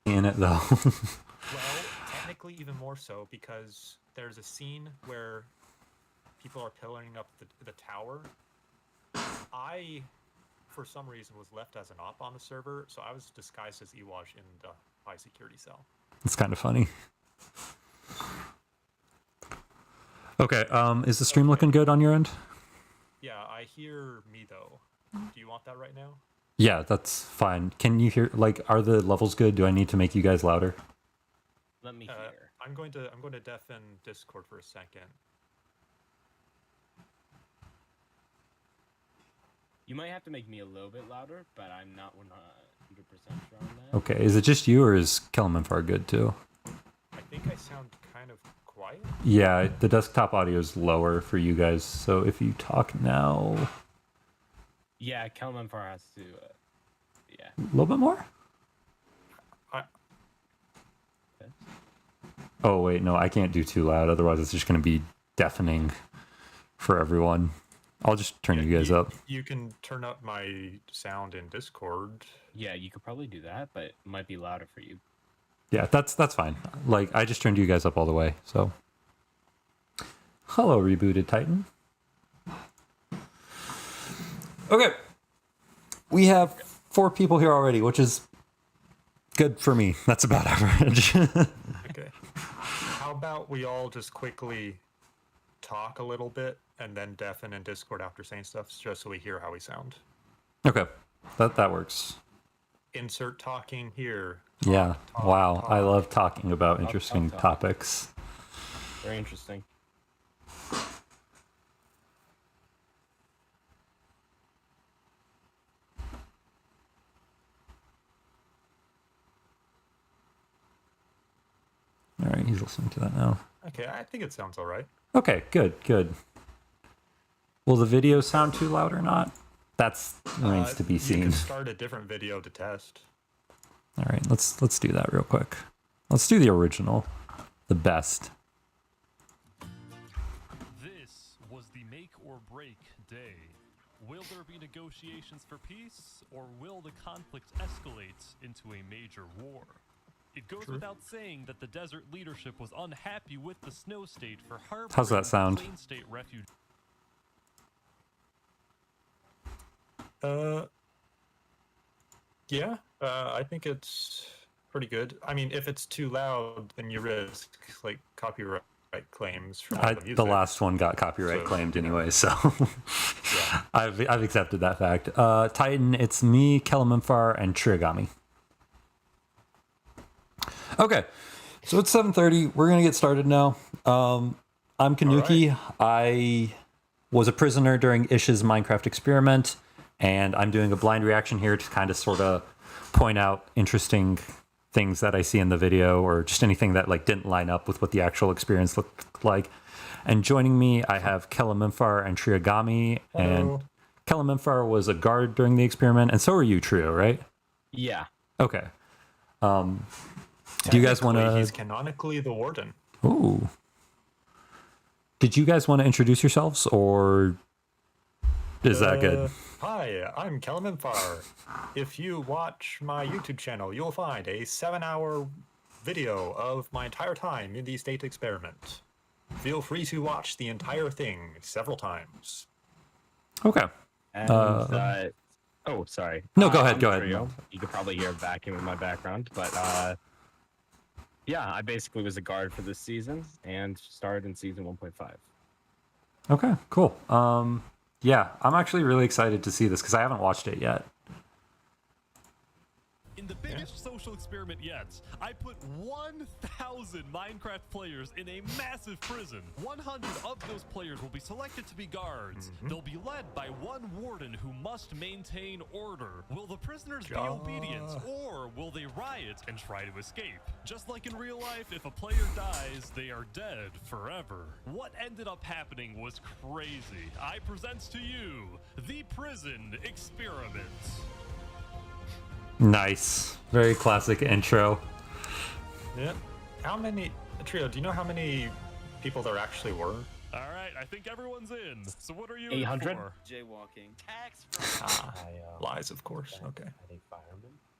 in it though. Well, technically even more so, because there's a scene where people are pillaring up the tower. I, for some reason, was left as an op on the server, so I was disguised as Ewash in the high security cell. It's kind of funny. Okay, is the stream looking good on your end? Yeah, I hear me though. Do you want that right now? Yeah, that's fine. Can you hear, like, are the levels good? Do I need to make you guys louder? Let me hear. I'm going to deafen Discord for a second. You might have to make me a little bit louder, but I'm not 100% sure on that. Okay, is it just you or is Kelmanfar good too? I think I sound kind of quiet. Yeah, the desktop audio is lower for you guys, so if you talk now... Yeah, Kelmanfar has to, yeah. A little bit more? Okay. Oh, wait, no, I can't do too loud, otherwise it's just going to be deafening for everyone. I'll just turn you guys up. You can turn up my sound in Discord. Yeah, you could probably do that, but it might be louder for you. Yeah, that's fine. Like, I just turned you guys up all the way, so... Hello, Rebooted Titan. Okay. We have 4 people here already, which is good for me. That's about average. Okay. How about we all just quickly talk a little bit and then deafen in Discord after saying stuff, just so we hear how we sound. Okay. That works. Insert talking here. Yeah. Wow. talk. I love talking about interesting topics. Very interesting. All right, he's listening to that now. Okay, I think it sounds all right. Okay, good. Will the video sound too loud or not? That's remains to be seen. You can start a different video to test. All right, let's do that real quick. Let's do the original, the best. This was the make or break day. Will there be negotiations for peace, or will the conflict escalate into a major war? It goes without saying that the desert leadership was unhappy with the snow state for harboring How's that sound? plain state refuge. Yeah, I think it's pretty good. I mean, if it's too loud, then you risk like copyright claims from all the music. The last one got copyright claimed anyway, so Yeah. I've accepted that fact. Titan, it's me, Kelmanfar, and Trigami. Okay, so it's 7:30. We're gonna get started now. I'm KaNukei. Right. I was a prisoner during Ish's Minecraft experiment, and I'm doing a blind reaction here to kind of sort of point out interesting things that I see in the video, or just anything that like didn't line up with what the actual experience looked like. And joining me, I have Kelmanfar and Trigami. And Kelmanfar was a guard during the experiment, and so are you, Trio, right? Yeah. Okay. Do you guys want to... He's canonically the warden. Ooh. Did you guys want to introduce yourselves, or is that good? Hi, I'm Kelmanfar. If you watch my YouTube channel, you'll find a 7-hour video of my entire time in the state experiment. Feel free to watch the entire thing several times. Okay. And, oh, sorry. No, go ahead, I'm go ahead. Trio. You could probably hear a vacuum in my background, but yeah, I basically was a guard for this season and started in season 1.5. Okay, cool. Yeah, I'm actually really excited to see this because I haven't watched it yet. In the biggest social experiment yet, I put 1,000 Minecraft players in a massive prison. 100 of those players will be selected to be guards. They'll be led by one warden who must maintain order. Will the prisoners be obedient, or will they riot and try to escape? Just like in real life, if a player dies, they are dead forever. What ended up happening was crazy. I present to you the prison experiment. Nice. Very classic intro. Yeah. How many... Trio, do you know how many people there actually were? All right, I think everyone's in. So what are you 800? in for? Jaywalking. Lies, of course. Okay.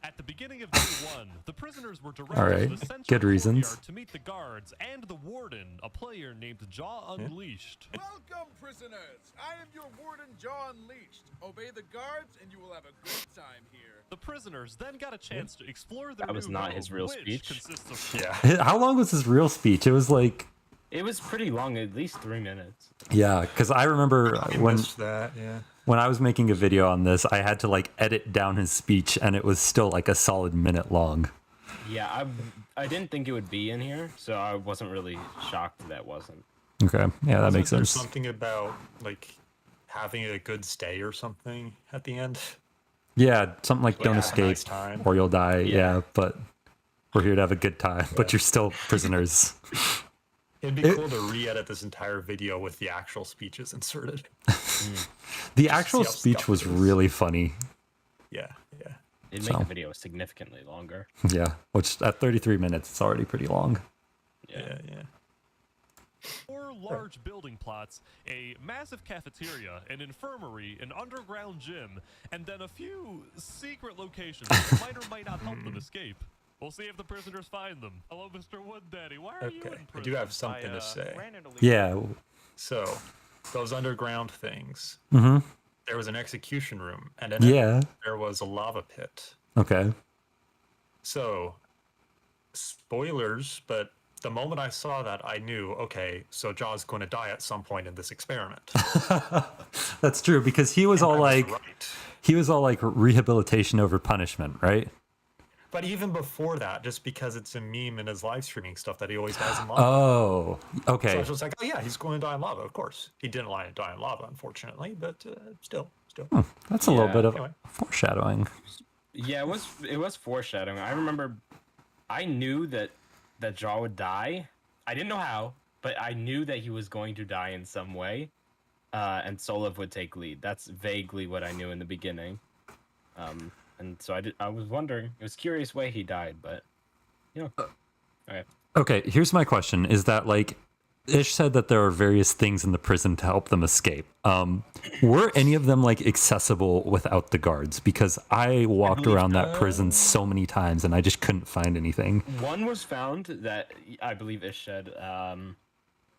At the beginning of day 1, the prisoners were directed All right, to the central good reasons. courtyard to meet the guards and the warden, a player named Jaw Unleashed. Welcome, prisoners! I am your warden, Jaw Unleashed. Obey the guards, and you will have a good time here. The prisoners then got a chance to explore their That was new not home, his real which speech. consists of Yeah. How long was his real speech? It was like, It was pretty long, at least 3 minutes. yeah, because I remember I when missed that. Yeah. when I was making a video on this, I had to like edit down his speech, and it was still like a solid minute long. Yeah, I didn't think it would be in here, so I wasn't really shocked that wasn't. Okay, yeah, that makes Wasn't there sense. something about like having a good stay or something at the end? Yeah, something like don't have a escape nice time. or you'll die. Yeah. Yeah. But we're here to have a good time. But you're still prisoners. It'd be cool to re-edit this entire video with the actual speeches inserted. The actual see how speech scuffed was it is. really funny. Yeah, yeah. It'd make So. the video significantly longer. Yeah, which at 33 minutes, it's already pretty long. Yeah, yeah. 4 large building plots, a massive cafeteria, an infirmary, an underground gym, and then a few secret locations that might or might not help them escape. We'll see if the prisoners find them. Hello, Mr. Wood Daddy. Why are you in Okay, prison? I do have something to say. Yeah. So, those underground things. Mm-hmm. There was an execution room, and in it, Yeah. there was a lava pit. Okay. So, spoilers, but the moment I saw that, I knew, okay, so Jaw's going to die at some point in this experiment. That's true because he was And all I was like, right. he was all like rehabilitation over punishment, right? But even before that, just because it's a meme in his live streaming stuff that he always dies in lava. Oh, So I okay. was just like, oh yeah, he's going to die in lava, of course. He didn't die in lava, unfortunately, but still. That's a little Yeah. bit of Anyway. foreshadowing. Yeah, it was foreshadowing. I remember I knew that Jaw would die. I didn't know how, but I knew that he was going to die in some way. And Solov would take lead. That's vaguely what I knew in the beginning. And so I was wondering. It was a curious way he died, but you know. Okay. Okay, here's my question: is that like Ish said that there are various things in the prison to help them escape? Were any of them like accessible without the guards? Because I walked believe, around that prison so many times and I just couldn't find anything. One was found that I believe Ish said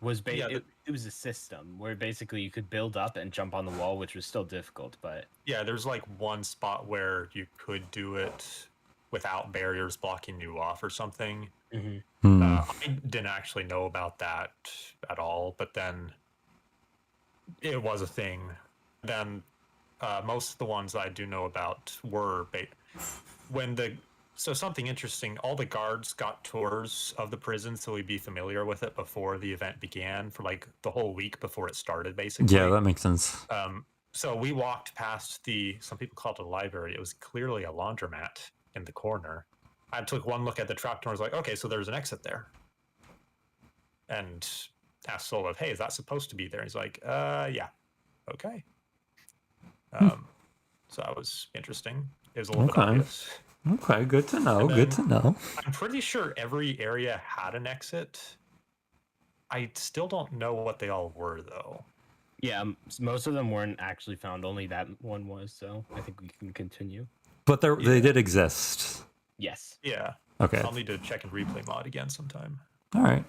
was Yeah, it was a system where basically you could build up and jump on the wall, which was still difficult, but Yeah, there's like one spot where you could do it without barriers blocking you off or something. Hmm. I didn't actually know about that at all, but then it was a thing. Then most of the ones I do know about were so something interesting. All the guards got tours of the prison, so we'd be familiar with it before the event began for like the whole week before it started, basically. Yeah, that makes sense. So we walked past some people call it a library. It was clearly a laundromat in the corner. I took one look at the trapdoor and was like, okay, so there's an exit there. And asked Solov, hey, is that supposed to be there? He's like, yeah. Okay. So that was interesting. It was a little bit Okay. obvious. Okay, good to know. And Good then- to know. I'm pretty sure every area had an exit. I still don't know what they all were, though. yeah, most of them weren't actually found. Only that one was. So I think we can continue. But they did exist. Yes. Yeah. Okay. I'll need to check and replay mod again sometime. All right.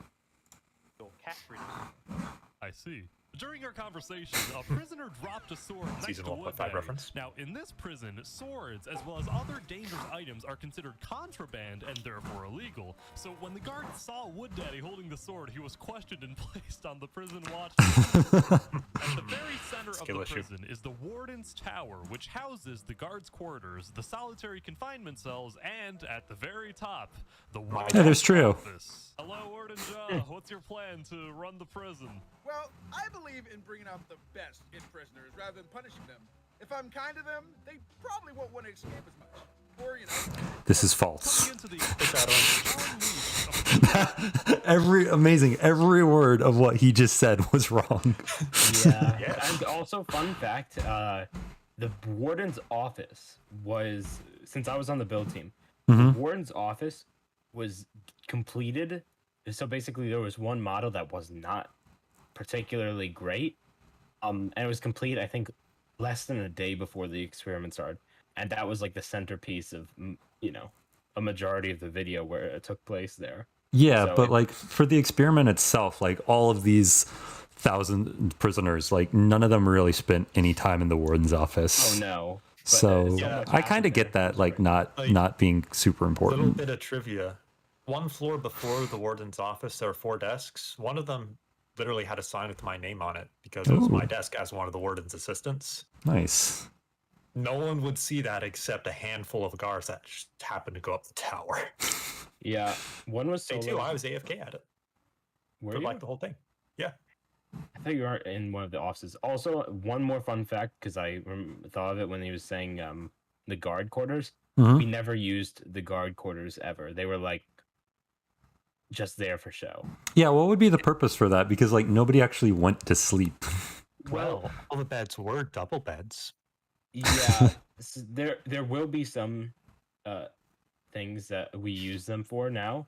I see. During our conversation, a prisoner dropped a sword next Season to 1.5 Woodbury. reference. Now, in this prison, swords, as well as other dangerous items, are considered contraband and therefore illegal. So when the guard saw Wood Daddy holding the sword, he was questioned and placed on the prison watch list. At the very center Skill of the issue. prison is the warden's tower, which houses the guards' quarters, the solitary confinement cells, and at the very top, the warden's Yeah, there's trio. office. Hello, Warden Jaw. What's your plan to run the prison? Well, I believe in bringing out the best in prisoners rather than punishing them. If I'm kind to them, they probably won't want to escape as much. Or, you know, This is false. Coming into the Every word of what he just said was wrong. Yeah. Yes. And also, fun fact: the warden's office was, since I was on the build team, the warden's office was completed. So basically, there was one model that was not particularly great, and it was complete. I think less than a day before the experiment started, and that was like the centerpiece of a majority of the video where it took place there. Yeah, So but like for the experiment itself, like all of these 1,000 prisoners, like none of them really spent any time in the warden's office. Oh no. But, So Yeah, I kind of get that, like not being super Little important. bit of trivia. One floor before the warden's office, there were 4 desks. One of them literally had a sign with my name on it because it was my Ooh. desk as one of the warden's assistants. Nice. No one would see that except a handful of guards that just happened to go up the tower. Yeah, one was Day solo. 2, I was AFK at it Were for you? like the whole thing. Yeah. I thought you were in one of the offices. Also, one more fun fact, because I thought of it when he was saying the guard quarters. Mhm. We never used the guard quarters ever. They were like just there for show. Yeah, what would be the purpose for that? Because like nobody actually went to sleep. Well, all the beds were double beds. Yeah, there will be some things that we use them for now,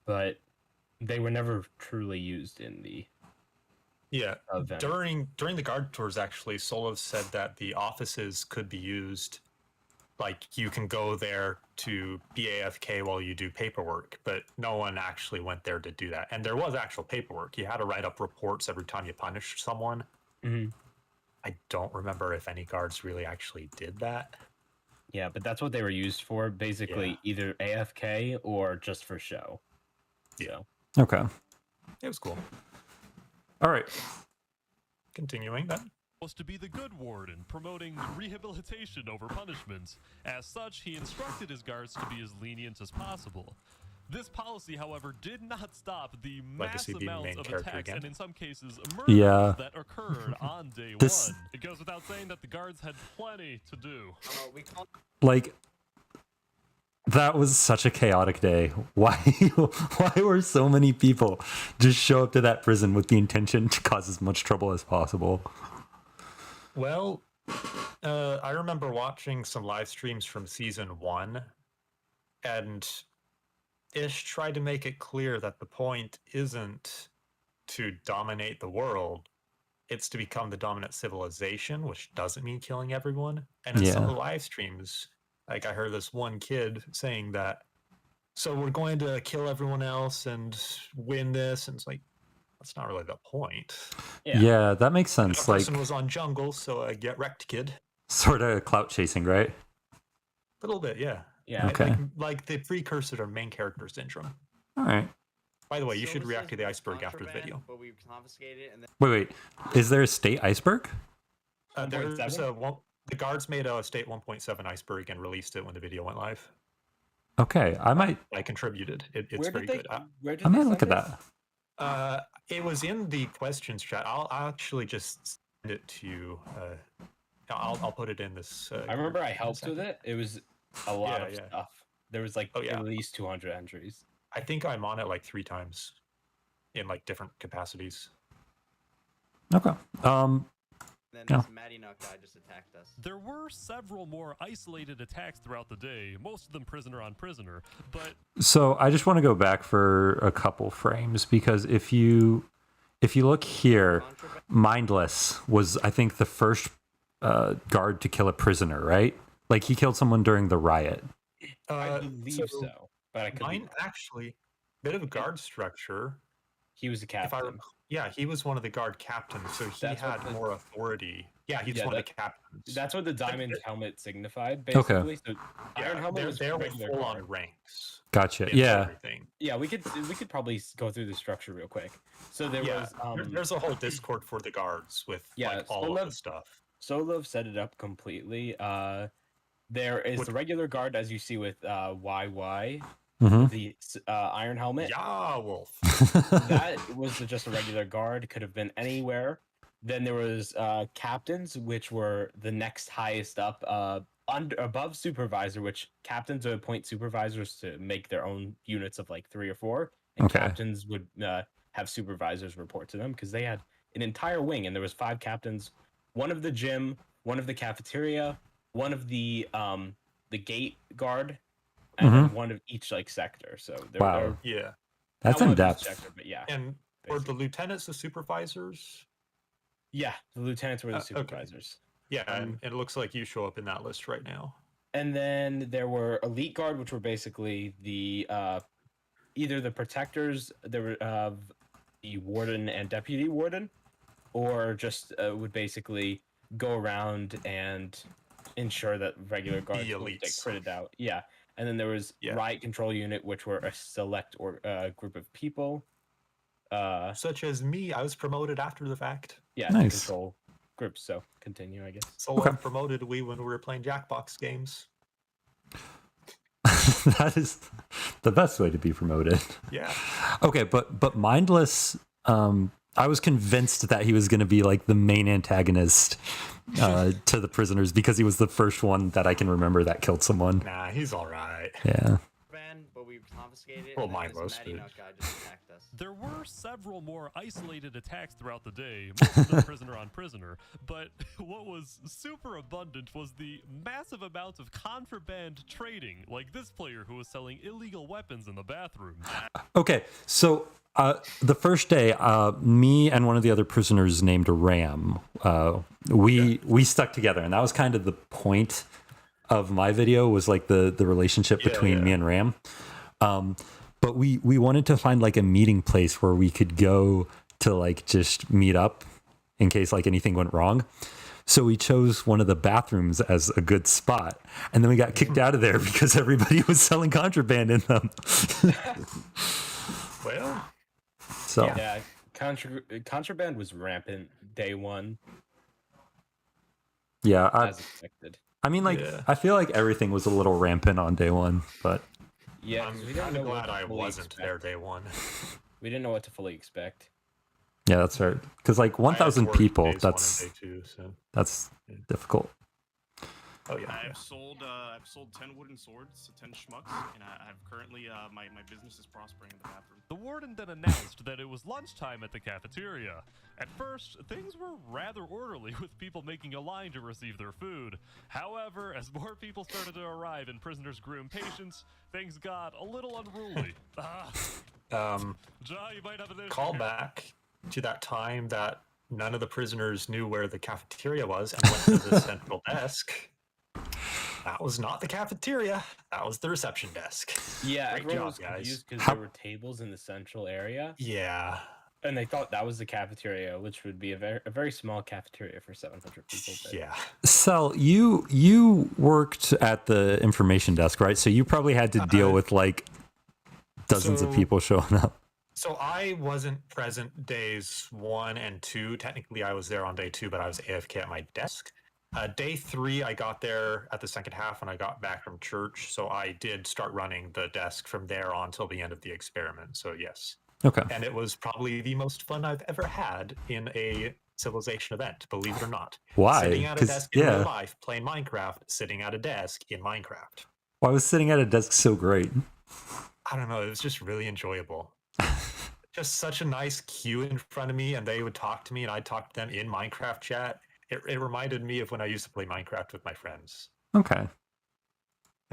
but they were never truly used in the Yeah. event. During the guard tours, actually, Solov said that the offices could be used. Like you can go there to be AFK while you do paperwork, but no one actually went there to do that. And there was actual paperwork. You had to write up reports every time you punished someone. Mhm. I don't remember if any guards really actually did that. Yeah, but that's what they were used for. Basically, either AFK or just for show. Yeah. So, Okay. It was cool. All right. Continuing then. Was to be the good warden, promoting rehabilitation over punishment. As such, he instructed his guards to be as lenient as possible. This policy, however, did not stop the Legacy mass being amounts main of character attacks again. and in some cases murders Yeah. that occurred on day This- one. It goes without saying that the guards had plenty to do. Like that was such a chaotic day. Why why were so many people just show up to that prison with the intention to cause as much trouble as possible? Well, I remember watching some live streams from season 1, and Ish tried to make it clear that the point isn't to dominate the world, it's to become the dominant civilization, which doesn't mean killing everyone. And in some of Yeah. the live streams, like I heard this one kid saying that, so we're going to kill everyone else and win this, and it's like, that's not really the point. Yeah, that makes That sense. Like person was on jungle, so get wrecked, kid. sort of clout chasing, right? A little bit, yeah. yeah. Okay. Like the precursor to main character syndrome. All right. By the way, you So should this react is to the iceberg after the contraband, video. But we confiscated it and then Wait. Is there a state iceberg? There's 1.7? the guards made a state 1.7 iceberg and released it when the video went live. Okay, I might I contributed. It's Where very did they? good. Where did I they might look at send it? that. It was in the questions chat. I'll actually just send it to you. I'll put it in this. I remember group I in a helped with second. it. It was a lot Yeah, of yeah. stuff. There was like Oh, yeah. at least 200 entries. I think I'm on it like 3 times in like different capacities. Okay. then Yeah. this Matty Nut guy just attacked us. There were several more isolated attacks throughout the day, most of them prisoner on prisoner, but So I just want to go back for a couple frames because if you look here, Contraband. Mindless was I think the first guard to kill a prisoner, right? Like he killed someone during the riot. I believe so, but I could be Mine wrong. actually, bit of a guard structure. He was a If I captain. recall, yeah, he was one of the guard captains, so he That's what had the- more authority. Yeah, he's Yeah, one of the captains. That's what the diamond helmet signified, Okay. basically. So yeah, iron helmet was they're regular full on guard. ranks. Gotcha. in Yeah. everything. Yeah, we could probably go through the structure real quick. So there Yeah, was there's a whole Discord for the guards with Yeah, like all of the stuff. Solov set it up completely. There is What- the regular guard as you see with YY, hmm the iron helmet. Yeah, Wolf. That was just a regular guard, could have been anywhere. Then there was captains, which were the next highest up, above supervisor, which captains would appoint supervisors to make their own units of like 3 or 4, and Okay. captains would have supervisors report to them because they had an entire wing, and there was 5 captains, one of the gym, one of the cafeteria, one of the gate guard, and then one of each like sector. So there Wow. were Yeah, That's not one in of each depth. sector, but yeah. and were the basically. lieutenants the supervisors? Yeah, the lieutenants were the Okay. supervisors. Yeah, and it looks like you show up in that list right now. And then there were elite guard, which were basically the either the protectors of the warden and deputy warden, or just would basically go around and ensure that regular guards The wouldn't get elites. critted out. Yeah. And then there was Yeah. riot control unit, which were a select or group of people. Such as me, I was promoted after the fact. Yeah, Nice. to control groups. So continue, I guess. So Okay. what promoted we when we were playing Jackbox games? That is the best way to be promoted. Yeah. Okay, but mindless. I was convinced that he was going to be like the main antagonist to the prisoners because he was the first one that I can remember that killed someone. Nah, he's all right. Yeah. Contraband, but we confiscated it. Well, and then mine this was, Matty but- Nut guy just attacked us. There were several more isolated attacks throughout the day, most of them prisoner on prisoner, but what was super abundant was the massive amount of contraband trading, like this player who was selling illegal weapons in the bathroom. Okay, so the first day, me and one of the other prisoners named Ram, we stuck together, and that was kind of the point of my video was like the relationship between me and Ram. But we wanted to find like a meeting place where we could go to like just meet up in case like anything went wrong. So we chose one of the bathrooms as a good spot. And then we got kicked out of there because everybody was selling contraband in them. Well, So Yeah, contraband was rampant day one, yeah, as expected. I mean, like, Yeah. I feel like everything was a little rampant on day one, but Yeah, I'm 'cause we didn't kind of know what glad to I fully wasn't there expect. day one. We didn't know what to fully expect. yeah, that's right. Because like I had to 1,000 work people, days 1 and that's day 2, so. difficult. Oh yeah. I've sold 10 wooden swords to 10 schmucks, and I've currently my business is prospering in the bathroom. The warden then announced that it was lunchtime at the cafeteria. At first, things were rather orderly with people making a line to receive their food. However, as more people started to arrive and prisoners grew impatient, things got a little unruly. Ja, you might have an issue Call here. back to that time that none of the prisoners knew where the cafeteria was and went to the central desk. That was not the cafeteria. That was the reception desk. Yeah, Great everyone job, was guys. confused because How- there were tables in the central area, Yeah. and they thought that was the cafeteria, which would be a very small cafeteria for 700 people. But Yeah. Sel, you worked at the information desk, right? So you probably had to deal with like dozens of so- people showing up. So I wasn't present days 1 and 2. Technically, I was there on day 2, but I was AFK at my desk. Day 3, I got there at the second half when I got back from church. So I did start running the desk from there on till the end of the experiment. So yes. Okay. And it was probably the most fun I've ever had in a civilization event, believe it or not. Why? Sitting at a 'Cause, desk in yeah. real life, playing Minecraft, sitting at a desk in Minecraft. Why was sitting at a desk so great? I don't know, it was just really enjoyable. Just such a nice queue in front of me, and they would talk to me, and I'd talk to them in Minecraft chat. It reminded me of when I used to play Minecraft with my friends. Okay.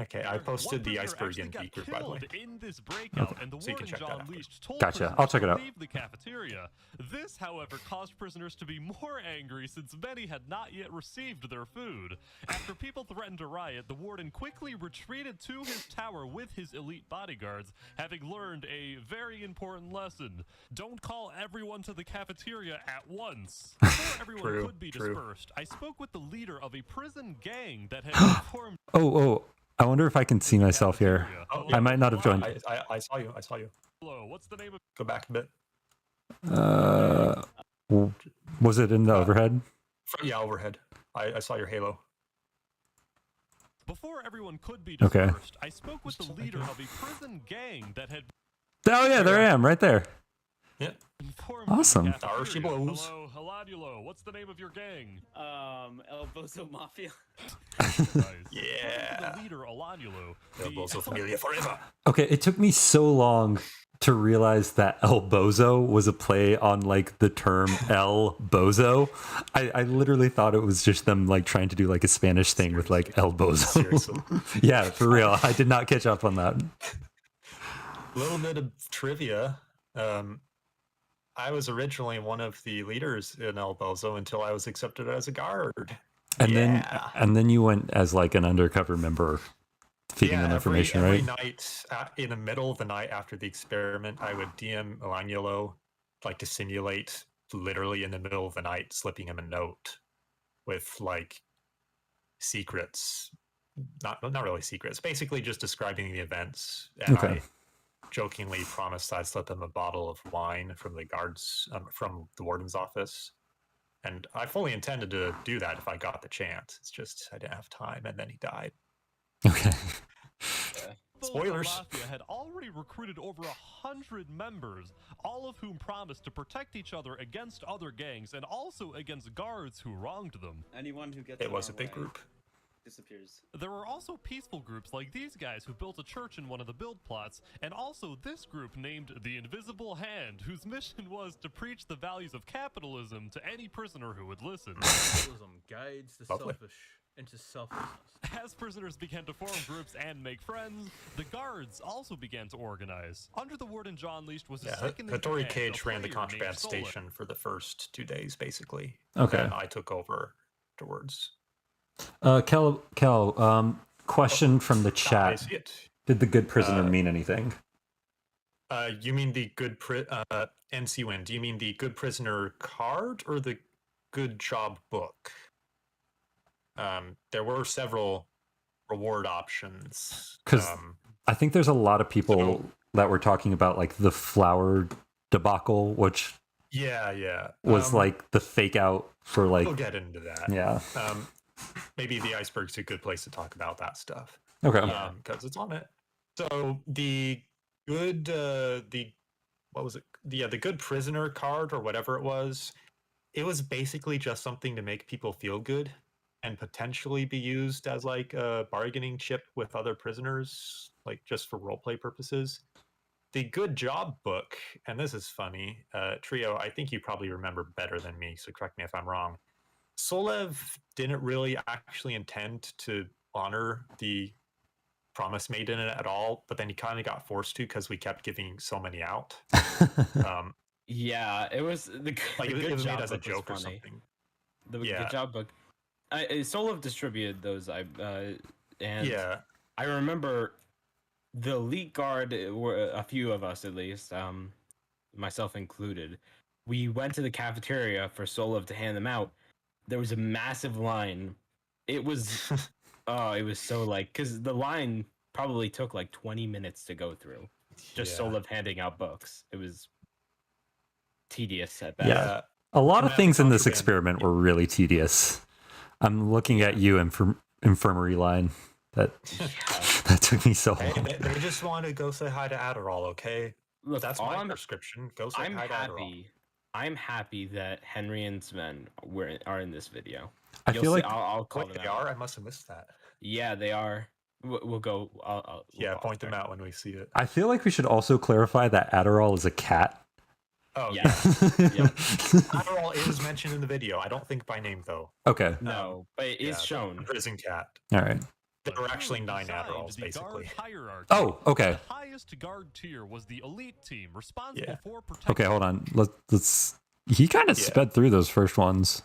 Okay, I One posted the prisoner iceberg actually in got B group, by the way. killed in this breakout, and the So you can warden check that John out. Leach told Gotcha. prisoners I'll check it to out. leave the cafeteria. This, however, caused prisoners to be more angry since many had not yet received their food. After people threatened a riot, the warden quickly retreated to his tower with his elite bodyguards, having learned a very important lesson. Don't call everyone to the cafeteria at once. Before everyone True, could be true. dispersed, I spoke with the leader of a prison gang that had been formed. Oh, I wonder if I can see myself here. Oh, I might not have joined. I saw you. I saw you. Hello, what's the name of Go back a bit. Was it in the overhead? Yeah, overhead. I saw your halo. Before everyone could be Okay. dispersed, I spoke with the leader of a prison gang that had Oh yeah, there I am, right there. Yeah. been formed. Awesome. In the There she cafeteria. blows. Hello, Heladulo. What's the name of your gang? El Bozo Mafia. Nice. Yeah. The leader, Alanulo. They'll both so familiar forever. Okay, it took me so long to realize that El Bozo was a play on like the term El Bozo. I literally thought it was just them like trying to do like a Spanish thing with like El Bozo. Seriously. Yeah, for real. I did not catch up on that. A little bit of trivia. I was originally one of the leaders in El Bozo until I was accepted as a guard. And then you went as like an undercover member, feeding them information, every right? night in the middle of the night after the experiment, I would DM Elangelo, like to simulate literally in the middle of the night, slipping him a note with like secrets, not really secrets, basically just describing the events. And Okay. I jokingly promised I'd slip him a bottle of wine from the guards, from the warden's office. And I fully intended to do that if I got the chance. It's just I didn't have time, and then he died. Okay. Spoilers. Mafia had already recruited over 100 members, all of whom promised to protect each other against other gangs and also against guards who wronged them. Anyone who gets It in was our a big way group. disappears. There were also peaceful groups like these guys who built a church in one of the build plots, and also this group named the Invisible Hand, whose mission was to preach the values of capitalism to any prisoner who would listen. Capitalism guides the Lovely. selfish into selflessness. As prisoners began to form groups and make friends, the guards also began to organize. Under the warden John Leashed was a second in Hattori command, Cage a ran the player contraband named Solar. station for the first 2 days, basically. Okay. And I took over afterwards. Cal, question from the I chat. see it. Did the good prisoner mean anything? You mean the good NC win? Do you mean the good prisoner card or the good job book? There were several reward options. 'Cause I think there's a lot of people So- that were talking about like the flower debacle, which yeah. was like the fake out for like, We'll get into that. yeah. Maybe the iceberg's a good place to talk about that stuff. Okay. Because it's on it. So the good, what was it? The good prisoner card or whatever it was basically just something to make people feel good and potentially be used as like a bargaining chip with other prisoners, like just for roleplay purposes. The good job book, and this is funny, Trio, I think you probably remember better than me, so correct me if I'm wrong. Solev didn't really actually intend to honor the promise made in it at all, but then he kind of got forced to because we kept giving so many out. Yeah, it was the Like the it good was made job as a book was joke or funny. something. The Yeah. good job book. Solov distributed those. And Yeah. I remember the elite guard were a few of us at least, myself included. We went to the cafeteria for Solov to hand them out. There was a massive line. It was it was so like because the line probably took like 20 minutes to go through. Just Yeah. Solov handing out books. It was tedious at best. Yeah. A lot And of that's things in this contraband. experiment were really tedious. I'm looking at you, infirmary line. That took me so Hey, long. they just want to go say hi to Adderall, okay? Look, That's all my I'm prescription. Go say I'm hi to Adderall. happy. I'm happy that Henry and Sven are in this video. I You'll feel see- like I'll call Wait, them they out. are? I must have missed that. Yeah, they are. We'll go. We'll Yeah, pause point them there. out when we see it. I feel like we should also clarify that Adderall is a cat. Oh, Yeah. yeah. Adderall is mentioned in the video. I don't think by name, though. Okay. No, but it is Yeah, shown. Prison cat. All right. There were actually Who 9 designed Adderalls, the basically. guard hierarchy. Oh, okay. The highest guard tier was the elite team, responsible Yeah. for protecting. Okay, hold on. Let's. He kind of Yeah. sped through those first ones.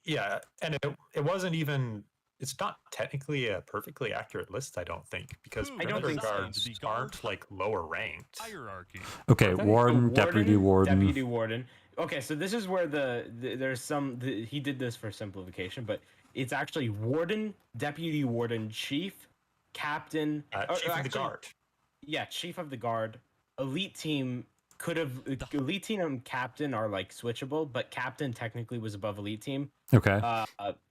Yeah, and it wasn't even. It's not technically a perfectly accurate list, I don't think, because Who I don't perimeter think so. guards The guard aren't like lower ranked. Hierarchy. Okay, Okay, warden, so deputy warden. Deputy warden. Okay, so this is where there's some. He did this for simplification, but it's actually warden, deputy warden, chief, captain, or Chief of the actually- guard. Yeah, chief of the guard. Elite team could have. Elite team and captain are like switchable, but captain technically was above elite team. Okay.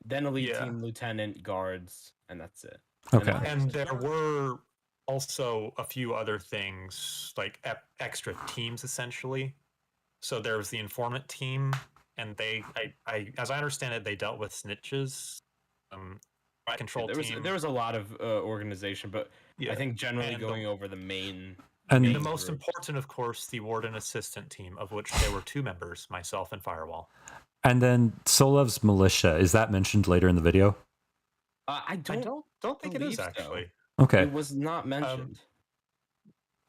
Then elite Yeah. team, lieutenant, guards, and that's it. Okay. And there were also a few other things, like extra teams, essentially. So there was the informant team, and as I understand it, they dealt with snitches. Riot control team. There was a lot of organization, but Yeah. I think generally And going over the main. And the main most group. important, of course, the warden assistant team, of which there were 2 members, myself and Firewall. and then Solev's militia, is that mentioned later in the video? I I don't. don't think it is believe so. actually. Okay. It was not mentioned.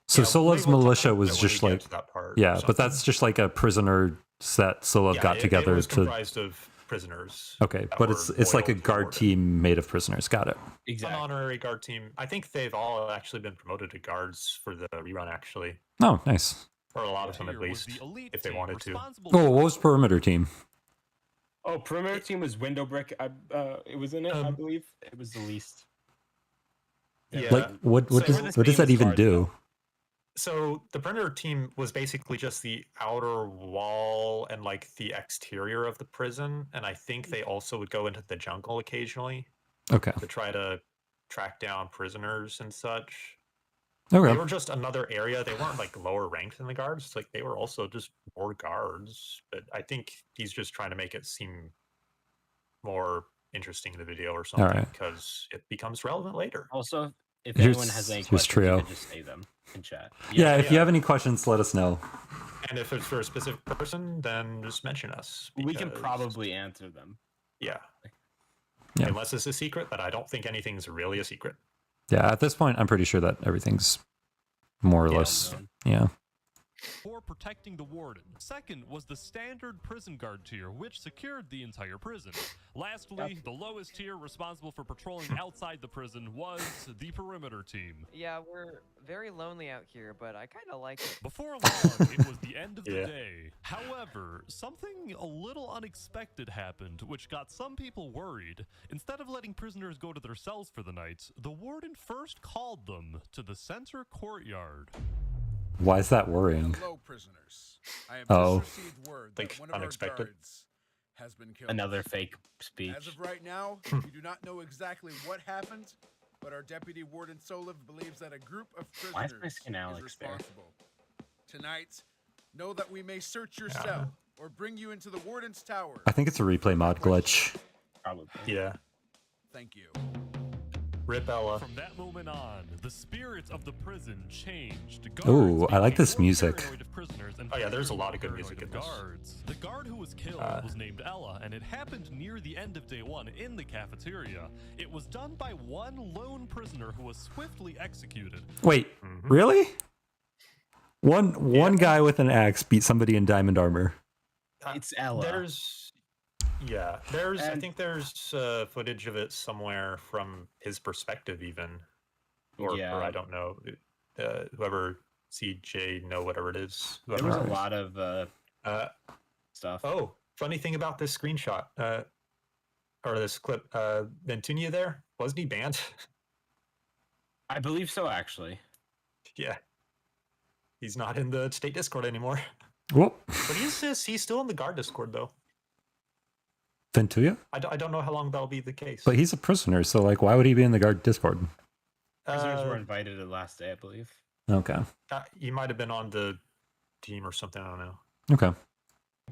So Yeah, Solev's maybe we'll talk militia about was it when just we get like, to that part or yeah, but something. that's just like a prisoner that Solev got it together was to. comprised of prisoners. Okay, that but were it's like a loyal to the guard warden. team made of prisoners. Got it. An Exactly. honorary guard team. I think they've all actually been promoted to guards for the rerun, actually, Oh, nice. or a lot of them Tier at was least, the elite if they team wanted to. responsible Oh, for what was perimeter team? Oh, perimeter team was window brick. It was in it, I believe. It was the least. Yeah. Like, what So does we're the what does that famous even guards, do? So the perimeter team was basically just the outer wall and like the exterior of the prison, and I think they also would go into the jungle occasionally Okay. to try to track down prisoners and such. Okay. They were just another area. They weren't like lower ranked than the guards. Like they were also just more guards. But I think he's just trying to make it seem more interesting in the video or something right. because it becomes relevant later. Also, if Here's- anyone has any here's questions, trio. you can just say them in chat. Yeah, if you yeah. have any questions, let us know. And if it's for a specific person, then just mention us. We can because- probably answer them. Yeah. Yeah. Unless it's a secret, but I don't think anything's really a secret. Yeah, at this point, I'm pretty sure that everything's more or Yeah, less. known. Yeah. for protecting the warden. Second was the standard prison guard tier, which secured the entire prison. Lastly, the lowest tier responsible for patrolling outside the prison was the perimeter team. Yeah, we're very lonely out here, but I kind of like it. Before long, it was the end of Yeah. the day. However, something a little unexpected happened, which got some people worried. Instead of letting prisoners go to their cells for the night, the warden first called them to the center courtyard. Why is that worrying? Hello, prisoners. I have Oh. just received word that Like, one of unexpected. our guards has been killed. Another fake speech. As of right now, we do not know exactly what happened, but our deputy warden Soliv believes that a group of Why is prisoners my skin is Alex there? responsible. Tonight, know that we may search your cell or bring you into the warden's tower. I think it's a replay mod glitch. Probably. Yeah. Thank you. Rip Ella. From that moment on, the spirits of the prison changed. Ooh, Guards I like became this more music. paranoid of prisoners and Oh, yeah, there's a prisoners lot of good were music paranoid in of this. guards. The guard who was killed was named Ella, and it happened near the end of day one in the cafeteria. It was done by one lone prisoner who was swiftly executed. Wait, really? One guy with an axe beat somebody in diamond armor. It's Ella. I And- think there's footage of it somewhere from his perspective, even, or Yeah. I don't know. Whoever CJ know whatever it is. There Whoever. was a lot of Uh, stuff. oh, funny thing about this screenshot, or this clip, Ventunia there, wasn't he banned? I believe so, actually. Yeah. He's not in the state Discord anymore. Whoop. But he's still in the guard Discord though. Ventuya? I don't know how long that'll be the case. But he's a prisoner, so like, why would he be in the guard Discord? Prisoners were invited the last day, I believe. Okay. He might have been on the team or something. I don't know. Okay.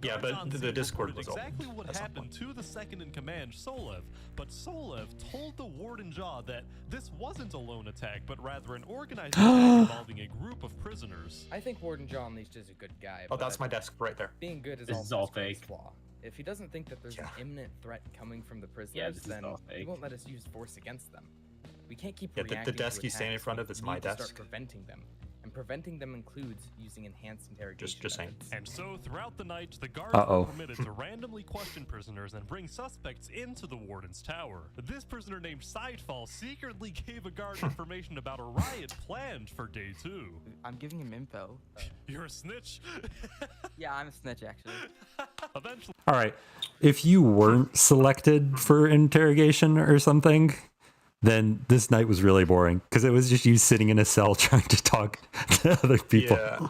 Yeah, Guards but on the scene Discord reported was all. exactly what at some happened to the second in command, Solev. But Solev told the warden Jaw that this wasn't a lone attack, but rather an organized attack involving a group of prisoners. I think Warden John Leach is a good guy. Oh, that's my desk right there. Being good is This also is all his greatest fake. flaw. If he doesn't think that there's an imminent threat coming from the prisoners, this is then all he fake. won't let us use force against them. We can't keep Yeah, the reacting desk to he's standing in attacks. front of We is my need to desk. start preventing them. And preventing them includes using enhanced interrogation just saying. methods. And so, throughout the night, the guards Uh-oh. were permitted to randomly question prisoners and bring suspects into the warden's tower. This prisoner named Sidefall secretly gave a guard information about a riot planned for day 2. I'm giving him info. You're a snitch? Yeah, I'm a snitch actually. Eventually, All right. If you weren't selected for interrogation or something, then this night was really boring because it was just you sitting in a cell trying to talk to other people. Yeah.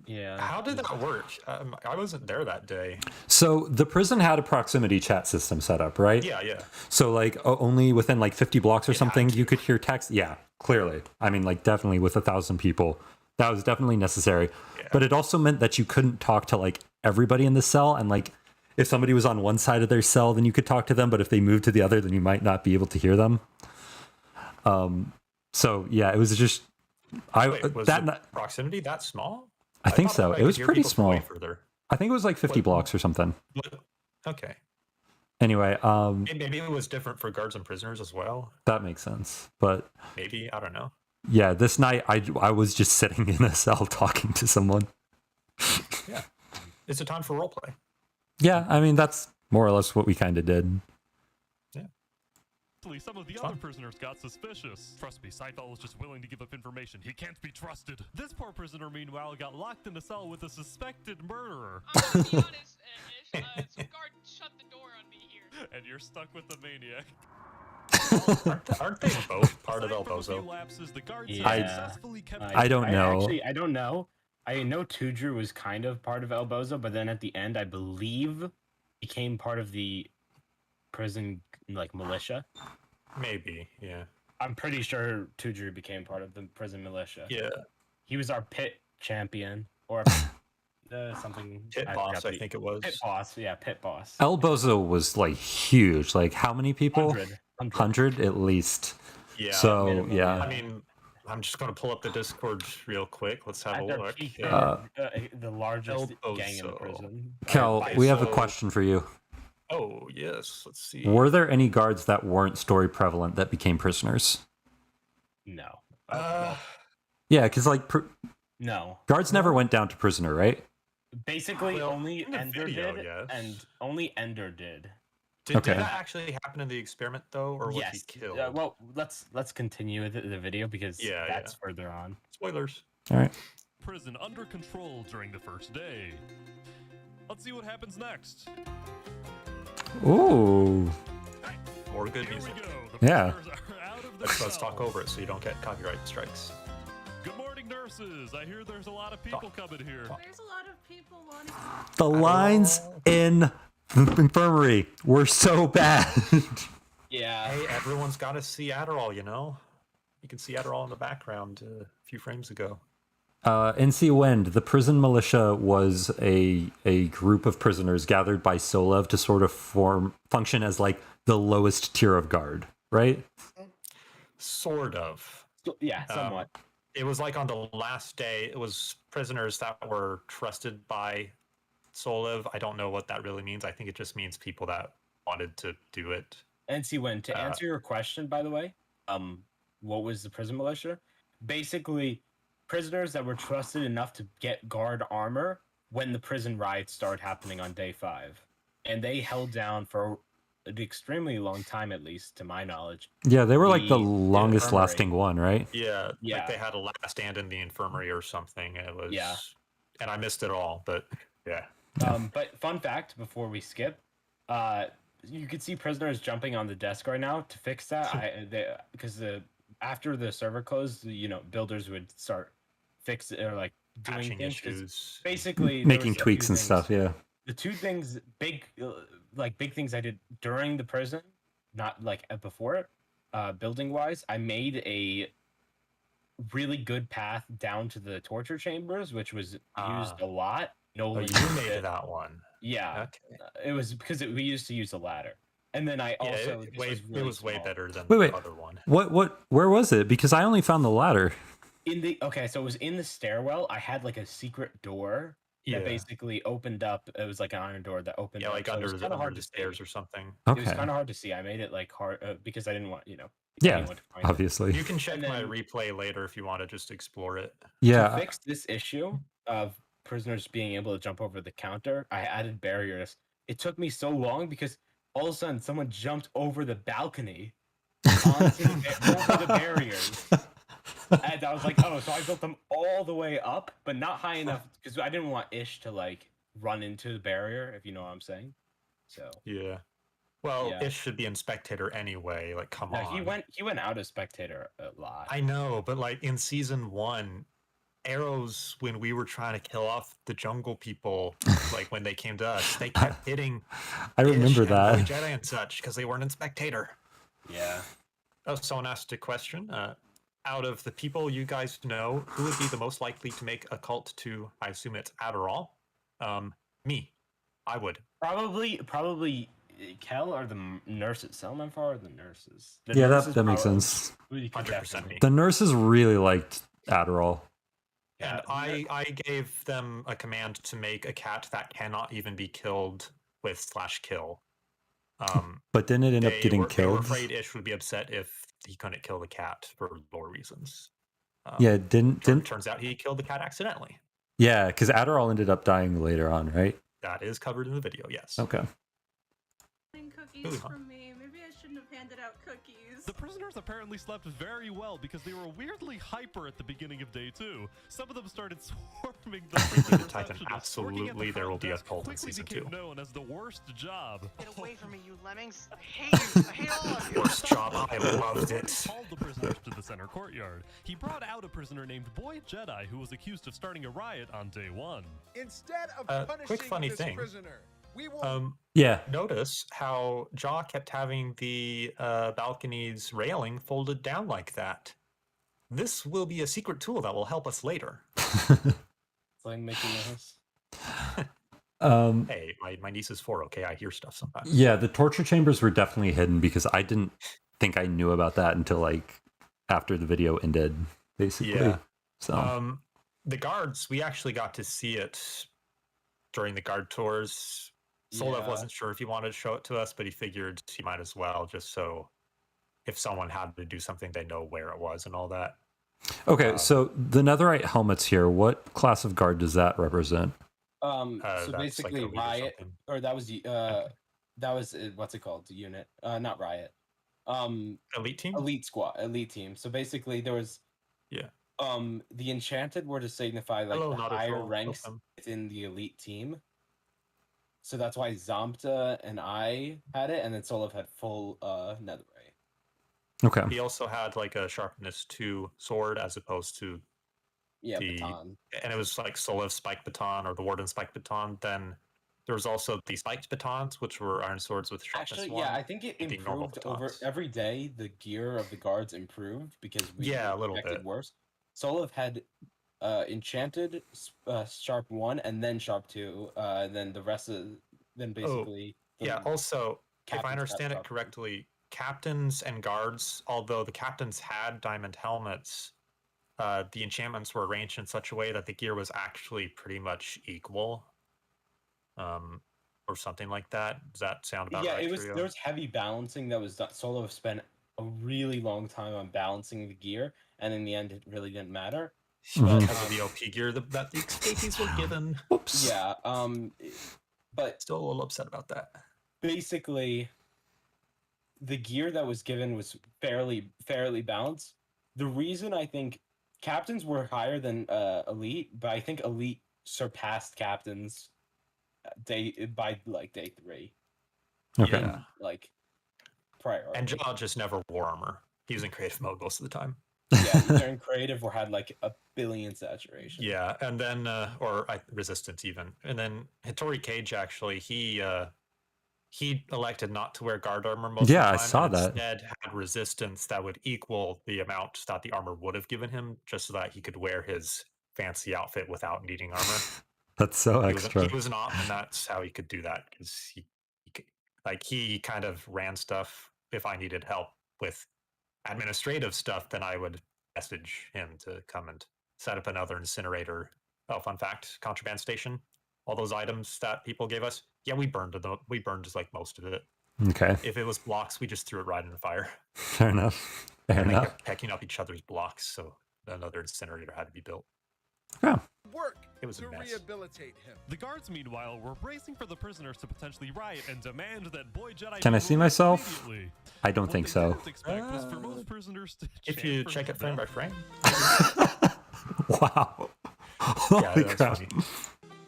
Yeah. How did that work? I wasn't there that day. So the prison had a proximity chat system set up, right? Yeah, yeah. So like only within like 50 blocks or It had something, to. you could hear text. Yeah, clearly. I mean, like definitely with 1,000 people, that was definitely necessary. Yeah. But it also meant that you couldn't talk to like everybody in the cell. And like if somebody was on one side of their cell, then you could talk to them. But if they moved to the other, then you might not be able to hear them. So yeah, it was just Wait, was that. the proximity that small? I think thought so. I It could was hear pretty people from way small. Further. I think it was like 50 What- blocks or something. Okay. Anyway, Maybe it was different for guards and prisoners as well. that makes sense. But Maybe, I don't know. yeah, this night I was just sitting in a cell talking to someone. It's a time for roleplay. Yeah, I mean that's more or less what we kind of did. Some of the other prisoners got suspicious. Trust me, Seinfeld was just willing to give up information. He can't be trusted. This poor prisoner, meanwhile, got locked in a cell with a suspected murderer. I'm gonna be honest, some guard shut the door on me here. And you're stuck with the maniac. Aren't they both part of Aside from a few Elbozo? lapses, the guards Yeah. have successfully kept I don't know. Actually, I don't know. I know Tudru was kind of part of Elbozo, but then at the end, I believe became part of the prison militia. Maybe, yeah. I'm pretty sure Tudru became part of the prison militia. Yeah. He was our pit champion or something. Pit I boss, forgot I think it was. Pit boss, yeah, pit boss. Elbozo was like huge. Like how many people? 100. At least. Yeah. So minimum, yeah. I mean, I'm just going to pull up the Discord real quick. Let's have At a their look. peak, Uh, the largest gang in the Elbozo. prison. Cal, Alright, we have a so- question for you. Oh, yes. Let's see. Were there any guards that weren't story prevalent that became prisoners? No, Yeah, because like no. guards never went down to prisoner, right? Basically, Well, only in the Ender video, did, yes. and only Ender did. Did Okay. that actually happen in the experiment, though, or was he killed? Well, let's continue with the video because Yeah, that's further on. Spoilers. All right. prison under control during the first day. Let's see what happens next. Ooh. More good Here we music. go. The Yeah. prisoners are out of the Let's talk cells. over it so you don't get copyright strikes. Good morning, nurses. I hear there's a lot of people coming here. There's a lot of people wanting. The lines in the infirmary were so bad. Yeah. Hey, everyone's got to see Adderall, you know? You can see Adderall in the background a few frames ago. NC Wind, the prison militia was a group of prisoners gathered by Solev to sort of function as like the lowest tier of guard, right? Sort of. Yeah, somewhat. It was like on the last day, it was prisoners that were trusted by Solev. I don't know what that really means. I think it just means people that wanted to do it. NC Win, to answer your question, by the way, what was the prison militia? Basically, prisoners that were trusted enough to get guard armor when the prison riots started happening on day 5. And they held down for an extremely long time, at least to my knowledge. Yeah, they were like the The longest infirmary. lasting one, right? Yeah, Yeah. like they had a last stand in the infirmary or something. It was, Yeah. and I missed it all, but yeah. But fun fact before we skip, you could see prisoners jumping on the desk right now. To fix that, because after the server closed, builders would start fixing or like doing Patching things. 'Cause issues. Basically, there Making was a tweaks few and things. stuff, yeah. The two things, big things I did during the prison, not like before it, building wise, I made a really good path down to the torture chambers, which was used a lot. Oh, Nolan you used made it. that one. Yeah, Okay. it was because we used to use a ladder, and then I Yeah, also it, this way, was it really was way small. better than Wait. the other one. Where was it? Because I only found the ladder. So it was in the stairwell. I had like a secret door Yeah, that basically opened up. It was like an iron door that opened yeah, up. like so it under was the, kinda under hard the to see. stairs or something. It was Okay. kind of hard to see. I made it like hard because I didn't want Yeah, anyone to find it. obviously. You can check And my then- replay later if you want to just explore it. To Yeah. fix this issue of prisoners being able to jump over the counter, I added barriers. It took me so long because all of a sudden someone jumped over the balcony onto over the barriers. And I was like, oh, so I built them all the way up, but not high enough because I didn't want Ish to like run into the barrier, if you know what I'm saying. So Yeah. Well, Yeah. it should be in spectator anyway. Like, come no, on. he went out of spectator a lot. I know, but like in season 1, arrows when we were trying to kill off the jungle people, like when they came to us, they kept hitting. I remember Ish and Holy that. Jedi and such because they weren't in spectator. Yeah. Oh, someone asked a question. Out of the people you guys know, who would be the most likely to make a cult to? I assume it's Adderall. Me. I would. Probably Kel or the nurse at Selmanfar or the nurses. The Yeah, nurses that makes probably- sense. we could 100% definitely- me. The nurses really liked Adderall. And Yeah, I gave them a command to make a cat that cannot even be killed with /kill. But didn't it end up getting They were killed? afraid Ish would be upset if he couldn't kill the cat for lore reasons. Yeah, didn't Turns out he killed the cat accidentally. yeah, because Adderall ended up dying later on, right? That is covered in the video, yes. Okay. cookies from me. Maybe I shouldn't have handed out cookies. The prisoners apparently slept very well because they were weirdly hyper at the beginning of day 2. Some of them started swarming the prison Titan, receptionist. absolutely, there will be a cult in quickly season became 2. known as the worst job. Get away from me, you lemmings! I hate you! I hate all of you! Worst job, I loved it. Called the prisoners to the center courtyard. He brought out a prisoner named Boy Jedi who was accused of starting a riot on day 1. Instead of punishing quick funny this thing. prisoner, we will Yeah. Notice how Jaw kept having the balcony's railing folded down like that. This will be a secret tool that will help us later. It's like making noise. Hey, my niece is 4, okay? I hear stuff sometimes. Yeah, the torture chambers were definitely hidden because I didn't think I knew about that until like after the video ended, basically. Yeah. So The guards, we actually got to see it during the guard tours. Solev Yeah. wasn't sure if he wanted to show it to us, but he figured he might as well, just so if someone had to do something, they know where it was and all that. okay, so the netherite helmets here, what class of guard does that represent? So That's like basically, elite or riot, something. or that was what's it called? The unit, not riot. Elite team? Elite squad, elite team. So basically, there was Yeah. the enchanted were to signify like Hello, the not a higher troll. ranks Welcome. within the elite team. So that's why Zompta and I had it, and then Solev had full netherite. Okay. He also had like a sharpness 2 sword as opposed to Yeah, the baton. and it was like Solev spike baton or the warden spike baton. Then there was also the spiked batons, which were iron swords with sharpness Actually, 1. yeah, I think it and the normal improved over batons. every day. The gear of the guards improved because we Yeah, a little expected bit. worse. Solev had enchanted sharp 1 and then sharp 2, and then the rest of then basically Yeah, the also, if captains I had understand it sharp 2. correctly, captains and guards, although the captains had diamond helmets, the enchantments were arranged in such a way that the gear was actually pretty much equal. Or something like that. Does that sound about Yeah, right? it was Trio? there was heavy balancing that was done. Solev spent a really long time on balancing the gear, and in the end, it really didn't matter. Mhm. Because of the OP gear that the escapees were given. Whoops. Yeah, but Still a little upset about that. basically, the gear that was given was fairly balanced. The reason I think captains were higher than elite, but I think elite surpassed captains by like day 3. Okay. Yeah. Like priority. And Jaw just never wore armor. He was in creative mode most of the time. Yeah, either in creative or had like a billion saturation. Yeah, and then resistance even. And then Hattori Cage actually he elected not to wear guard armor most of the Yeah, time. I saw and that. Instead had resistance that would equal the amount that the armor would have given him, just so that he could wear his fancy outfit without needing armor. That's so He extra. was an op, and that's how he could do that because he kind of ran stuff. If I needed help with administrative stuff, then I would message him to come and set up another incinerator. Oh, fun fact: Contraband station. All those items that people gave us, yeah, we burned them. We burned just like most of it. Okay. If it was blocks, we just threw it right in the fire. Fair enough. Fair And they enough. kept pecking up each other's blocks, so another incinerator had to be built. Yeah. work It was a to mess. rehabilitate him. The guards, meanwhile, were bracing for the prisoners to potentially riot and demand that Boy Jedi Can be I see removed myself? immediately. I don't What think they so. didn't expect was for most prisoners to If chant you for check his it frame by death. frame, Wow. yeah, Holy that's crap. funny.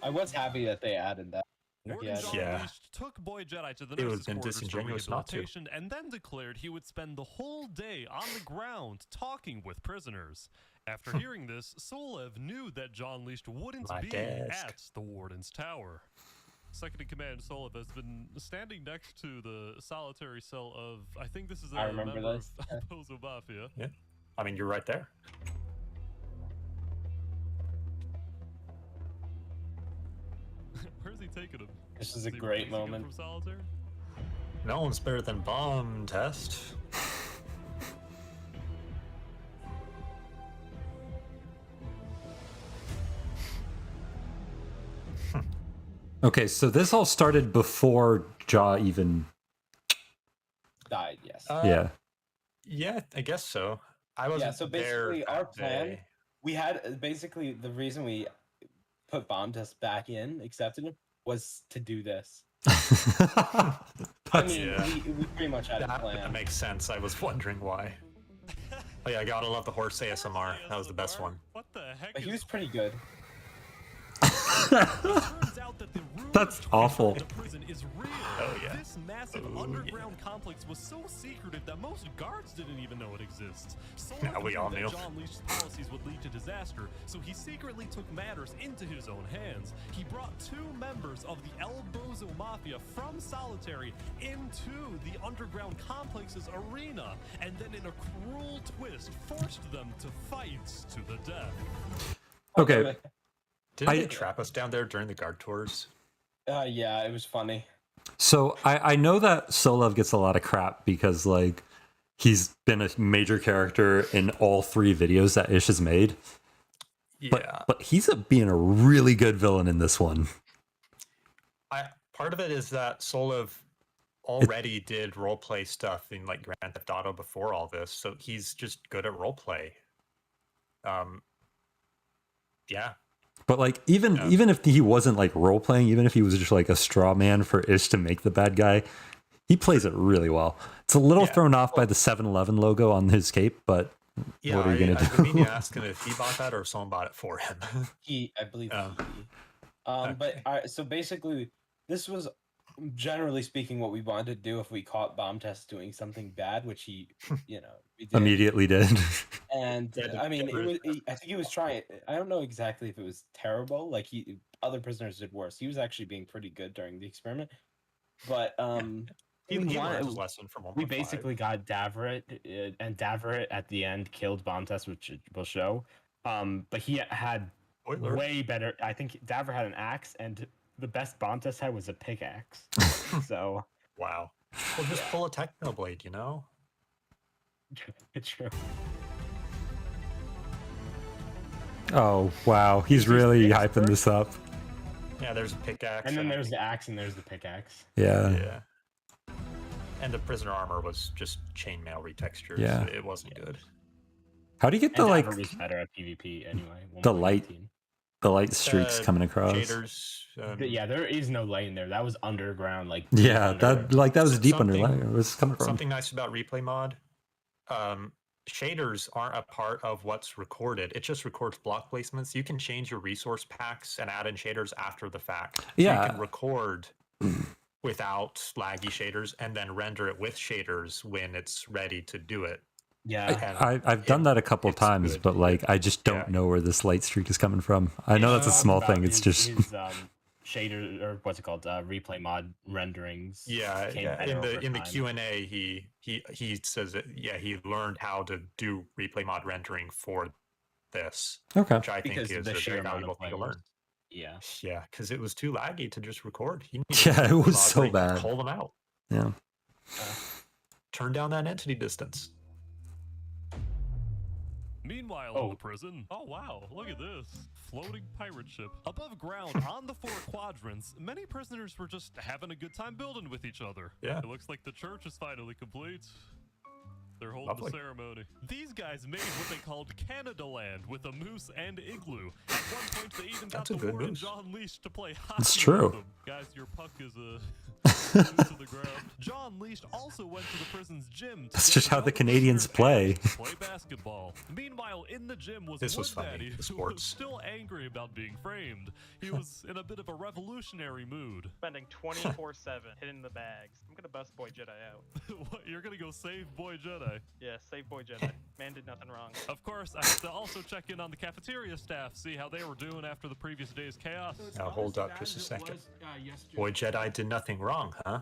I was happy that they added that. Warden Yeah. John Yeah. Unleashed took Boy Jedi to the It nurses' would've been quarters for disingenuous not to. rehabilitation, and then declared he would spend the whole day on the ground talking with prisoners. After hearing this, Solev knew that John Leashed wouldn't My be desk. at the Warden's tower. Second in command, Solev has been standing next to the solitary cell of, I think this is a I remember member this. of Alpozo Mafia. I mean, you're right there. Where's he taking him? This is a Is he great releasing him moment. From solitary? No one's better than bomb test. Okay, so this all started before Jaw even. Died, yes. Yeah. Yeah, I guess so. I wasn't so there basically our that plan- day. We had basically the reason we put bomb test back in, accepted him, was to do this. I mean, Yeah. we pretty much had a That plan. makes sense. I was wondering why. Oh yeah, I gotta love the horse ASMR. That was the best one. What the heck But he is was pretty good. turns out that the rumor That's of awful. the prison is real. Oh, yeah. This massive Oh, underground complex was so secretive that most guards didn't even know it exists. Yeah, we all that knew. John Leash's policies would lead to disaster, so he secretly took matters into his own hands. He brought 2 members of the El Bozo Mafia from solitary into the underground complex's arena, and then in a cruel twist, forced them to fight to the death. Okay. Didn't I- they trap us down there during the guard tours? Yeah, it was funny. So I know that Solev gets a lot of crap because like he's been a major character in all 3 videos that Ish has made. Yeah. But he's being a really good villain in this one. Part of it is that Solev already did roleplay stuff in like Grand Theft Auto before all this, so he's just good at roleplay. Yeah. But like even if he wasn't like role playing, even if he was just like a straw man for Ish to make the bad guy, he plays it really well. It's a little thrown off by the 7-Eleven logo on his cape, but Yeah, what are you gonna I've do? been meaning to ask him if he bought that or if someone bought it for him. I believe Oh. he. But so basically, this was generally speaking what we wanted to do if we caught Bomb Test doing something bad, which he, we did. Immediately did. And Yeah, I mean, there is I think he was trying. I don't know exactly if it was terrible. Like other prisoners did worse. He was actually being pretty good during the experiment. But He we learned his lesson from 1.5. we basically got Daveret, and Daveret at the end killed Bomb Test, which will show. But he had Spoiler. way better. I think Daveret had an axe, and the best Bomb Test had was a pickaxe. So Wow. Well, just pull a Technoblade, you know? it's true. Oh wow, he's really hyping this up. Yeah, there's a pickaxe. And then there's the axe, and there's the pickaxe. Yeah. Yeah. And the prisoner armor was just chainmail retextures. Yeah. It wasn't good. How do you get And the like Daveret was better at PvP anyway. the light 1.19. the light streaks coming across? Shaders. Yeah, there is no light in there. That was underground, like Yeah, that was deep under Something- light. It was coming from. Something nice about replay mod. Shaders aren't a part of what's recorded. It just records block placements. You can change your resource packs and add in shaders after the fact. So Yeah. you can record without laggy shaders and then render it with shaders when it's ready to do it. Yeah, I've done that a couple it's times, good. but like I just don't Yeah. know where this light streak is coming from. I know that's a small thing. It's just his, shader, or what's it called, replay mod renderings. Yeah, came yeah. better In over the time. Q&A, he says that he learned how to do replay mod rendering for this, okay. which I think Because is the a sheer very amount valuable of thing to players. learn. Yeah. Yeah, because it was too laggy to just record. He Yeah, it was mod so where you can bad. Call them out. Yeah. Turn down that entity distance. Meanwhile, in the prison. Oh, wow. Look at this. Floating pirate ship. Above ground, on the 4 quadrants, many prisoners were just having a good time building with each other. Yeah. It looks like the church is finally complete. They're holding Lovely. the ceremony. These guys made what they called Canada Land with a moose and igloo. At one point, they even got That's a the good warden moose. John Leash to play hockey It's true. with them. Guys, your puck is to the ground. John Leash also went to the prison's gym. To That's get just how the young Canadians prisoners play. play basketball. Meanwhile, in the gym was This was Wood funny, Daddy, the who was sports. still angry about being framed. He was in a bit of a revolutionary mood. Spending 24/7 hitting the bags. I'm gonna bust Boy Jedi out. What, you're gonna go save Boy Jedi? Yeah, save Boy Jedi. Man did nothing wrong. Of course, I have to also check in on the cafeteria staff, see how they were doing after the previous day's chaos. Now hold up just a second. Boy Jedi did nothing wrong, huh?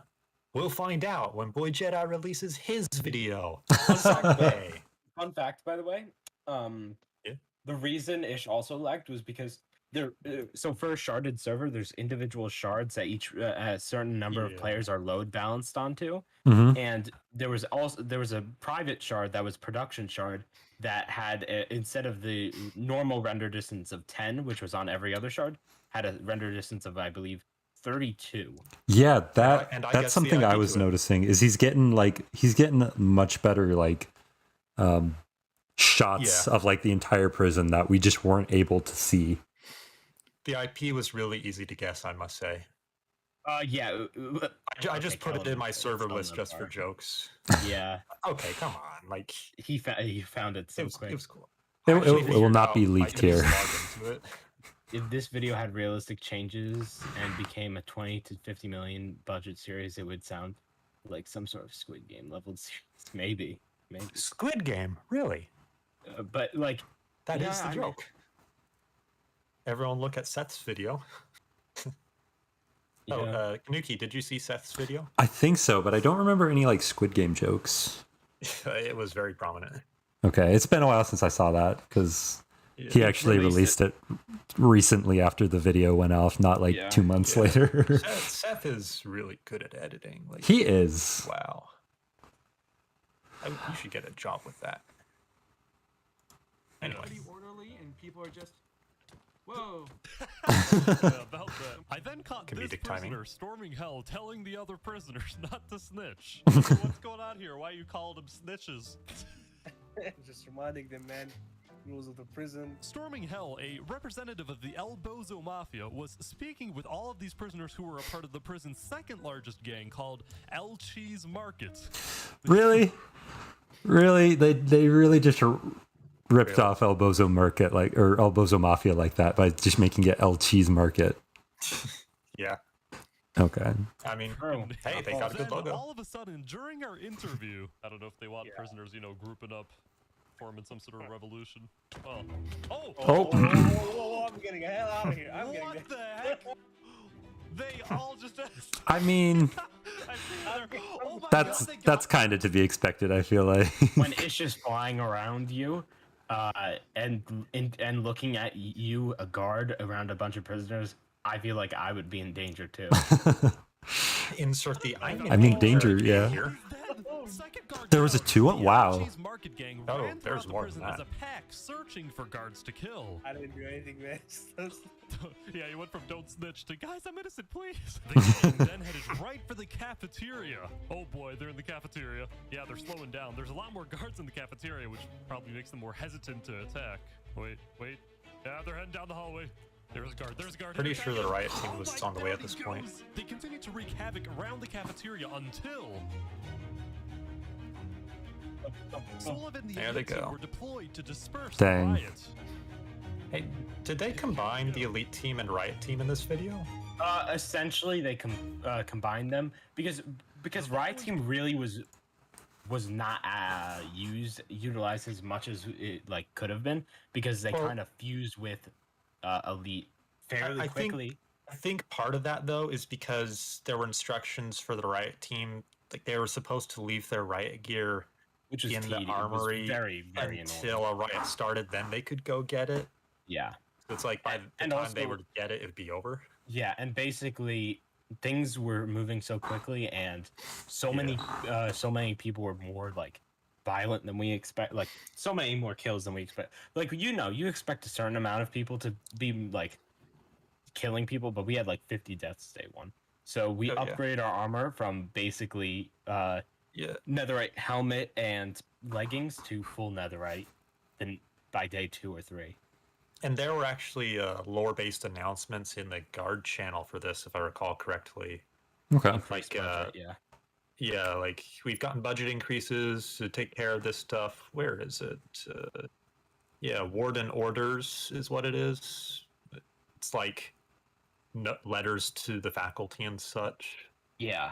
We'll find out when Boy Jedi releases his video on Saturday. Fun fact, by the way, the reason Ish also lagged was because there. So for a sharded server, there's individual shards that each a certain number of Yeah. players are load balanced onto, Mhm. and there was a private shard that was production shard that had instead of the normal render distance of 10, which was on every other shard, had a render distance of, I believe, 32. Yeah, and I that's guess something the I IP was to it. noticing is he's getting much better like shots Yeah. of like the entire prison that we just weren't able to see. The IP was really easy to guess, I must say. Yeah. I just put it in my server on list the just for bar. jokes. Yeah. Okay, come on. Like, He found it so quick. it was cool. I It actually will figured not out be I leaked could here. just log into it. If this video had realistic changes and became a 20 to 50 million budget series, it would sound like some sort of Squid Game leveled series. Maybe. Squid Game, really? But like That is yeah, the I- joke. Everyone look at Seth's video. Yeah. KaNukei, did you see Seth's video? I think so, but I don't remember any like Squid Game jokes. It was very prominent. Okay, it's been a while since I saw that because Yeah, he they actually released released it recently after the video went off, not like Yeah, 2 months yeah. later. Seth is really good at editing. Like, He is. Wow. You should get a job with that. Anyway. Pretty orderly, and people are just. Whoa. About that. I then caught this Comedic prisoner timing. storming hell, telling the other prisoners not to snitch. What's going on here? Why you called them snitches? Just reminding them, man, rules of the prison. Storming hell, a representative of the El Bozo Mafia, was speaking with all of these prisoners who were a part of the prison's second largest gang called El Cheese Market. Really? Really? They really just ripped off El Bozo Market, like, or El Bozo Mafia like that by just making it El Cheese Market. Yeah. Okay. I mean, hey, they got a good Then, logo. all of a sudden, during our interview, I don't know if they want prisoners, grouping up, forming some sort of revolution. Well, I'm getting the hell out of here. What the heck? They all just. I mean, Oh my that's God, that's kind of to be expected, I feel like. When it's just flying around you, and looking at you, a guard around a bunch of prisoners, I feel like I would be in danger too. Insert the I mean, danger, yeah. There was a 2? Wow. Cheese Market gang Oh, ran there's throughout the more prison than as that. a pack, searching for guards to kill. I didn't do anything, man. Yeah, you went from don't snitch to guys, I'm innocent, please. The gang then headed right for the cafeteria. Oh boy, they're in the cafeteria. Yeah, they're slowing down. There's a lot more guards in the cafeteria, which probably makes them more hesitant to attack. Wait. Yeah, they're heading down the hallway. There's a guard. Pretty sure the riot team was on the way at this point. They continue to wreak havoc around the cafeteria until Sullivan and the There they elite team go. were deployed to disperse Dang. the riot. Hey, did they combine the elite team and riot team in this video? Essentially, they combined them because riot team really was not utilized as much as it like could have been because they Well- kind of fused with elite fairly I quickly. I think part of that though is because there were instructions for the riot team, like they were supposed to leave their riot gear Which was in tedious. the It was armory very, very until a riot started. Then they could go get it. Yeah. So it's like by the And time also- they would get it, it'd be over. Yeah, and basically things were moving so quickly, and so many people were more like violent than we expect. Like so many more kills than we expect. Like you expect a certain amount of people to be like killing people, but we had like 50 deaths day one. So we upgraded our armor from basically netherite helmet and leggings to full netherite. Then by day 2 or 3. And there were actually lore-based announcements in the guard channel for this, if I recall correctly. Okay. Like, yeah. Yeah, like we've gotten budget increases to take care of this stuff. Where is it? Yeah, warden orders is what it is. It's like letters to the faculty and such. Yeah.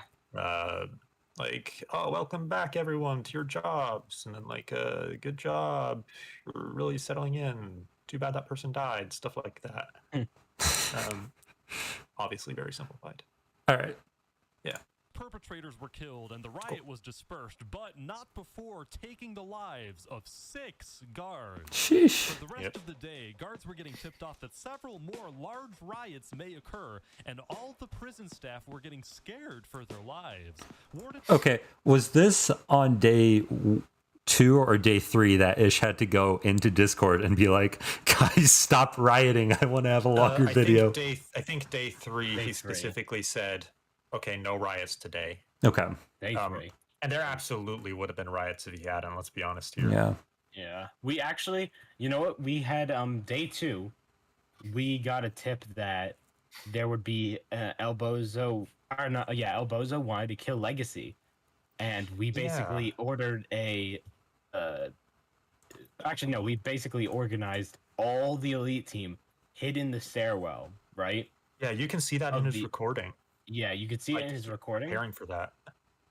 Like, oh, welcome back everyone to your jobs, and then like, good job, you're really settling in. Too bad that person died. Stuff like that. Obviously, very simplified. All right. Yeah. Perpetrators were killed and the riot was dispersed, but not before taking the lives of 6 guards. Sheesh. For the rest of the day, guards were getting tipped off that several more large riots may occur, and all the prison staff were getting scared for their lives. Okay, was this on day 2 or day 3 that Ish had to go into Discord and be like, guys, stop rioting. I want to have a longer video. I think day 3, he specifically said, okay, no riots today. Okay. Day 3. And there absolutely would have been riots if he hadn't, let's be honest here. Yeah. Yeah. We actually, you know what? We had day 2, we got a tip that there would be El Bozo. or not, yeah, El Bozo wanted to kill Legacy, and we basically ordered a. Actually, no, we basically organized all the elite team hid in the stairwell, right? Yeah, you can see that in his recording. Yeah, you could see it in his recording. Preparing for that.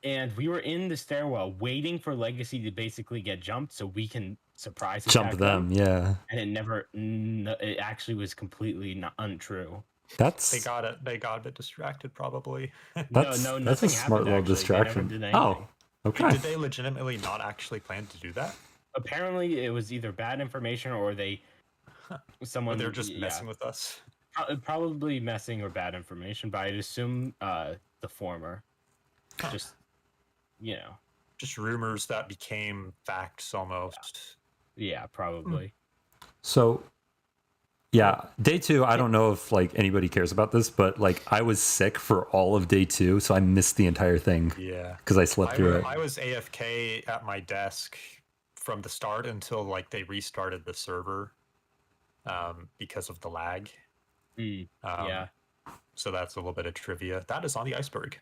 And we were in the stairwell waiting for Legacy to basically get jumped so we can surprise Jump attack them, yeah. And it never, it actually was completely not untrue. That's They got a bit distracted probably. that's no, a nothing smart happened, little actually. They never distraction. did Oh, anything. okay. Did they legitimately not actually plan to do that? Apparently, it was either bad information or someone. Or they're just messing with us. Probably messing or bad information, but I'd assume the former. Just, just rumors that became facts almost. Yeah, probably. So, yeah, day 2. I don't know if like anybody cares about this, but like I was sick for all of day 2, so I missed the entire thing. Yeah, because I slept through it. I was AFK at my desk from the start until like they restarted the server, because of the lag. Yeah. So that's a little bit of trivia. That is on the iceberg.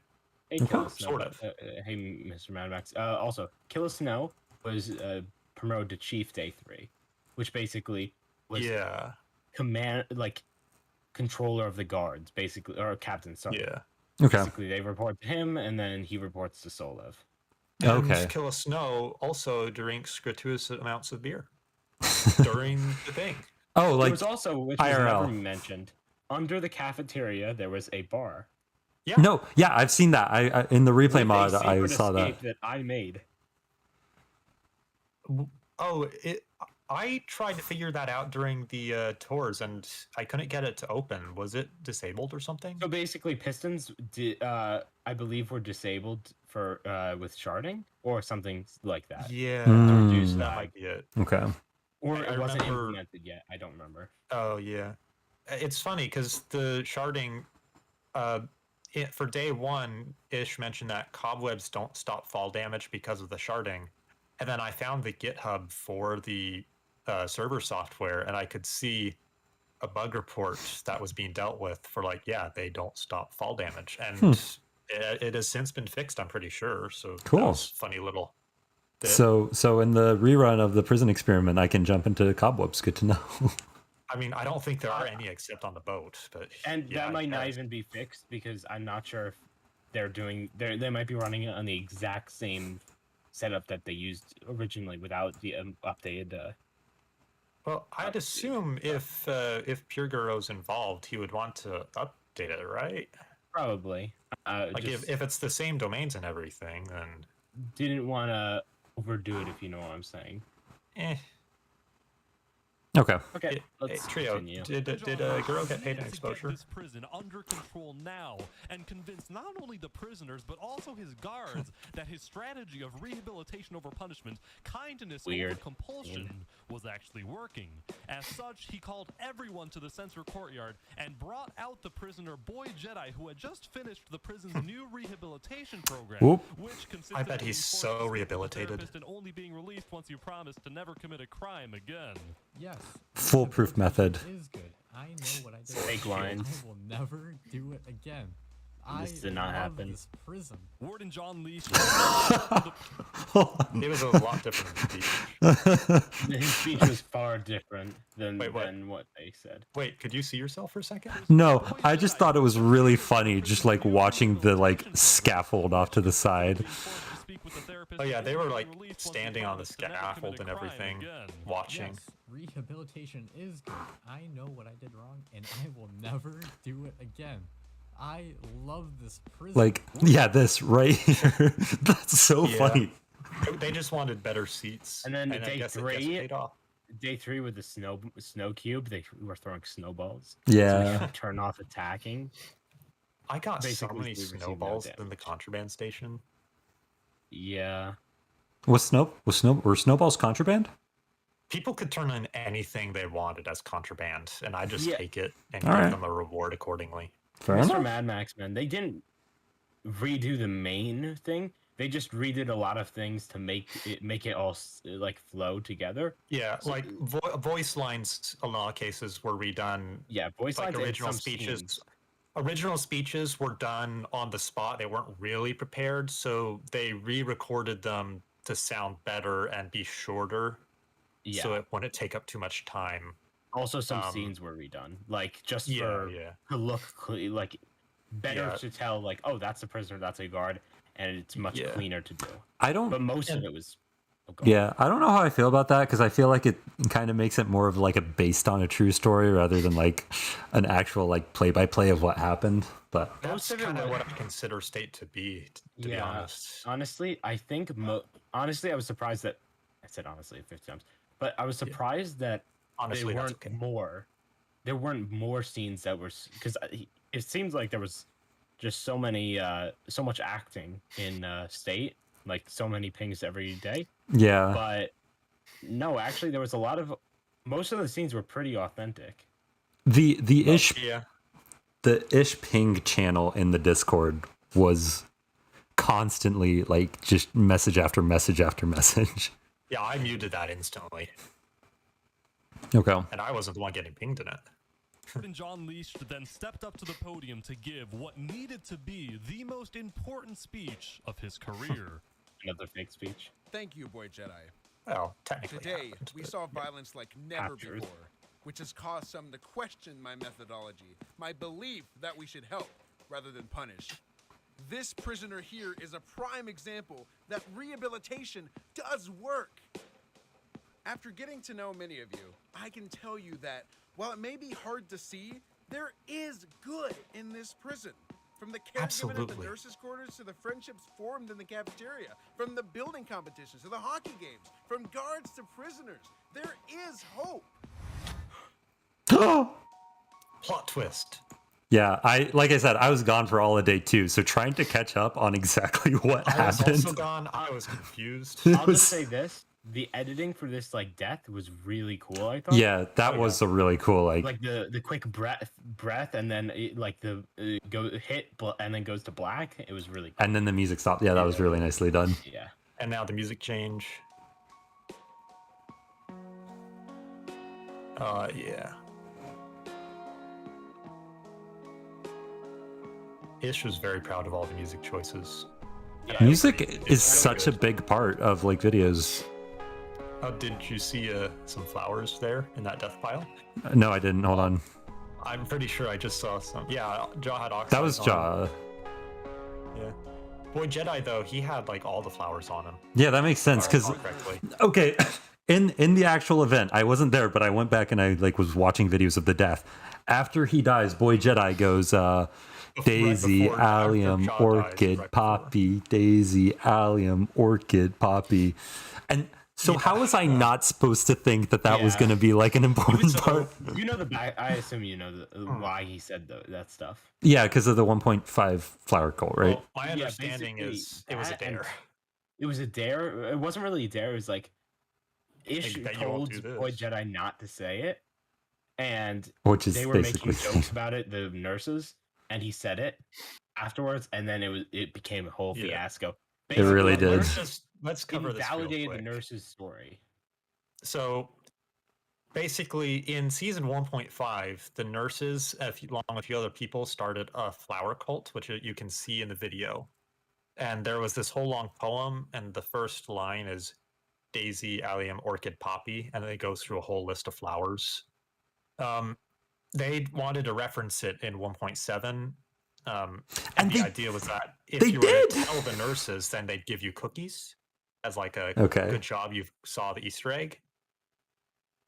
Hey, Sort of. Hey, Mr. Mad Max. Also, Killer Snow was promoted to Chief day 3, which basically was controller of the guards, basically, or captain. Sorry. Yeah. Okay. Basically, they report to him, and then he reports to Solev. Okay. Killer Snow also drinks gratuitous amounts of beer during the thing. Oh, like there was also, which was IRL. never mentioned, under the cafeteria there was a bar. Yeah. No, yeah, I've seen that. I in the replay With a mod, I secret saw that. escape that I made. Oh, I tried to figure that out during the tours, and I couldn't get it to open. Was it disabled or something? So basically, pistons, I believe, were disabled for with sharding or something like that. Yeah, To reduce that lag. might be it. Okay. Or I it wasn't remember- implemented yet. I don't remember. Oh yeah, it's funny because the sharding, for day 1, Ish mentioned that cobwebs don't stop fall damage because of the sharding, and then I found the GitHub for the server software, and I could see a bug report that was being dealt with for like, yeah, they don't stop fall damage, and it has since been fixed. I'm pretty sure. So Cool. That was funny little. bit. So in the rerun of the prison experiment, I can jump into cobwebs. Good to know. I mean, I don't think there are any except on the boat, but And yeah, that might not guys. even be fixed because I'm not sure if they're doing. They might be running it on the exact same setup that they used originally without the updated. Well, I'd assume if Pure Guro's involved, he would want to update it, right? Probably. Like if it's the same domains and everything, then Didn't want to overdo it, if you know what I'm saying. Okay. Okay, let's Trio, continue. did Guro get paid an exposure? This prison under control now and convince not only the prisoners but also his guards that his strategy of rehabilitation over punishment, kindness over compulsion was actually working. As such, he called everyone to the censor courtyard and brought out the prisoner Boy Jedi, who had just finished the prison's new rehabilitation program, Whoop. which consisted I bet of he's being so forced to sleep with a rehabilitated. therapist and only being released once you promise to never commit a crime again. Yes. Foolproof method. Is good. I know what I did. Fake lines. I will never do it again. This did not love happen. This prison. Warden John Lee. It was a lot different than speech. His speech was far different than Wait, what? than what they said. Wait, could you see yourself for a second? No, I just thought it was really funny, just like watching the like scaffold off to the side. Oh yeah, they were like standing on the scaffold and everything, watching. Yes, rehabilitation is good. I know what I did wrong, and I will never do it again. I love this prison. Like, yeah, this right here. That's so Yeah. funny. They just wanted better seats. And then I day guess it 3, paid off. day 3 with the snow cube, they were throwing snowballs. Yeah. So we had to turn off attacking. I got Basically, so many we received no snowballs in damage. the contraband station. Yeah. Were snowballs contraband? People could turn in anything they wanted as contraband, and I just Yeah. take it and All give right. them a reward accordingly. Fair Mr. enough. Mad Max, man, they didn't redo the main thing. They just redid a lot of things to make it all like flow together. Yeah, like voice lines in a lot of cases were redone. Yeah, voice like lines and original some speeches. scenes. original speeches were done on the spot. They weren't really prepared, so they re-recorded them to sound better and be shorter, so it wouldn't take up too much time. Also, some scenes were redone, like just to look like better to tell, like, oh, that's a prisoner, that's a guard, and it's much cleaner to do. But most of it was. Yeah, I don't know how I feel about that because I feel like it kind of makes it more of like a based on a true story rather than like an actual like play-by-play of what happened. But that's kind of what I consider state to be, to be honest. Honestly, I think honestly, I was surprised that I said honestly 50 times, but I was surprised that honestly there weren't more scenes that were, because it seems like there was just so much acting in state, like so many pings every day. Yeah. But no, actually, there was most of the scenes were pretty authentic. The ish ping channel in the Discord was constantly like just message after message after message. Yeah, I muted that instantly. Okay. And I wasn't the one getting pinged in it. And John Leash then stepped up to the podium to give what needed to be the most important speech of his career. Another fake speech. Thank you, Boy Jedi. Well, technically. Today, we saw violence like never before, which has caused some to question my methodology, my belief that we should help rather than punish. This prisoner here is a prime example that rehabilitation does work. After getting to know many of you, I can tell you that while it may be hard to see, there is good in this prison. From the care given at the nurses' quarters to the friendships formed in the cafeteria, from the building competitions to the hockey games, from guards to prisoners, there is hope. Plot twist. Yeah, like I said, I was gone for all of day too, so trying to catch up on exactly what happened. I was also gone. I was confused. I'll just say this: the editing for this death was really cool. I thought. Yeah, that was a really cool like the quick breath, and then go hit and then goes to black. It was really cool. And then the music stopped. Yeah, that was really nicely done. Yeah. And now the music change. Yeah. Ish was very proud of all the music choices. Yeah, music is such a big part of like videos. Did you see some flowers there in that death pile? No, I didn't. Hold on. I'm pretty sure I just saw some. Yeah, Jaw had oxide. That was Jaw. Yeah. Boy Jedi though, he had like all the flowers on him. Yeah, that makes sense because okay, in the actual event, I wasn't there, but I went back and I like was watching videos of the death. After he dies, Boy Jedi goes Daisy, Allium, Orchid, Poppy, Daisy, Allium, Orchid, Poppy. And so how was I not supposed to think that was going to be like an important part? You know I assume you know why he said that stuff. Yeah, because of the 1.5 flower cult, right? Well, my understanding is it was a dare. It was a dare. It wasn't really a dare. It was like Ish told Boy Jedi not to say it. And they were making jokes about it, the nurses. And he said it afterwards, and then it became a whole fiasco. Basically, it really did. Let's cover this. Validated the nurse's story. So, basically, in season 1.5, the nurses, along with a few other people, started a flower cult, which you can see in the video. And there was this whole long poem, and the first line is Daisy, Allium, Orchid, Poppy, and then it goes through a whole list of flowers. They wanted to reference it in 1.7, and the idea was that if you were to tell the nurses, then they'd give you cookies as like a good job you saw the Easter egg,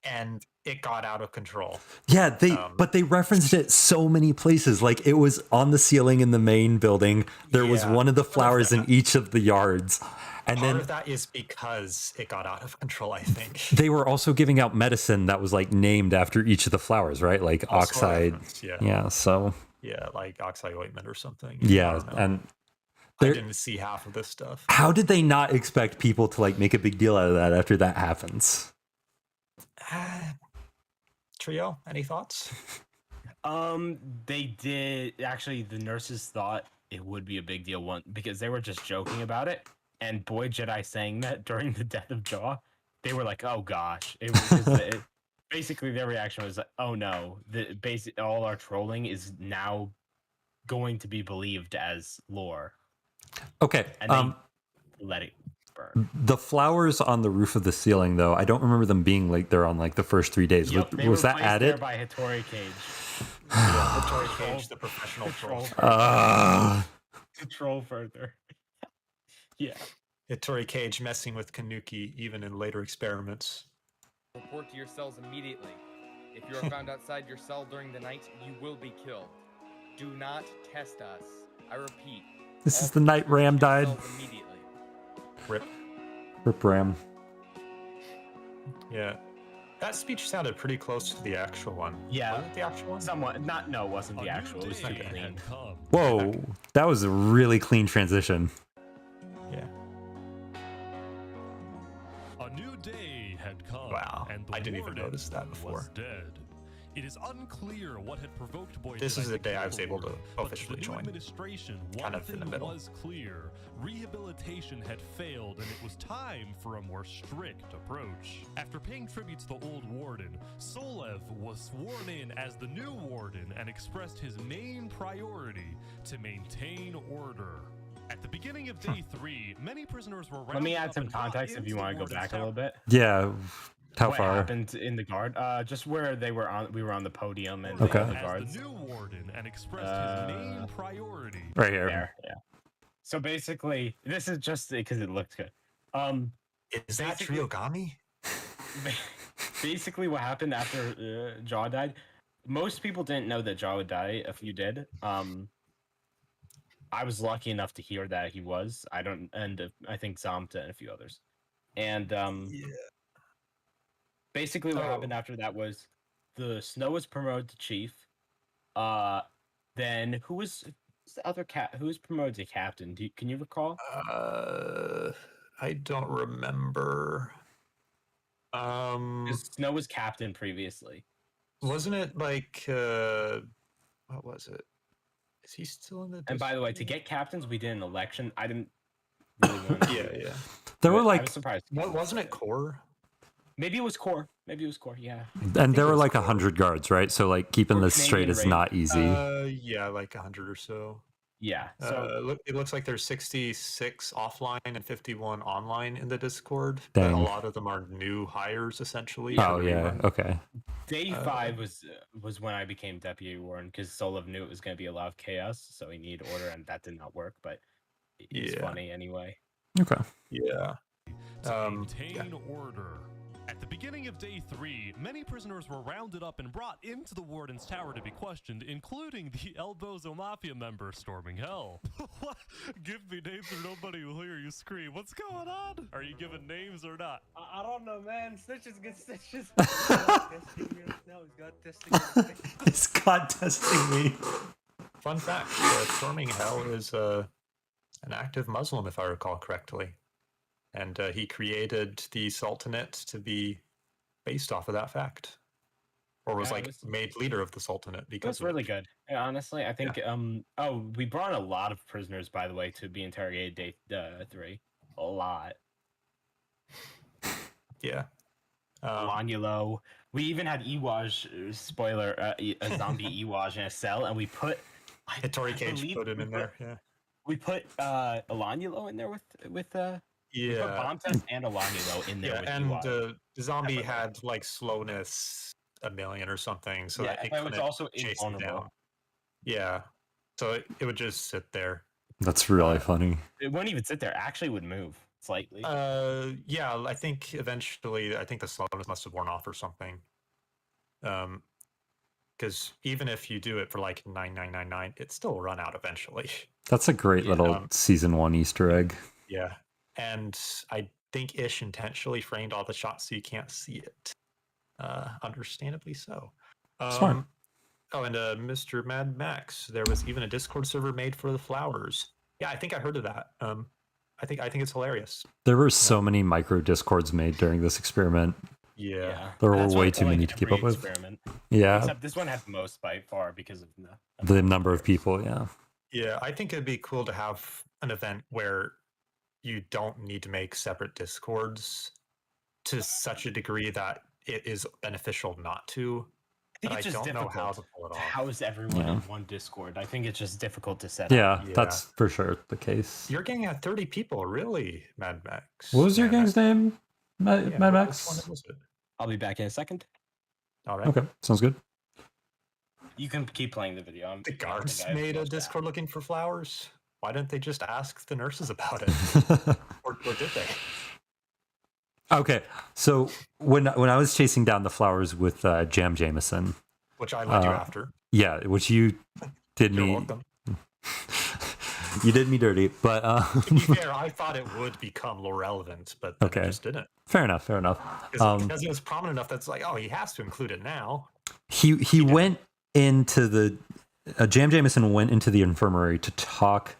and it got out of control. Yeah, but they referenced it so many places. Like it was on the ceiling in the main building. There was one of the flowers in each of the yards. And part of that is because it got out of control, I think. They were also giving out medicine that was like named after each of the flowers, right? Like also oxide. Yeah, so. Yeah, like oxide ointment or something. Yeah, and I didn't see half of this stuff. How did they not expect people to like make a big deal out of that after that happens? Trio, any thoughts? They did actually. The nurses thought it would be a big deal because they were just joking about it. And Boy Jedi saying that during the death of Jaw, they were like, "Oh gosh!" It was basically their reaction was like, "Oh no!" All our trolling is now going to be believed as lore, Okay. and then let it burn. The flowers on the roof of the ceiling, though, I don't remember them being like there on like the first 3 days. Yep, they was were that placed added? there by Hattori Cage. Yeah, Hattori Cage, the professional troll. To troll further. Yeah. Hattori Cage messing with KaNukei even in later experiments. Report to your cells immediately. If you are found outside your cell during the night, you will be killed. Do not test us. I repeat. This all is the night prisoners Ram to your died. cells immediately. Rip. Rip Ram. Yeah. That speech sounded pretty close to the actual one. Yeah. Was it the actual one? Somewhat. No, it wasn't the actual. It was too clean. Whoa, that was a really clean transition. Yeah. A new day had come. Wow, And the I didn't even warden notice that was before. dead. It is unclear what had provoked Boy. This is the day I was kill able to Warden, but officially the new join. Administration, Kind one of in the thing middle. was clear: rehabilitation had failed, and it was time for a more strict approach. After paying tribute to the old warden, Solev was sworn in as the new warden and expressed his main priority to maintain order. At the beginning of day 3, many prisoners were. Let me rounded add up some and brought context if into you the want to go warden's back a tower. little bit. Yeah. How what far? happened in the guard? Just where they were on. We were on the podium and Okay. the As guards. the new warden and expressed his main priority. Right here. There, yeah. So basically, this is just because it looked good. Is that basically- Triogami? Basically, what happened after Jaw died? Most people didn't know that Jaw would die. A few did. I was lucky enough to hear that he was. I think Zamta and a few others. And basically, what happened after that was the Snow was promoted to chief. Then who was the other who was promoted to captain? Can you recall? I don't remember. 'Cause Snow was captain previously. Wasn't it like what was it? Is he still in the? And by the way, to get captains, we did an election. I didn't really want to. Yeah. There were I like, was surprised. What wasn't it? Core? Maybe it was core. Yeah. and there were like 100 guards, right? So like keeping Or this straight Canadian is rate. not easy. Yeah, like 100 or so. Yeah. So It looks like there's 66 offline and 51 online in the Discord. Dang. But a lot of them are new hires, essentially. Oh for the yeah. rerun. Okay. day 5 was when I became deputy warden because Solev knew it was going to be a lot of chaos, so he needed order, and that did not work. But it's Yeah. funny anyway. Okay. Yeah. To maintain order. At the beginning of day 3, many prisoners were rounded up and brought into the warden's tower to be questioned, including the El Bozo Mafia member storming hell. What? Give me names or nobody will hear you scream. What's going on? Are you giving names or not? I don't know, man. Snitches get stitches. Testing me right now. He's got testing me. It's God testing me. Fun fact: storming hell is an active Muslim, if I recall correctly, and he created the Sultanate to be based off of that fact, or was Yeah, like made leader of the Sultanate because That's really good. Yeah, honestly, I think. We brought a lot of prisoners, by the way, to be interrogated day 3. A lot. Yeah. Lanulo. We even had Iwaj, spoiler, a zombie Iwaj in a cell, and we put Hattori Cage put him in there. Yeah. We put Alanulo in there with we put bomb test and Alanulo in there Yeah, with and Iwaj. the zombie had like slowness 1,000,000 or something, so Yeah, it but it was couldn't also chase him invulnerable. down. Yeah, so it would just sit there. That's really funny. It wouldn't even sit there. Actually, would move slightly. Yeah, I think eventually, the slowness must have worn off or something. Because even if you do it for like 9999, it still will run out eventually. That's a great little season 1 Easter egg. Yeah, and I think Ish intentionally framed all the shots so you can't see it. Understandably so. Smart. Oh, and Mr. Mad Max, there was even a Discord server made for the flowers. Yeah, I think I heard of that. I think it's hilarious. There were so many micro discords made during this experiment. Yeah. There were That's way what, too like, many to keep every up with. experiment. Yeah. Except this one had the most by far because of The number of people, yeah. Yeah, I think it'd be cool to have an event where you don't need to make separate discords to such a degree that it is beneficial not to. think but it's I just don't know how difficult to pull it to off. house everyone Yeah. in one Discord. I think it's just difficult to set Yeah, up. that's for sure the case. Your gang had 30 people, really, Mad Max. What was your Man, gang's name, Mad yeah, Mad which Max? one was it? I'll be back in a second. All right. Okay, sounds good. You can keep playing the video. The guards I think I have made the a most Discord looking for flowers. Why didn't they just ask the nurses about it? or did they? Okay, so when I was chasing down the flowers with Jam Jameson, Which I led you after. yeah, which you did You're me, welcome. you did me dirty, but To be fair, I thought it would become lore relevant, but then Okay. it just didn't. fair enough, fair enough. Because it was prominent enough that's like, oh, he has to include it now. He went into the Jam Jameson went into the infirmary to talk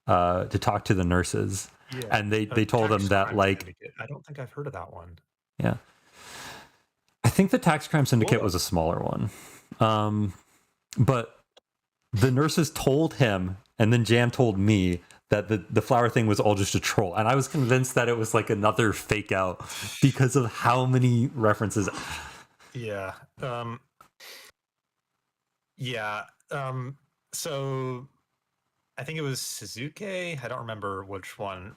to the nurses, and they told him that, like, I don't think I've heard of that one. yeah, I think the tax crime syndicate was a smaller one, but the nurses told him, and then Jam told me that the flower thing was all just a troll, and I was convinced that it was like another fake out because of how many references. Yeah. So I think it was Suzuki. I don't remember which one.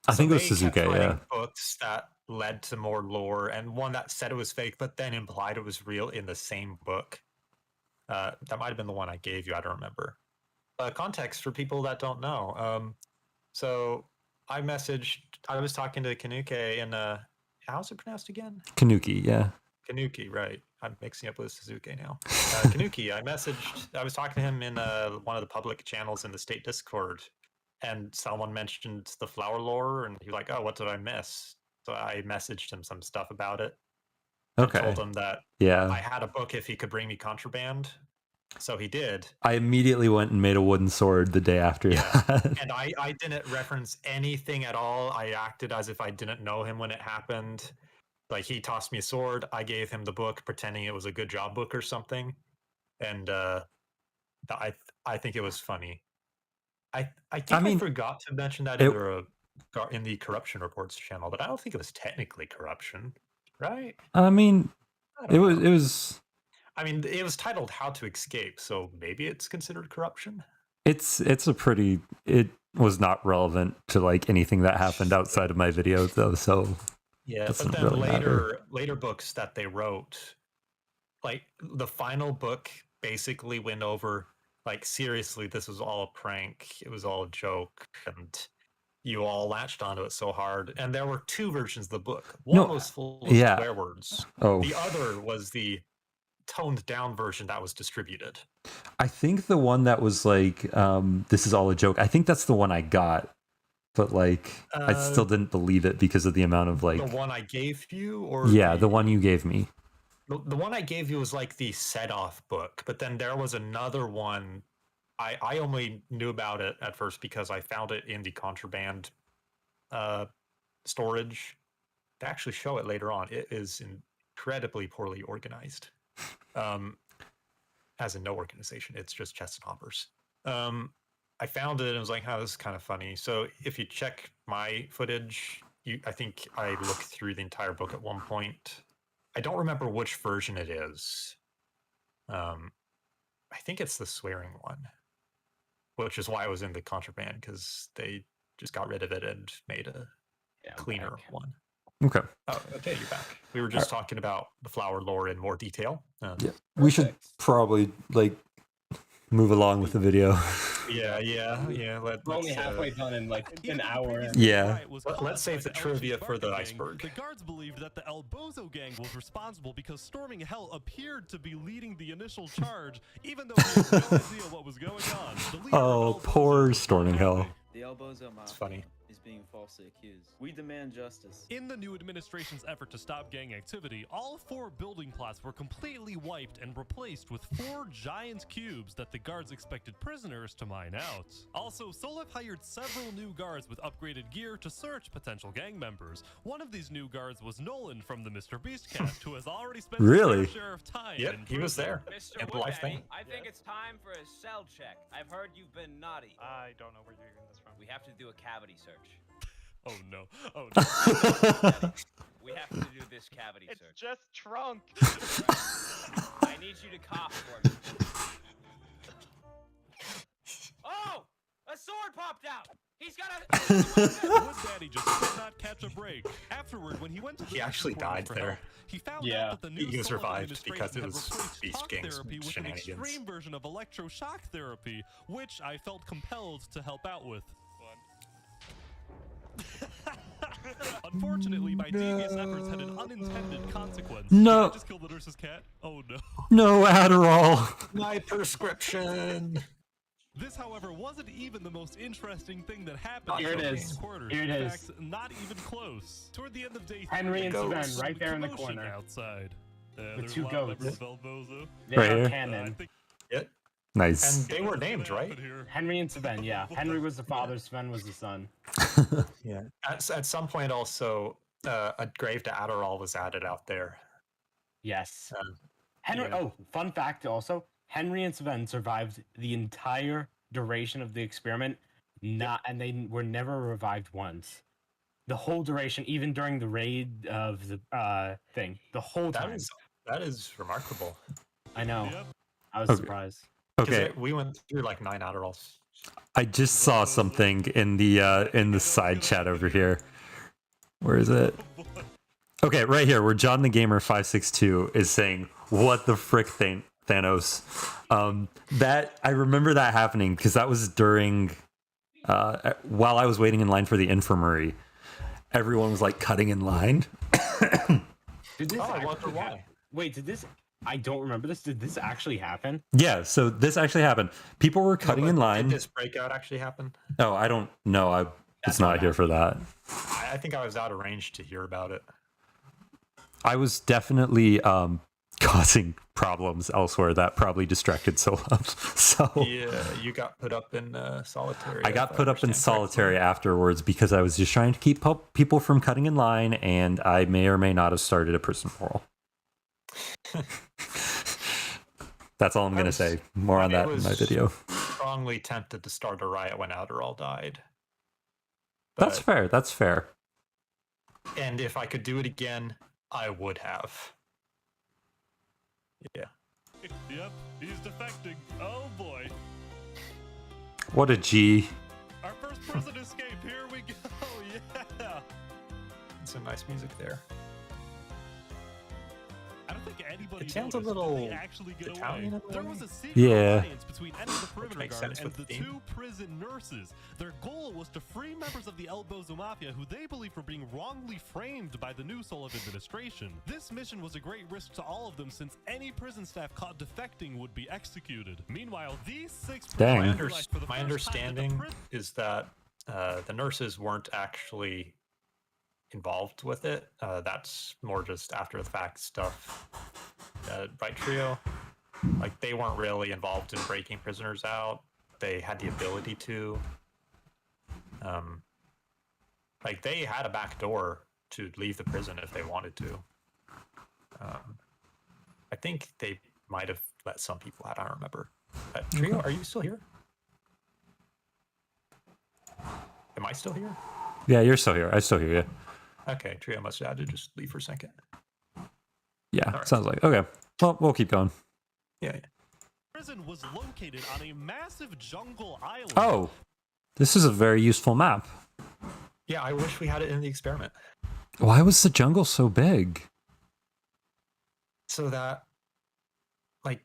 I think it was they kept Suzuki, writing yeah. Books that led to more lore, and one that said it was fake, but then implied it was real in the same book. That might have been the one I gave you. I don't remember. Context for people that don't know. So I was talking to KaNukei in how's it pronounced again? KaNukei, yeah. KaNukei, right. I'm mixing up with Suzuki now. KaNukei, I was talking to him in one of the public channels in the state Discord, and someone mentioned the flower lore, and he was like, oh, what did I miss? So I messaged him some stuff about it. Okay. Told him that Yeah. I had a book if he could bring me Contraband. So he did. I immediately went and made a wooden sword the day after that. And I didn't reference anything at all. I acted as if I didn't know him when it happened. Like, he tossed me a sword. I gave him the book, pretending it was a good job book or something. And I think it was funny. I forgot to mention that in the corruption reports channel, but I don't think it was technically corruption, right? I mean, it was. I mean, it was titled "How to Escape," so maybe it's considered corruption. It was not relevant to like anything that happened outside of my video though, so yeah. doesn't But then really later books that they wrote, like the final book, basically went over like, seriously, this was all a prank. It was all a joke, and you all latched onto it so hard. And there were two versions of the book. One was full of swear words. Oh. The other was the toned down version that was distributed. I think the one that was like, this is all a joke. I think that's the one I got, but like, I still didn't believe it because of the amount of like. The one I gave you, or yeah, the one you gave me. The one I gave you was like the set off book, but then there was another one. I only knew about it at first because I found it in the Contraband storage. They actually show it later on. It is incredibly poorly organized. As in no organization, it's just chests and hoppers. I found it and was like, oh, this is kind of funny. So if you check my footage, I think I looked through the entire book at one point. I don't remember which version it is. I think it's the swearing one, which is why I was in the Contraband, because they just got rid of it and made a cleaner one. Okay. Oh, okay, you're back. We were just talking about the flower lore in more detail. Yeah, we should probably like move along with the video. Yeah. We're only halfway done in like an hour. Yeah. Let's save the trivia for the iceberg. The guards believed that the El Bozo gang was responsible because Storming Hell appeared to be leading the initial charge, even though he had no idea what was going on. The leader Oh, poor Storming Hell. The El Bozo Mafia funny. is being falsely accused. We demand justice. In the new administration's effort to stop gang activity, all 4 building plots were completely wiped and replaced with 4 giant cubes that the guards expected prisoners to mine out. Also, Solef hired several new guards with upgraded gear to search potential gang members. One of these new guards was Nolan from the Mr. Beast cast, who has already spent Really? his fair share of time Yep, in he was prison. there. Mr. And life Woodbay, thing. I think it's time for a cell check. I've heard you've been naughty. I don't know where you're getting this from. We have to do a cavity search. Oh no. Oh no. We have to do this cavity It's search. just trunk. I I need you to cough for me. Oh! A sword popped out! He's got a... Wood Daddy just could not catch a break. Afterward, when he went to the He actually died for help, there. he found Yeah. out that the new He was Solar revived administration because it had was replaced Beast talk King's therapy with an shenanigans. extreme version of electroshock therapy, which I felt compelled to help out with. Unfortunately, my devious efforts had an unintended consequence. No. Did I just killed the nurse's cat? Oh no. No Adderall. My prescription. This, however, wasn't even the most interesting thing that happened. Oh, here it in is. Quarters. Here it in is. fact, not even close. Toward the end of day Henry three, and there Sven, was right there in the commotion corner. outside. The there's two a lot of goats. members of Elbozo. They Right are here. canon. Yep. Nice. And they were named, right? Henry and Sven, yeah. Henry was the father, Sven was the son. Yeah. At some point, also, a grave to Adderall was added out there. Yes. Henry. yeah. Oh, fun fact also: Henry and Sven survived the entire duration of the experiment, and they were never revived once. The whole duration, even during the raid of the thing, the whole time. That is remarkable. I know. Yep. I was Okay. surprised. 'Cause Okay, we went through like 9 Adderalls. I just saw something in the side chat over here. Where is it? Okay, right here, where John the Gamer 562 is saying, "What the frick, Thanos?" That I remember that happening because that was during while I was waiting in line for the infirmary. Everyone was like cutting in line. Did this I actually wonder why. Wait, did this? I don't remember this. Did this actually happen? Yeah, so this actually happened. People were cutting in line. Did this breakout actually happen? Oh, I don't know. I was not here for that. I think I was out of range to hear about it. I was definitely causing problems elsewhere that probably distracted Solab. So Yeah, you got put up in solitary. I got if put up in understand correctly. solitary afterwards because I was just trying to keep people from cutting in line, and I may or may not have started a prison brawl. That's all I'm going to say. More on that in my video. Strongly tempted to start a riot when Adderall died. That's fair. That's fair. And if I could do it again, I would have. Yeah. Yep, he's defecting. Oh boy. What a G. Our first prison escape. Here we go. Yeah. Some nice music there. I don't think anybody It sounds a noticed. Did little they actually get Italian away? in a There way. was a secret Yeah. alliance between any of the perimeter makes guard sense and with the the theme. two prison nurses. Their goal was to free members of the El Bozo Mafia who they believed were being wrongly framed by the new Soul of administration. This mission was a great risk to all of them since any prison staff caught defecting would be executed. Meanwhile, these 6 Dang. My, prisoners realized for the my first time that the understanding prison is that the nurses weren't actually involved with it. That's more just after the fact stuff. Right, Trio? Like, they weren't really involved in breaking prisoners out. They had the ability to. Like, they had a back door to leave the prison if they wanted to. I think they might have let some people out. I don't remember. Trio, are you still here? Am I still here? Yeah, you're still here. I still hear you. Okay, Trio must have had to just leave for a second. Yeah, All right. sounds like okay. Well, we'll keep going. Yeah. prison was located on a massive jungle island. Oh, this is a very useful map. Yeah, I wish we had it in the experiment. Why was the jungle so big? So that, like,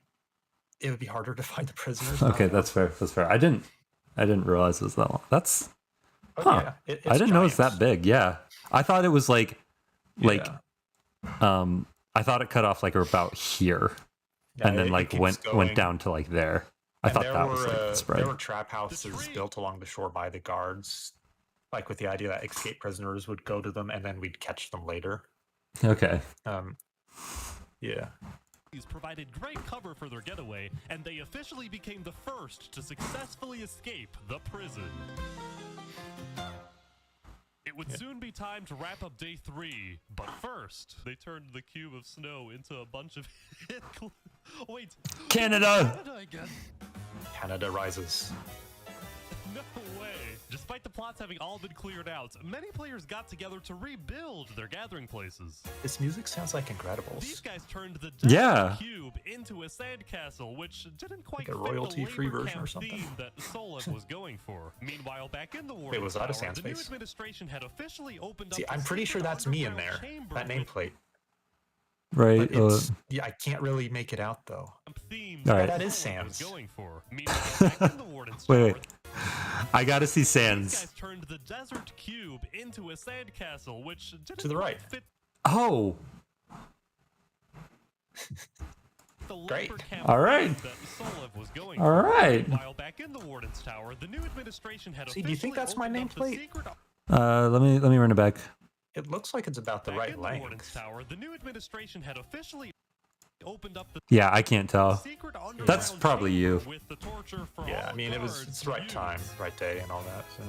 it would be harder to find the prisoners. Okay, that's fair. That's fair. I didn't realize it was that long. That's Oh, huh. yeah, it's I didn't know it's giants. that big. Yeah, I thought it was like, Yeah. I thought it cut off like about here, Yeah, and then it like keeps went going. down to like there. I And thought there that were, was like the spread. There were trap houses built along the shore by the guards, like with the idea that escaped prisoners would go to them and then we'd catch them later. Okay. Yeah. These provided great cover for their getaway, and they officially became the first to successfully escape the prison. It would soon be time to wrap up day 3, but first, they turned the cube of snow into a bunch of Wait. Canada! Canada again. Canada rises. No way. Despite the plots having all been cleared out, many players got together to rebuild their gathering places. This music sounds like Incredibles. These guys turned the Yeah. cube into a sandcastle, which didn't quite Like a fit royalty-free the labor version or camp something? theme that Solev was going for. Meanwhile, back in the war, Wait, was that a the new Sandspace? administration had officially opened See, up. I'm the pretty sure secret that's me in there. underground chamber That with nameplate. Right. But it's, yeah, I can't really make it out though. theme All that right. That is Solev was Sans. going for. Meanwhile, back in the warden's Wait. tower, I gotta see these Sans. guys turned the desert cube into a sandcastle, which didn't To the quite right. fit Oh. the Great. labor camp All right. that Solev was going All for. right. While back in the warden's tower, the new administration had See, do you think officially that's my opened up the nameplate? secret Let me run it back. It looks like it's about the back right in the warden's length. tower. The new administration had officially opened up the Yeah, I can't tell. secret underground That's probably you. chamber with the torture for Yeah, I all mean, guards it's to the right use. time, right day, and all that. So.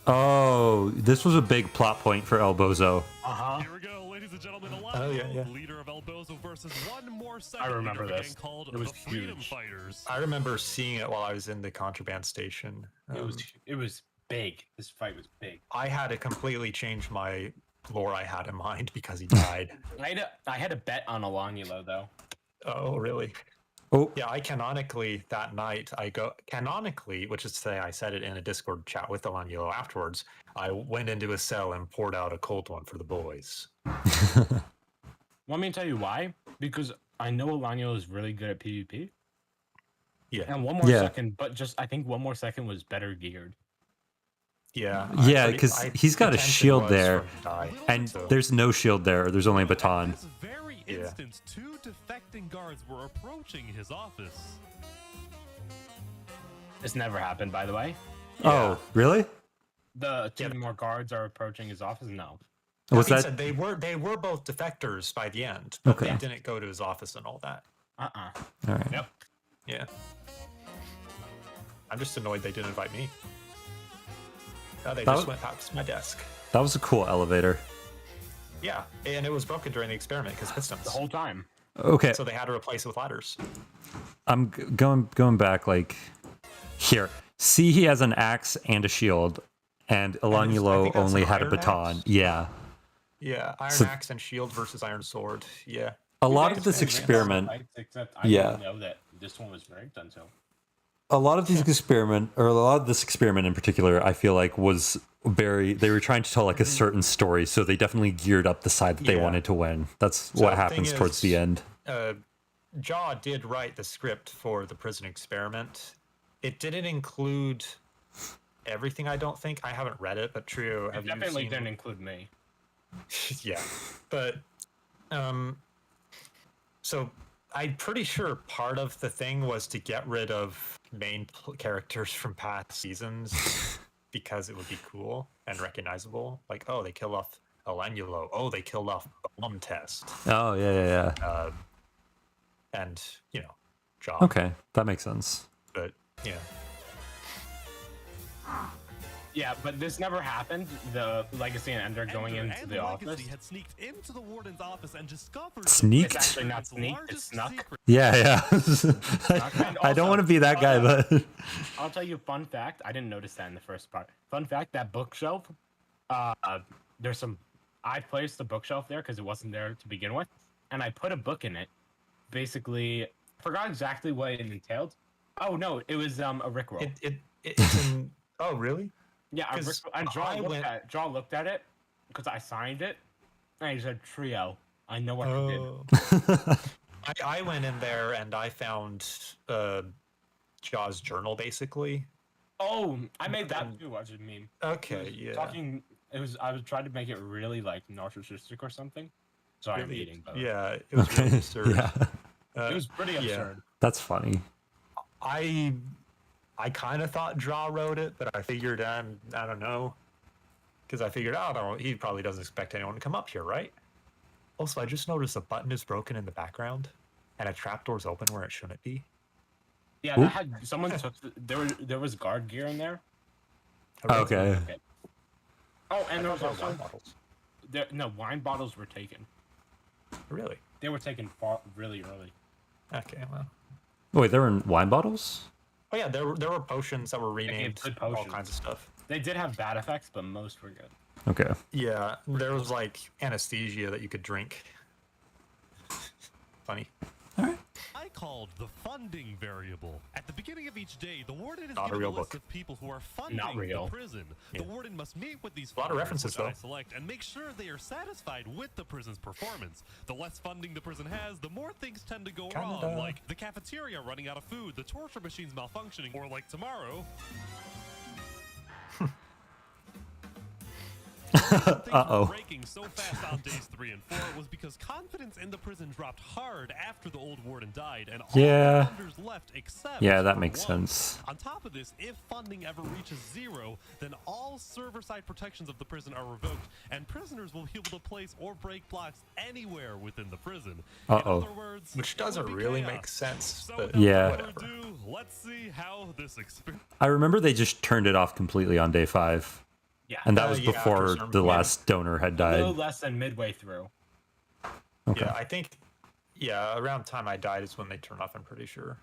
Oh, this was a big plot point for El Bozo. Uh-huh. Here we go, ladies and gentlemen. Oh, yeah, yeah. Leader of El Bozo versus one more second I remember leader of a this. gang called It was the Freedom huge. Fighters. I remember seeing it while I was in the Contraband station. It was big. This fight was big. I had to completely change my lore I had in mind because he died. I had a bet on Alongulo though. Oh, really? Oh, Yeah, I canonically that night, which is to say I said it in a Discord chat with Alongulo afterwards, I went into a cell and poured out a cold one for the boys. Want me to tell you why? Because I know Alongulo is really good at PvP. Yeah. And one more Yeah. second, but just I think one more second was better geared. Yeah. Yeah, because he's got a shield there, and so. there's no shield there. There's only a baton. This very Yeah. instance, two defecting guards were approaching his office. This never happened, by the way. Oh, really? The two more guards are approaching his office. No. Was He that? said they were both defectors by the end, but Okay. they didn't go to his office and all that. All right. Yep. Yeah. I'm just annoyed they didn't invite me. Oh, they That just was- went past my desk. That was a cool elevator. Yeah, and it was broken during the experiment because pistons. The whole time. Okay, So they had to replace it with ladders. I'm going back like here. See, he has an axe and a shield, and I Alongulo think that's only an had a iron baton. axe. Yeah. Yeah, iron So- axe and shield versus iron sword. Yeah. A lot of this experiment. Except I Yeah. didn't know that this one was rigged until. A lot of these experiment, or a lot of this experiment in particular, I feel like was they were trying to tell like a certain story, so they definitely geared up the side that they Yeah. wanted to win. That's So what the happens thing towards is, the end. Jaw did write the script for the prison experiment. It didn't include everything, I don't think. I haven't read it, but Trio, It have you definitely seen didn't include me. Yeah, but so I'm pretty sure part of the thing was to get rid of main characters from past seasons because it would be cool and recognizable. Like, oh, they killed off Alongulo. Oh, they killed off Bomb Test. Oh yeah. And Jaw. Okay, that makes sense. But yeah. Yeah, but this never happened. The Legacy and Ender going Ender into and the office. Legacy had sneaked into the warden's office and discovered Sneaked? It's actually not the sneak, it's largest snuck. secret. Yeah. I don't want to be that guy, but I'll tell you a fun fact. I didn't notice that in the first part. Fun fact, that bookshelf, there's some... I placed the bookshelf there because it wasn't there to begin with, and I put a book in it. Basically, I forgot exactly what it entailed. Oh, no, it was a Rickroll. It's in... Oh, really? Yeah, and Jaw looked at it because I signed it, and he said, Trio, I know what you did. I went in there and I found Jaw's journal, basically. Oh, I made that too. What do you mean? Okay, yeah. I was trying to make it really like narcissistic or something. Sorry, I'm Really? eating. But Yeah, it was really absurd. yeah, it was pretty absurd. that's funny. I kind of thought Jaw wrote it, but I figured I don't know, because I figured he probably doesn't expect anyone to come up here, right? Also, I just noticed a button is broken in the background, and a trapdoor's open where it shouldn't be. Yeah, that had someone took there was guard gear in there. Okay. Oh, and there was thought they were also wine bottles. wine bottles were taken. Really? They were taken really early. Okay, well. Wait, they're in wine bottles? Oh yeah, there were potions that were They gave renamed, good all potions. kinds of stuff. They did have bad effects, but most were good. Okay. Yeah, there was like anesthesia that you could drink. Funny. I called the funding variable. At the beginning of each day, the warden is Not a given a real list book. of people who are funding Not real. the prison. The warden must meet with these A lot of funders, references, which I though. select, and make sure they are satisfied with the prison's performance. The less funding the prison has, the more things tend to go wrong, like the cafeteria running out of food, the torture machines malfunctioning, or like tomorrow. Uh-oh. Breaking so fast on days 3 and 4 was because confidence in the prison dropped hard after the old warden died, and all Yeah. the funders left except Yeah, that for makes one. sense. On top of this, if funding ever reaches 0, then all server-side protections of the prison are revoked, and prisoners will be able to place or break blocks anywhere within the prison. Uh-oh. In other words, Which it would doesn't be really chaos. make sense, So but without Yeah. further whatever. ado, let's see how this experience. I remember they just turned it off completely on day 5. Yeah. And that was yeah, after before some- the yeah. last donor had A little died. less than midway through. Okay. Yeah, I think. Yeah, around time I died is when they turned off. I'm pretty sure.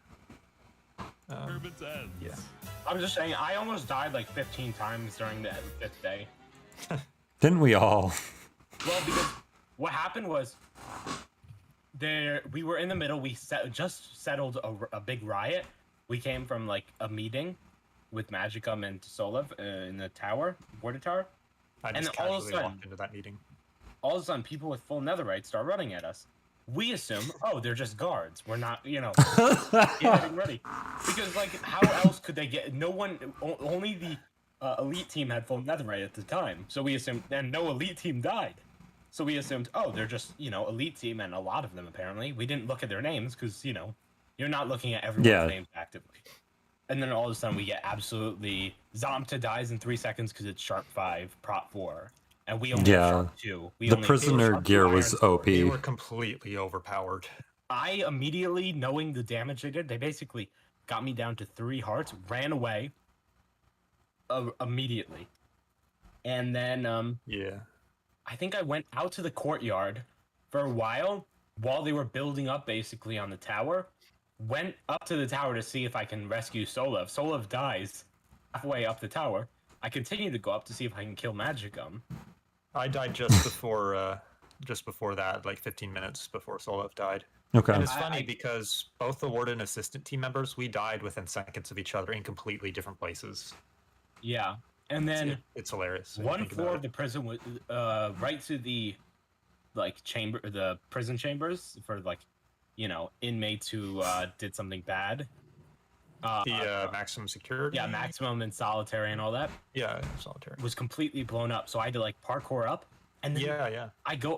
Experiment ends. Yeah. I'm just saying, I almost died like 15 times during the 5th day. Didn't we all? Well, because what happened was, we were in the middle. We just settled a big riot. We came from like a meeting with Magicum and Solev in the tower, border tower. I And just then all of a casually sudden- walked into that meeting. All of a sudden, people with full netherite start running at us. We assume, oh, they're just guards. We're not, getting ready. Because, like, how else could they get? No one, only the elite team had full netherite at the time. So we assumed, and no elite team died. So we assumed, oh, they're just, elite team, and a lot of them apparently. We didn't look at their names because, you're not looking at everyone's Yeah. names actively. And then all of a sudden we get absolutely Zompta dies in 3 seconds because it's Sharp 5, Prop 4. And we only have Yeah. Sharp 2. We The only prisoner Sharp 2 gear iron was sword. OP. They were completely overpowered. I immediately, knowing the damage they did, they basically got me down to 3 hearts, ran away immediately. And then Yeah. I think I went out to the courtyard for a while they were building up basically on the tower. Went up to the tower to see if I can rescue Solev. Solev dies halfway up the tower. I continue to go up to see if I can kill Magicum. I died just before that, like 15 minutes before Solev died. Okay. And it's funny because both the warden and assistant team members, we died within seconds of each other in completely different places. Yeah. And then It's hilarious. when you one think floor about of the prison was right to the the prison chambers for inmates who did something bad. The maximum security. Yeah, maximum and solitary and all that Yeah, solitary. was completely blown up. So I had to parkour up, and then Yeah.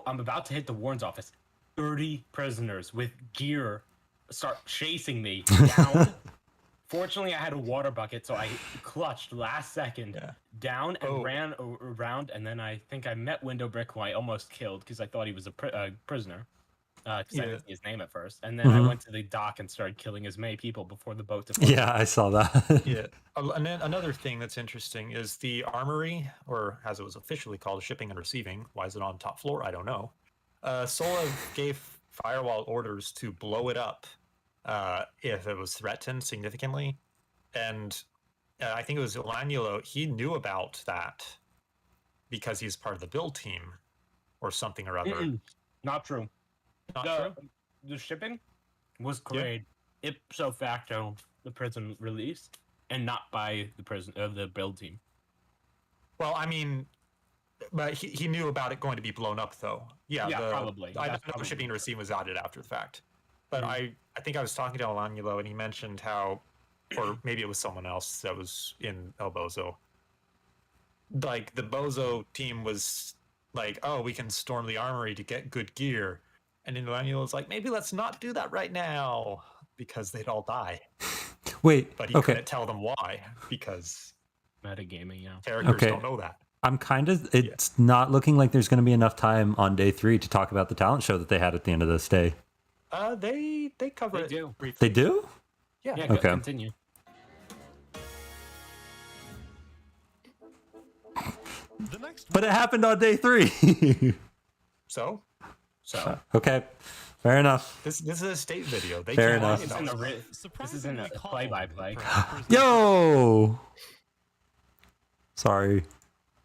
I'm about to hit the warden's office. 30 prisoners with gear start chasing me down. Fortunately, I had a water bucket, so I clutched last second down and ran around, and then I think I met Window Brick, who I almost killed because I thought he was a prisoner, because I didn't see his name at first. And then I went to the dock and started killing as many people before the boat deflated. Yeah, I saw that. Yeah. And then another thing that's interesting is the armory, or as it was officially called, shipping and receiving. Why is it on top floor? I don't know. Solev gave firewall orders to blow it up if it was threatened significantly. And I think it was Olanulo, he knew about that because he's part of the build team or something or other. Not true. Not true? The shipping was created ipso facto the prison release, and not by the build team. Well, I mean, but he knew about it going to be blown up, though. Yeah, probably. I That's know probably shipping and receiving was added after the fact. But I think I was talking to Olanulo, and he mentioned how, or maybe it was someone else that was in El Bozo. Like, the Bozo team was like, oh, we can storm the armory to get good gear. And then Olanulo was like, maybe let's not do that right now, because they'd all die. Wait, But he okay. couldn't tell them why, because metagaming, characters don't know that. I'm it's not looking like there's going to be enough time on day 3 to talk about the talent show that they had at the end of this day. They cover They it do. briefly. They do? Yeah. Yeah, Okay. continue. The next But it happened on day 3. So? Okay. Fair enough. This is a state video. They Fair can't enough. This isn't a play-by-play. Yo. Sorry.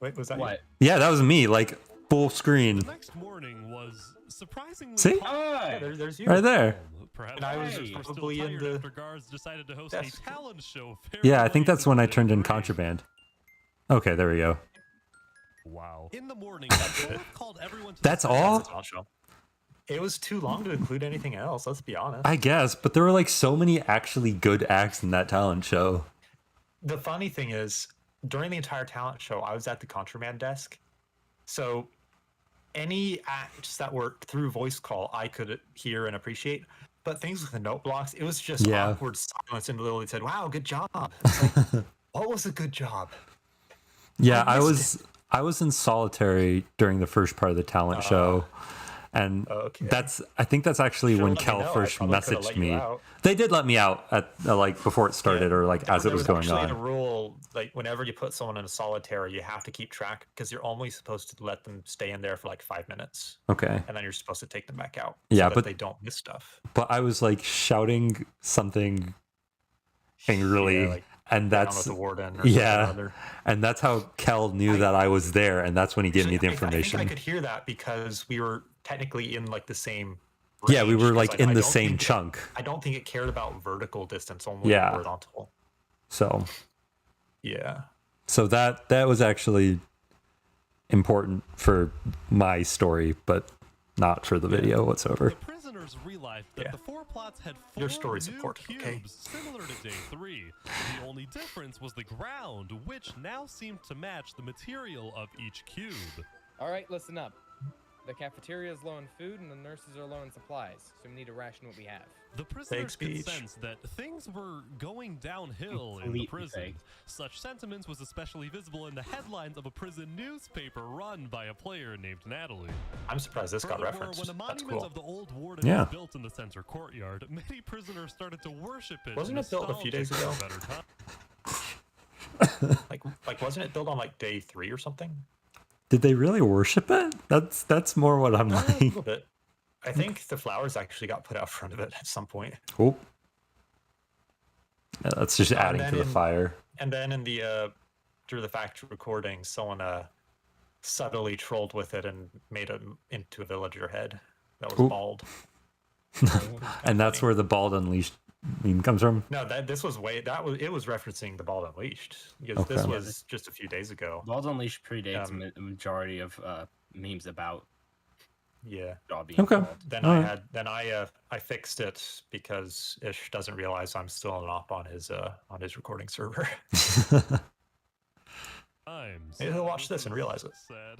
Wait, was that What? Yeah, that was me. Like full screen. Next morning was surprisingly See? Yeah, there's you. Right there. Perhaps And I was players were still probably in tired the after guards decided to host desk. a talent show. Yeah, I think fairly that's when I late turned in day. Contraband. Okay, there we go. Wow. In the morning, Dorf called everyone to That's the all? That's a talent show. It was too long to include anything else. Let's be honest. I guess, but there were like so many actually good acts in that talent show. The funny thing is, during the entire talent show, I was at the Contraband desk. So any acts that were through voice call, I could hear and appreciate. But things with the note blocks, it was just Yeah. awkward silence and literally said, "Wow, good job." It's like, what was a good job? Yeah, I I missed was in solitary during the first part of the talent show. And Okay. I think that's actually Should've when let me Kel know. I first probably could've messaged let you me. out. They did let me out at like before it started or like as it was going actually a on. rule, like whenever you put someone in a solitary, you have to keep track because you're only supposed to let them stay in there for like 5 minutes. Okay. And then you're supposed to take them back out. Yeah, so that but- they don't miss stuff. But I was like shouting something angrily, Yeah, like, and Down that's with the warden or something or yeah, other. and that's how Kel knew that I was there, and that's when he gave me the information. I think I could hear that because we were technically in like the same. Yeah, we range, were 'cause like in I the don't same think chunk. I don't think it cared about vertical distance, only Yeah. horizontal. So Yeah. so that was actually important for my story, but not for the video whatsoever. The prisoners realized that the four plots had four Your story's new important, cubes okay? similar to day 3. The only difference was the ground, which now seemed to match the material of each cube. All right, listen up. The cafeteria is low in food and the nurses are low in supplies, so we need to ration what we have. The prisoners could speech. sense that things were going downhill in the Completely prison. fake. Such sentiments was especially visible in the headlines of a prison newspaper run by a player named Natalie. I'm surprised this got Furthermore, referenced. when a That's monument cool. of the old warden Yeah. was built in the center courtyard, many prisoners started to worship it. Wasn't it built a few days nostalgic ago? for better times. Like wasn't it built on like day 3 or something? Did they really worship it? That's more what I'm A like. little bit. I think the flowers actually got put out front of it at some point. Cool. Yeah, that's just adding then to the in- fire. And then in the through the fact recording, someone subtly trolled with it and made it into a villager head that was Ooh. bald. And that's where the bald unleashed meme comes from. No, it was referencing the Bald Unleashed. Because Okay. this Yeah, was just a few days ago. Bald Unleashed predates the majority of memes about Yeah. Jaw being Okay. bald. Then Alright. I fixed it because Ish doesn't realize I'm still an op on his recording server. Times. Maybe he'll watch this and realize it. Sad.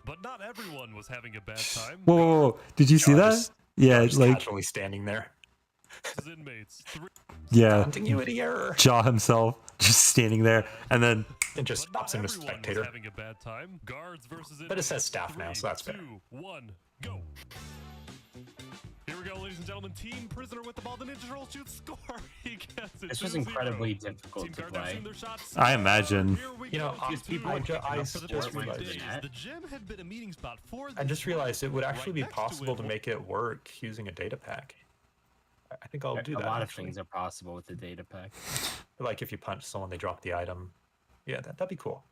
But not everyone was having a bad time. Whoa, whoa, whoa. Did you see Jaw that? just- Yeah, Just like casually standing there. Inmates, 3 yeah, Continuity error. Jaw himself just standing there, and then It just But not stops him a everyone was spectator. having a bad time. Guards versus But it says inmates. staff now, so that's better. 3, 2, 1, go. Here we go, ladies and gentlemen. Team prisoner with the ball. The ninja roll shoots score. He gets it. This was 2-0. incredibly difficult Team to guard now play. shooting their shots. I imagine. Here we You know, go. people I would ju- pick it I up for the just first realized- days, that. the gym had been a meeting spot for I just the realized it would actually Right be next to possible it, to make it work using a data pack. I think I'll do A that. lot of actually. things are possible with the data pack. Like if you punch someone, they drop the item. Yeah, that'd be cool.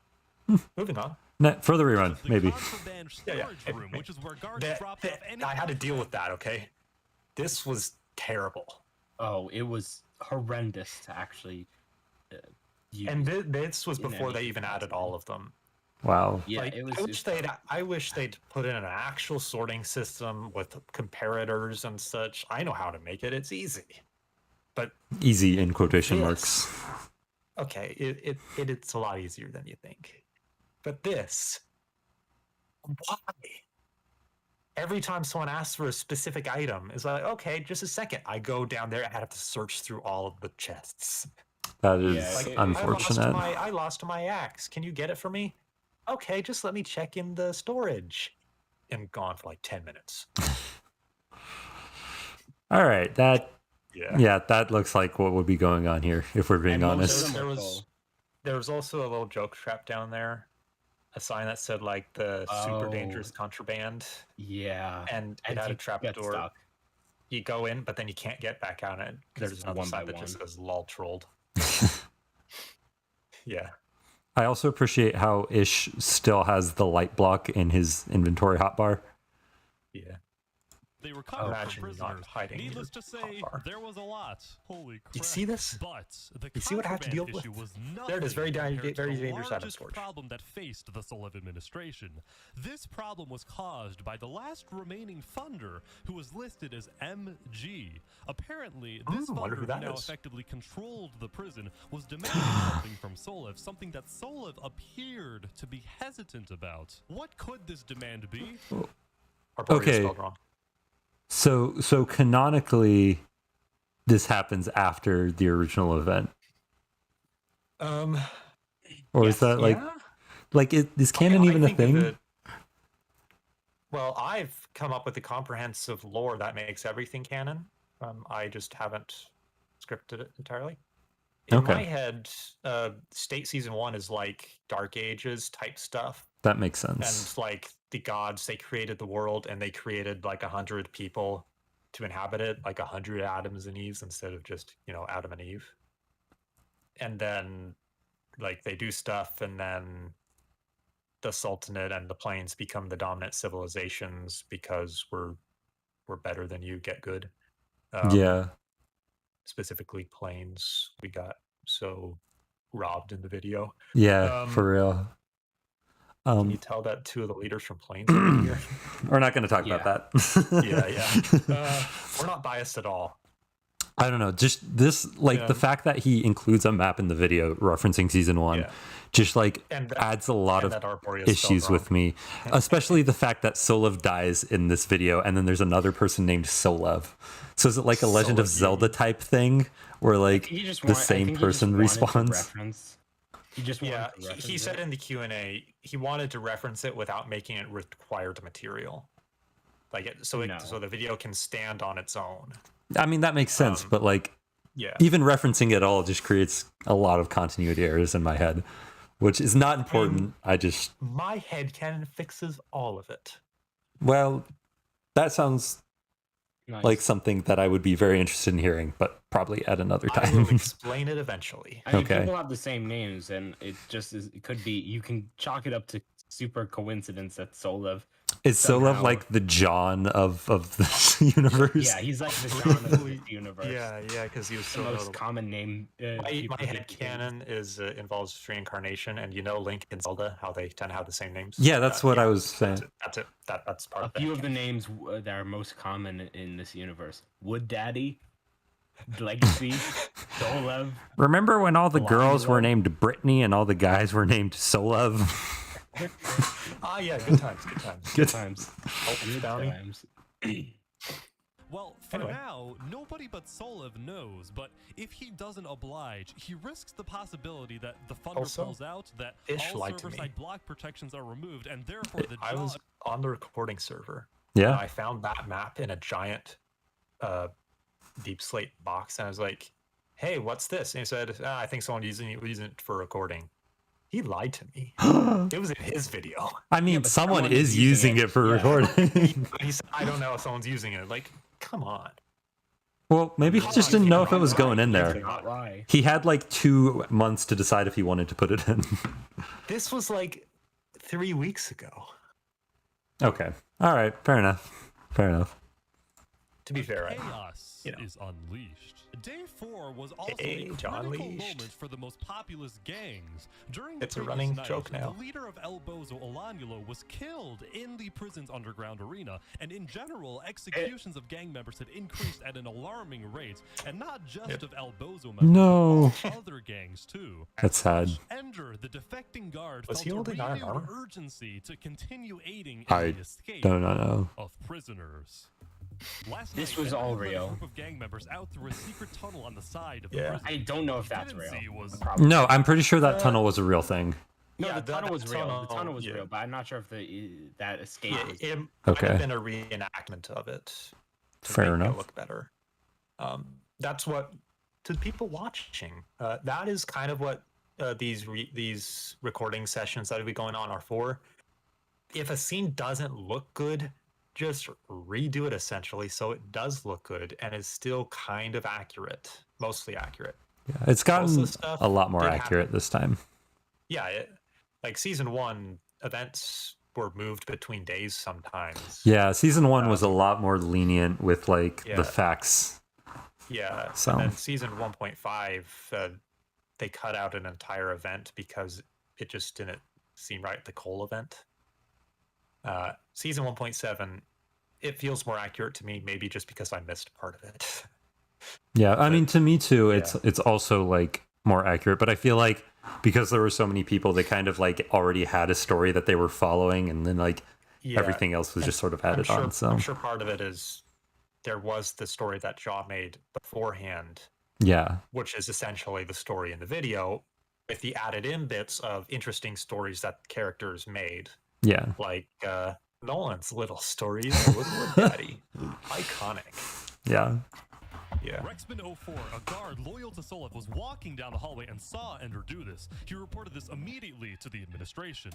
Moving on. further rerun, the maybe. contraband Yeah. storage room, which is where guards drop off any I had to deal with that. Okay, this was terrible. Oh, it was horrendous to actually use. And this was in before they anything even added possible. all of them. Wow. Yeah, Like, it was. I wish they'd put in an actual sorting system with comparators and such. I know how to make it. It's easy. But Easy in quotation Yes. marks. okay, it's a lot easier than you think. But this, why? Every time someone asks for a specific item, it's like, okay, just a second. I go down there and I have to search through all of the chests. That is Yeah, Like, unfortunate. I lost my axe. Can you get it for me? Okay, just let me check in the storage. And gone for like 10 minutes. All right, that Yeah. that looks like what would be going on here, if we're being And most honest. of them There are was full. there was also a little joke trap down there. A sign that said like the super Oh. dangerous contraband. Yeah. And it And had a you trap get door. stuck. you go in, but then you can't get back out, and there's it's another one by sign that just one. says "lol trolled." Yeah. I also appreciate how Ish still has the light block in his inventory hotbar. Yeah. They recovered Imagine from not prisoners. hiding Needless your to say, hotbar. there was a lot. Holy crap. You see this? But the You see what I have to deal contraband issue with? was There it is, very nothing compared to very the dangerous item largest storage. problem that faced the Solev administration. This problem was caused by the last remaining funder, who was listed as MG. Apparently, this wonder who funder, that who now is. effectively controlled the prison, was demanding something from Solev, something that Solev appeared to be hesitant about. What could this demand be? Arboreal Okay. spelled wrong. So canonically, this happens after the original event, or is that is canon even a think of thing? it- well, I've come up with a comprehensive lore that makes everything canon. I just haven't scripted it entirely. In Okay. my head, State Season 1 is like Dark Ages type stuff. That makes And sense. like the gods, they created the world and they created like 100 people to inhabit it, like 100 Adams and Eves instead of just, Adam and Eve. And then like they do stuff, and then the Sultanate and the Plains become the dominant civilizations because we're better than you, get good. Yeah. Specifically Plains, we got so robbed in the video. Yeah, for real. Can you tell that two of the leaders from Plains are here? We're not going to talk about that. Yeah. We're not biased at all. I don't know. Just this, the fact that he includes a map in the video referencing season 1, just adds a lot of issues with me. Especially the fact that Solev dies in this video, and then there's another person named Solev. So is it like a Legend of Zelda type thing, where the same person respawns? He just wanted to reference he said in the Q&A he wanted to reference it without making it required material. So the video can stand on its own. I mean, that makes sense, but yeah. even referencing it all just creates a lot of continuity errors in my head, which is not important. My headcanon fixes all of it. Well, that sounds like something that I would be very interested in hearing, but probably at another I time. will explain it eventually. I mean, Okay. people have the same names, and it could be, you can chalk it up to super coincidence that Solev. Is Solev like the John of this universe? Yeah, he's like the John of this universe. Yeah, because he was the so most notable. common name. My headcanon involves reincarnation, and Link and Zelda, how they tend to have the same names. Yeah, that's what I was saying. That's it. That's part of A few of the names that are most common in this universe: Wood Daddy, Legacy, Solev. Remember when all the girls were named Brittany and all the guys were named Solev? Yeah, good times. Good times. Good times. Well, for now, nobody but Solev knows, but if he doesn't oblige, he risks the possibility that the funder Also, pulls out, that Ish all lied to server-side me. block protections are removed, and therefore the I was job... on the recording server. Yeah. And I found that map in a giant deep slate box, and I was like, hey, what's this? And he said, I think someone using it for recording. He lied to me. It was in his video. I mean, someone is using it for recording. He said, I don't know if someone's using it. Like, come on. Well, maybe he just didn't know if it was going in there. Not lie. He had 2 months to decide if he wanted to put it in. This was 3 weeks ago. Okay. All right. Fair enough. To be fair, Chaos is unleashed. Day 4 was also Hey, a John critical Leashed. moment for the most populous gangs. During the It's a previous running night, joke now. The leader of El Bozo Olanulo was killed in the prison's underground arena, and in general, executions of gang members had increased at an alarming rate, and not just of El Bozo members, No. but other gangs too. That's sad. Ender, the defecting guard, Was felt he a holding iron renewed armor? urgency to continue aiding in I the escape do not know. of prisoners. Last This night, was Ender all led a real. group of gang members out through a secret tunnel on the side of the Yeah. prison. I don't know if that's real. Didn't see was No, I'm pretty sure that tunnel was a real thing. No, Yeah, the tunnel was that real. tunnel, The tunnel was yeah. real, but I'm not sure if that escape Yeah, was. it might Okay. have been a reenactment of it. To Fair make enough. It look better. That's what, to people watching, that is kind of what these recording sessions that will be going on are for. If a scene doesn't look good, just redo it essentially so it does look good and is still kind of accurate, mostly accurate. Yeah, it's gotten Most of the stuff a lot more did accurate happen. this time. Yeah, like season 1 events were moved between days sometimes. Yeah, season 1 was a lot more lenient with like Yeah. the facts. Yeah, So- and then season 1.5, they cut out an entire event because it just didn't seem right, the Cole event. Season 1.7, it feels more accurate to me, maybe just because I missed part of it. Yeah, I mean, to me too, yeah. it's also like more accurate, but I feel like because there were so many people, they kind of like already had a story that they were following, and then like Yeah, everything else was just sort of added I'm on. So I'm sure part of it is there was the story that Jaw made beforehand, yeah, which is essentially the story in the video, with the added in bits of interesting stories that characters made. yeah, Like Nolan's little stories with Wood Daddy. Iconic. yeah. Yeah. Rexman04, a guard loyal to Solev, was walking down the hallway and saw Ender do this. He reported this immediately to the administration.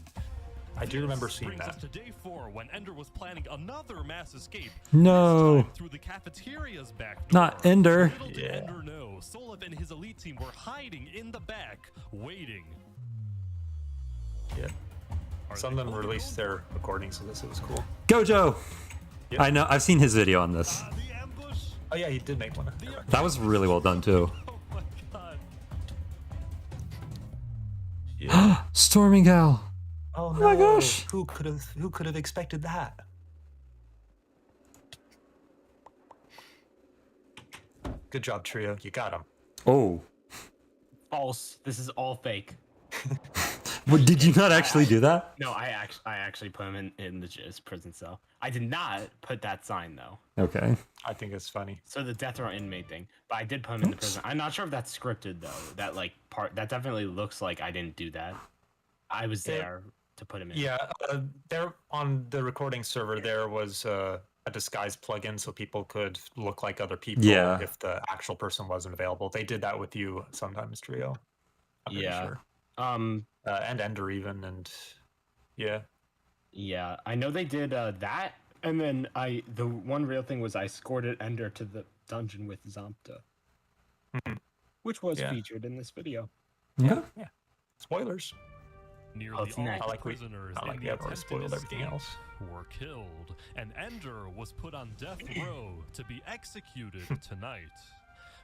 I do remember This seeing brings us that. to day 4 when Ender was planning another mass escape. No. This time through the cafeteria's back door. Not Ender. Little did Ender know, Solev and his elite team were hiding in the back, waiting. Yeah. Some of them released their recordings of this. It was cool. Gojo. Yeah. I know. I've seen his video on this. Oh yeah, he did make one. That was really well done too. Oh my god. Yeah. Storming Owl. Oh no! my gosh. Who could have expected that? Good job, Trio. You got him. Oh, False. This is all fake. well, did you not actually do that? No, I actually put him in the his prison cell. I did not put that sign though. Okay. I think it's funny. So the death row inmate thing, but I did put him in the prison. I'm not sure if that's scripted though. That like part that definitely looks like I didn't do that. I was there to put him in. Yeah, there on the recording server there was a disguise plugin so people could look like other people Yeah. if the actual person wasn't available. They did that with you sometimes, Trio. I'm pretty Yeah. sure. Um. And Ender even, and yeah. Yeah, I know they did that, and then the one real thing was I escorted Ender to the dungeon with Zamta, which was Yeah. featured in this video. Yeah. Yeah. Spoilers. Nearly it's all next. the I like we- prisoners not like in we the have already attempted spoiled everything escape else. were killed, and Ender was put on death row to be executed tonight.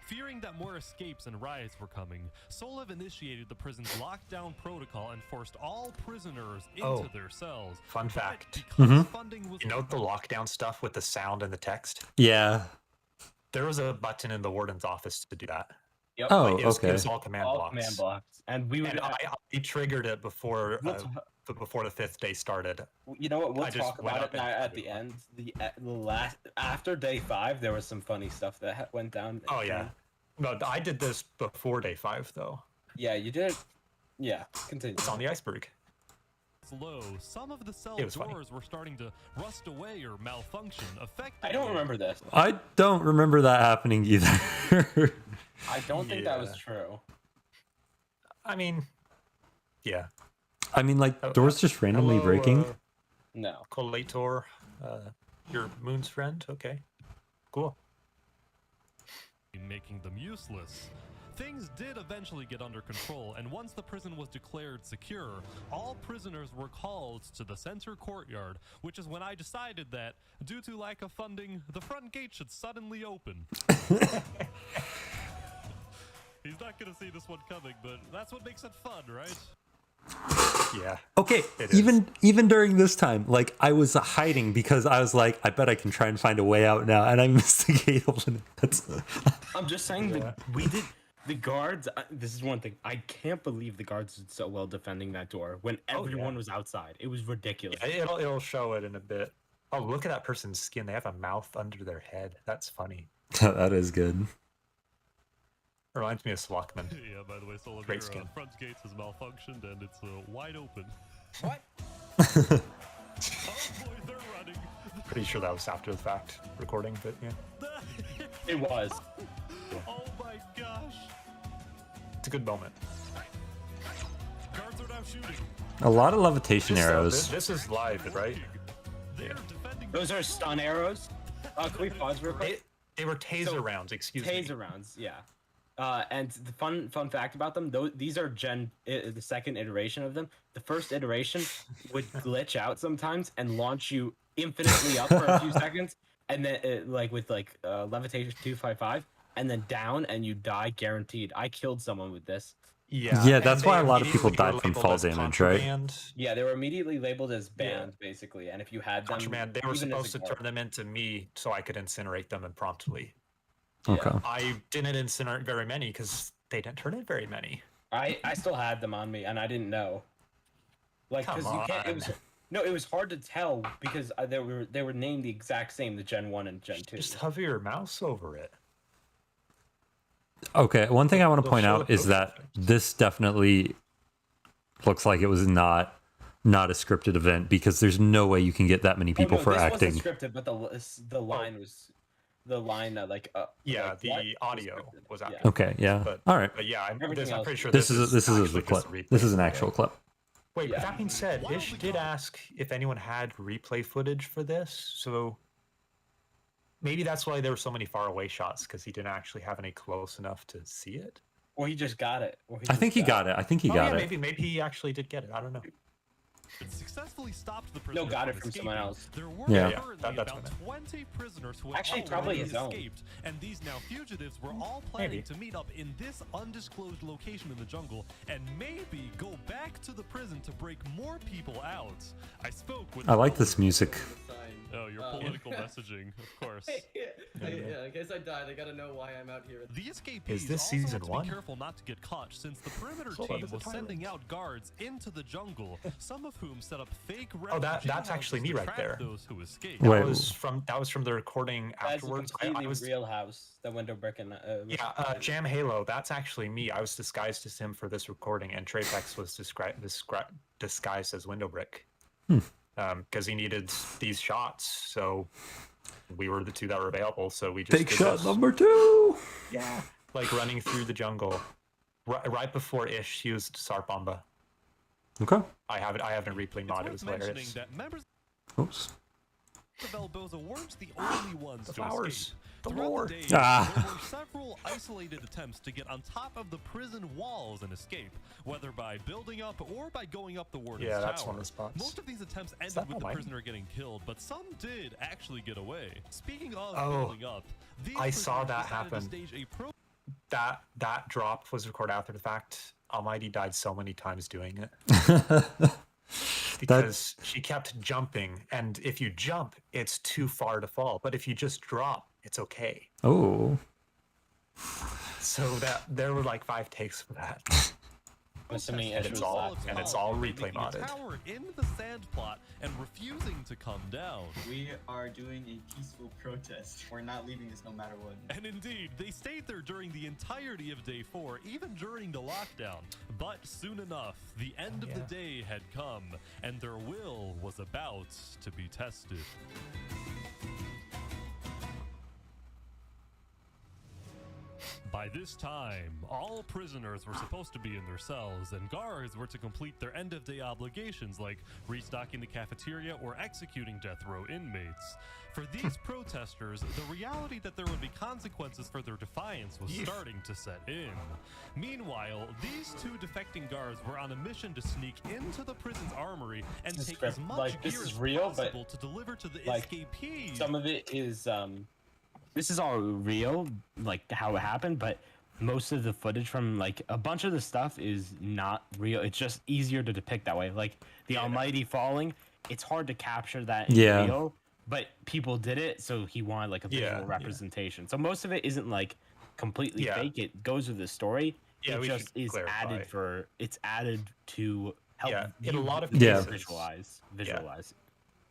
Fearing that more escapes and riots were coming, Solev initiated the prison's lockdown protocol and forced all prisoners into Oh. their cells. Fun But fact. because Mhm. funding was You know the lockdown stuff with the sound and the text? Yeah. There was a button in the warden's office to do that. Yep. Oh, Like, it was okay. all command all blocks. command blocks, and we would. And I triggered it before before the 5th day started. You know what? We'll I just talk went about up it and- at the end. The last after day 5, there was some funny stuff that went down. Oh yeah. No, I did this before day 5 though. Yeah, you did. Yeah, continue. It's on the iceberg. low, some of the cell It was funny. doors were starting to rust away or malfunction, affecting. I don't remember this. I don't remember that happening either. I don't think that was Yeah. true. I mean, yeah. I mean, like, doors just randomly Hello, breaking. No. Collator, your moon's friend. Okay, cool. Making them useless. Things did eventually get under control, and once the prison was declared secure, all prisoners were called to the center courtyard, which is when I decided that, due to lack of funding, the front gate should suddenly open. He's not gonna see this one coming, but that's what makes it fun, right? Yeah. Okay, It is. even during this time, like, I was hiding because I was like, I bet I can try and find a way out now, and I missed the gate opening. That's I'm just saying that we did. The guards. This is one thing. I can't believe the guards did so well defending that door when everyone was outside. It was ridiculous. Yeah, it'll show it in a bit. Oh, look at that person's skin. They have a mouth under their head. That's funny. that is good. Reminds me of Slockman. Yeah, by the way, Solar Great Bear, skin. front gates has malfunctioned and it's wide open. What? Oh boy, they're running. Pretty sure that was after the fact recording, but yeah. It was. Oh my gosh. It's a good moment. Guards are now shooting. A lot of levitation This, arrows. this is live, right? They're defending Those are stun arrows. Can we pause real quick? They were taser rounds. Excuse me. Taser rounds, yeah. And the fun fact about them, these are the second iteration of them. The first iteration would glitch out sometimes and launch you infinitely up for a few seconds, and then with levitation 255, and then down, and you die guaranteed. I killed someone with this. Yeah, that's why a lot of people died from fall damage, right? Yeah, they were immediately labeled as banned, basically, and if you had them, Contraband, they were even as supposed to a guard- turn them into me so I could incinerate them impromptly. Okay. I didn't incinerate very many because they didn't turn in very many. I still had them on me, and I didn't know. Like, because you can't. It was hard to tell because they were named the exact same, the Gen 1 and Gen 2. Just hover your mouse over it. Okay, one thing I want to point out is that this definitely looks like it was not a scripted event because there's no way you can get that many people for acting. Wasn't scripted, but the line was the audio was acted. Okay, yeah. All right. But yeah, I'm pretty sure this is a actually clip. just a replay This is an video. actual clip. Wait, but that being said, Ish did ask if anyone had replay footage for this, so maybe that's why there were so many faraway shots, because he didn't actually have any close enough to see it. Or he just got it. I think he got it. I think he got it. Maybe he actually did get it. I don't know. It successfully stopped the No, prisoner got it from from someone escaping. else. There were Yeah. currently That's about 20 prisoners who Actually, had probably already his own. escaped, and these now fugitives were all planning to meet up in this undisclosed location in the jungle and maybe go back to the prison to break more people out. I spoke with. I like this music. Oh, your political messaging, of course. Yeah, in case I died, I gotta know why I'm out here. The escapees Is this also season had to one? be careful not to get caught, since the perimeter Hold team on, there's a was tyrant. sending out guards into the jungle, some of whom set up fake Oh, refugee that's actually houses me to right trap there. Those who escaped. Wait. That was from the recording That's a afterwards. completely I was real house. That window brick and Jam Halo. That's actually me. I was disguised as him for this recording, and Trapex was disguised as Window Brick. Because he needed these shots, so we were the two that were available. So we just Big did shot this. number 2. Yeah, like running through the jungle, right before Ish used Sarpamba. Okay. I have a replay mod. It was Mentioning hilarious. that members Oops. of Elboza weren't the only ones The to flowers. escape. The Throughout lore. the day, Ah. there were several isolated attempts to get on top of the prison walls and escape, whether by building up or by going up the warden's Yeah, that's tower. one of the spots. Most of these attempts ended that with the mine? prisoner getting killed, but some did actually get away. Speaking of Oh, building up, these I saw prisoners that decided to happen. stage a That drop was recorded after the fact. Almighty died so many times doing it. Because she kept jumping, and if you jump, it's too far to fall. But if you just drop, it's okay. Oh. So that there were like 5 takes for that. assuming and it's all replay making a modded. tower in the sand plot and refusing to come down. We are doing a peaceful protest. We're not leaving this no matter what. And indeed, they stayed there during the entirety of day 4, even during the lockdown. But soon enough, the end of the day had come, and their will was about to be tested. By this time, all prisoners were supposed to be in their cells, and guards were to complete their end-of-day obligations like restocking the cafeteria or executing death row inmates. For these protesters, the reality that there would be consequences for their defiance was starting to set in. Meanwhile, these 2 defecting guards were on a mission to sneak into the prison's armory and take as much this gear is as real, possible but to deliver to the like, escapees. some of it is this is all real, like how it happened, but most of the footage from like a bunch of the stuff is not real. It's just easier to depict that way. Like the Almighty falling, it's hard to capture that in real, but people did it, so he wanted like a visual representation. So most of it isn't like completely fake. It goes with the story. Yeah, it we just should is clarify. it's added to help in a lot of viewers cases, visualize.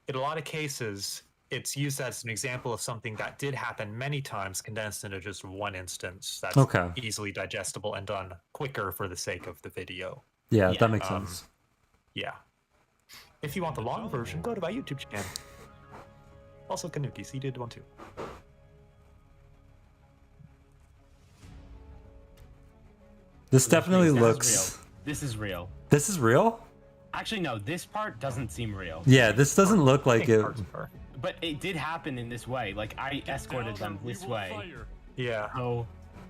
In a lot of cases, it's used as an example of something that did happen many times, condensed into just one instance that's easily digestible and done quicker for the sake of the video. Yeah, that makes sense. Yeah. If you want the long version, go to my YouTube channel. Also, KaNukei, he did one too. This definitely looks. This is real. This is real? Actually, no. This part doesn't seem real. Yeah, this doesn't look like it. But it did happen in this way. Like I escorted them this way. Yeah. Oh.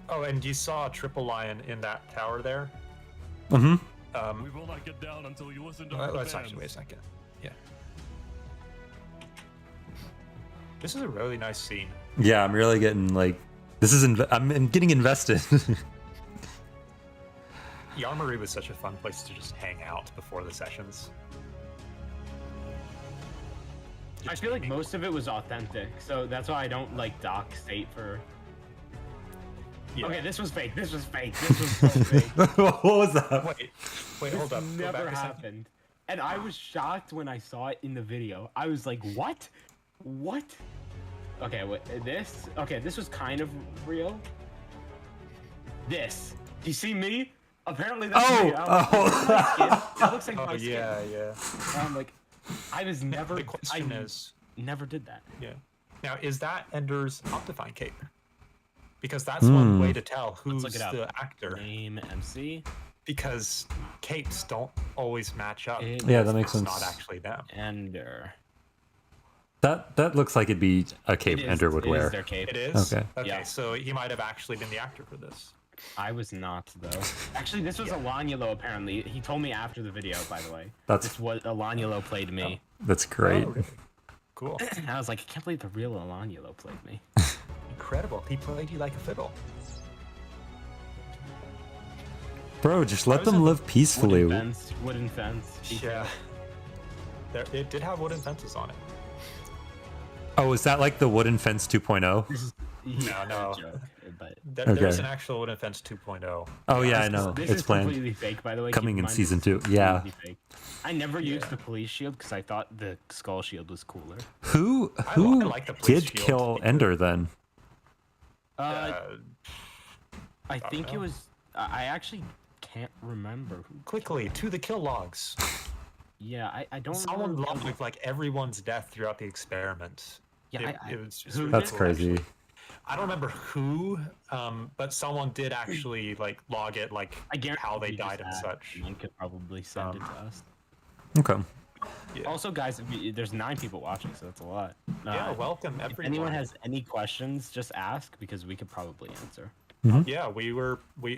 Oh, and you saw a triple lion in that tower there. Mm-hmm. We will not get down until you listen to Let's actually wait a second. Yeah. This is a really nice scene. Yeah, I'm really getting like, I'm getting invested. The armory was such a fun place to just hang out before the sessions. I feel like most of it was authentic, so that's why I don't like doc state for. Yeah. Okay, this was fake. This was fake. This was so fake. What was that? Wait, This hold up. Go never back a second. happened, and I was shocked when I saw it in the video. I was like, "What? What?" Okay, wait. This. Okay, this was kind of real. This. Do you see me? Apparently that's me. That looks like my skin. Yeah. I'm like, I was never. The question is, never did that. yeah. Now, is that Ender's Optifine cape? Because that's one way to tell who's look it up. the actor. Name MC. Because capes don't always match up. Yeah, that makes it's sense. Not actually them. Ender. That looks like it'd be a cape It is- Ender would it wear. is their cape. It is? Okay. Okay, Yeah. so he might have actually been the actor for this. I was not though. Actually, this was Alanulo. Apparently, he told me after the video. By the way, That's- this was Alanulo played me. That's great. Oh, really? Cool. I was like, I can't believe the real Alanulo played me. Incredible. He played you like a fiddle. Bro, just let them live peacefully. Wooden fence. Yeah. It did have wooden fences on it. Oh, is that like the wooden fence 2.0? No. Joke, but There's Okay. an actual wooden fence 2.0. Oh yeah, I know. This It's is planned. completely fake, by the way. Coming Keep in mind, season it's 2. Yeah. completely fake. I never used the police shield because I thought the skull shield was cooler. Who I like the police did shield. kill Ender then? I think it was. I actually can't remember who. Quickly to the kill logs. Yeah, I don't. Someone remember. logged like everyone's death throughout the experiment. Yeah, it was just who really That's cool, crazy. actually. I don't remember who, but someone did actually like log it, like I guarantee how they you died just and asked, such. Someone could probably send it to us. Okay. Yeah. Also, guys, there's 9 people watching, so that's a lot. Yeah, welcome If everyone. anyone has any questions, just ask because we could probably answer. Yeah, we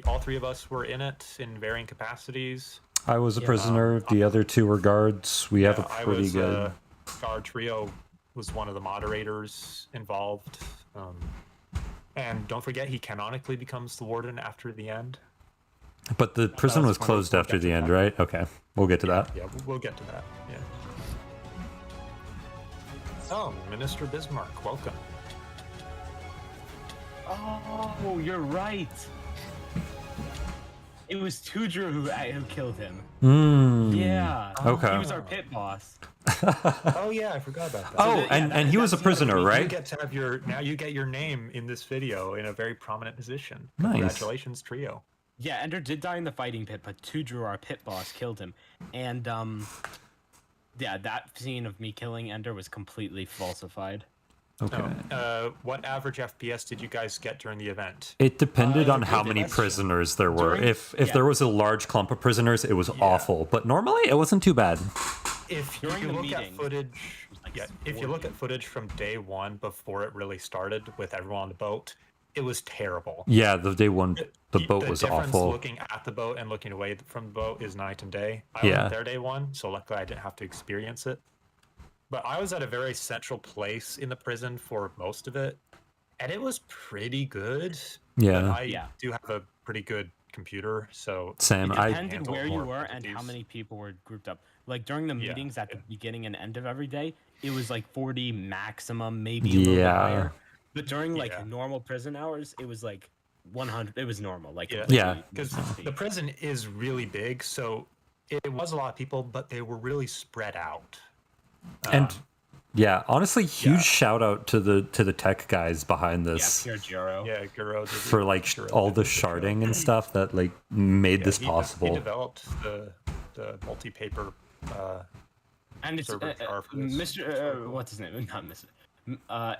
all three of us were in it in varying capacities. I was a prisoner. The other 2 were guards. We have a I pretty was, good. Guard Trio was one of the moderators involved. And don't forget, he canonically becomes the warden after the end. But the prison was fun. closed We'll after get to the end, that. right? Okay, we'll get to that. Yeah, we'll get to that. Yeah. Oh, Minister Bismarck, welcome. Oh, you're right. It was Tudor who killed him. Yeah. Okay. He was our pit boss. Oh yeah, I forgot about that. Oh, and he was a prisoner, You right? get to have you get your name in this video in a very prominent position. Nice. Congratulations, Trio. Yeah, Ender did die in the fighting pit, but Tudor, our pit boss, killed him. And yeah, that scene of me killing Ender was completely falsified. Okay. What average FPS did you guys get during the event? It depended on how good many question. prisoners there were. During- If yeah. there was a large clump of prisoners, it was awful. But normally, it wasn't too bad. If During you the look at meeting, footage, like yeah, if you look at footage from day one before it really started with everyone on the boat, it was terrible. Yeah, the day one, the boat was difference awful. Looking at the boat and looking away from the boat is night and day. I Yeah. wasn't there day one, so luckily I didn't have to experience it. But I was at a very central place in the prison for most of it, and it was pretty good. Yeah. But I do have a pretty good computer, so Same, It I- depended handle where you more were and how entities. many people were grouped up. Like during the meetings at the beginning and end of every day, it was like 40 maximum, maybe a little bit Yeah. higher. But during like normal prison hours, it was like 100. It was normal. Like Yeah. because the prison is really big, so it was a lot of people, but they were really spread out. And yeah, honestly, huge shout out to the tech guys behind this Yeah, Giro. Yeah, Giro for like all the sharding and stuff that like made this He possible. developed the multi-paper And it's server jar for this. Mr. What's his name? Not Mr.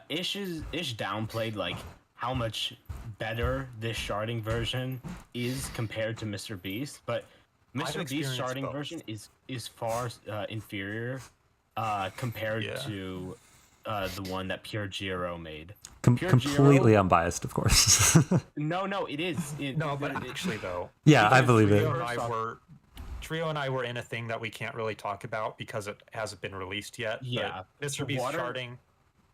Ish downplayed like how much better this sharding version is compared to Mr. Beast, but Mr. Beast's experienced starting both. version is far inferior compared to the one that Pure Giro made. Pure Completely Giro, unbiased, of course. no, it is. No, but actually though. Yeah, I because believe it. Trio and I were in a thing that we can't really talk about because it hasn't been released yet. Yeah, but Mr. Beast Water- starting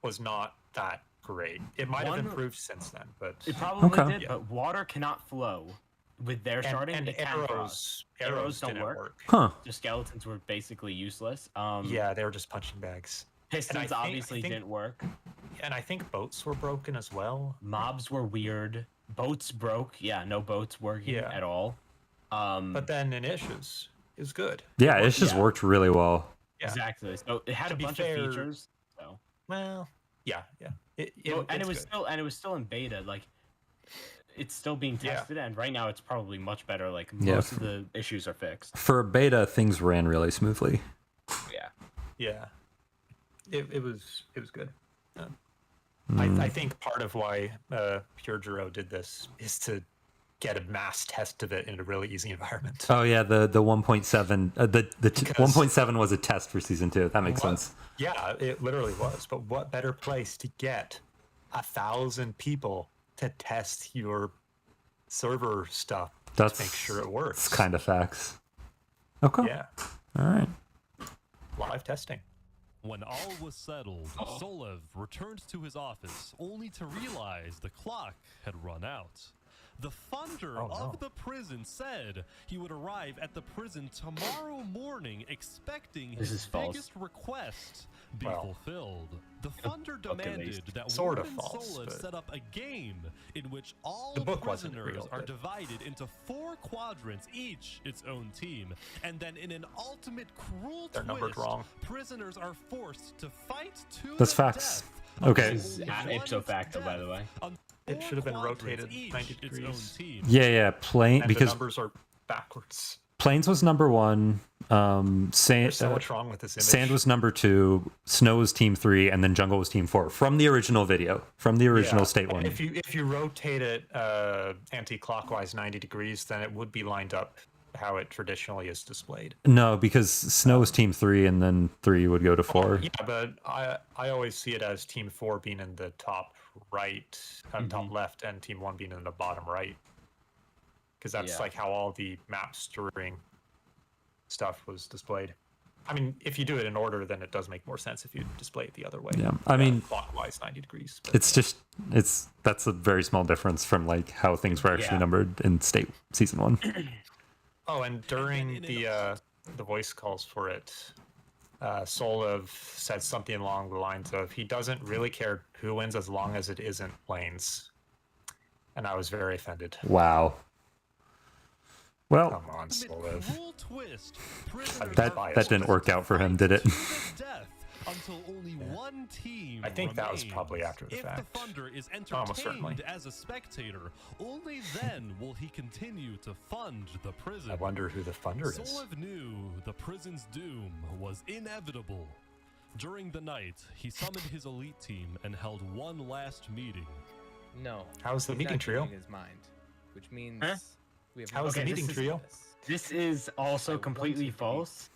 was not that great. It might have One- improved since then, but It probably Okay. did, but water cannot flow with their starting. and it can cross. arrows don't didn't work. Huh. The skeletons were basically useless. Yeah, they were just punching bags. Pistons obviously didn't work. And I think boats were broken as well. Mobs were weird. Boats broke. Yeah, no boats working at all. But then in Issues, it was good. Yeah, it's just worked really well. Yeah. Exactly. So it had To a be bunch fair- of features. So Well, yeah. and it's it was still in beta. Like it's still being tested, and right now it's probably much better. Like most of the issues are fixed. For a beta, things ran really smoothly. Yeah. It was good. Mm. I think part of why Pure Giro did this is to get a mass test of it in a really easy environment. Oh yeah, the 1.7 the 1.7 was a test for season 2. That makes sense. Yeah, it literally was. But what better place to get 1,000 people to test your server stuff That's to make sure it works? It's kind of facts. Okay. Yeah. All right. Live testing. When all was settled, Solev returned to his office only to realize the clock had run out. The funder of the prison said he would arrive at the prison tomorrow morning expecting his biggest request be fulfilled. The funder demanded that Sort of Warden false, Solev but- set up a game in which all The book wasn't prisoners real, are but- divided into 4 quadrants, each its own team, and then in an ultimate cruel They're numbered twist, wrong. prisoners are forced to fight to That's the facts. death Okay. This is ipso facto, by the way. It should have been rotated 90 degrees. Yeah, Plane And the because numbers are backwards. Plains was number 1. Sand, There's so much wrong with this image. Sand was number 2. Snow was team 3, and then Jungle was team 4 from the original video, from the original state And one. If you rotate it anti-clockwise 90 degrees, then it would be lined up how it traditionally is displayed. No, because Snow was team 3, and then 3 would go to 4. Yeah, but I always see it as team 4 being in the top right, top left, and team 1 being in the bottom right. Because that's like how all the map stirring stuff was displayed. I mean, if you do it in order, then it does make more sense if you display it the other way. Yeah, I mean, clockwise 90 degrees. But, It's just that's a very small difference from like how things were actually numbered in state season 1. Oh, and during the voice calls for it, Solev said something along the lines of he doesn't really care who wins as long as it isn't Lanes. And I was very offended. Wow. Well, Come on, Solev. that didn't work out for him, did it? Until only one team I think that was remains. probably after the if fact. the funder is Almost certainly. entertained as a spectator, only then will he continue to fund the prison. I wonder who the funder is. Solev knew the prison's doom was inevitable. During the night, he summoned his elite team and held one last meeting. No. How's the he's meeting not trio? changing his mind, which means we have How was the meeting trio? This is also completely false.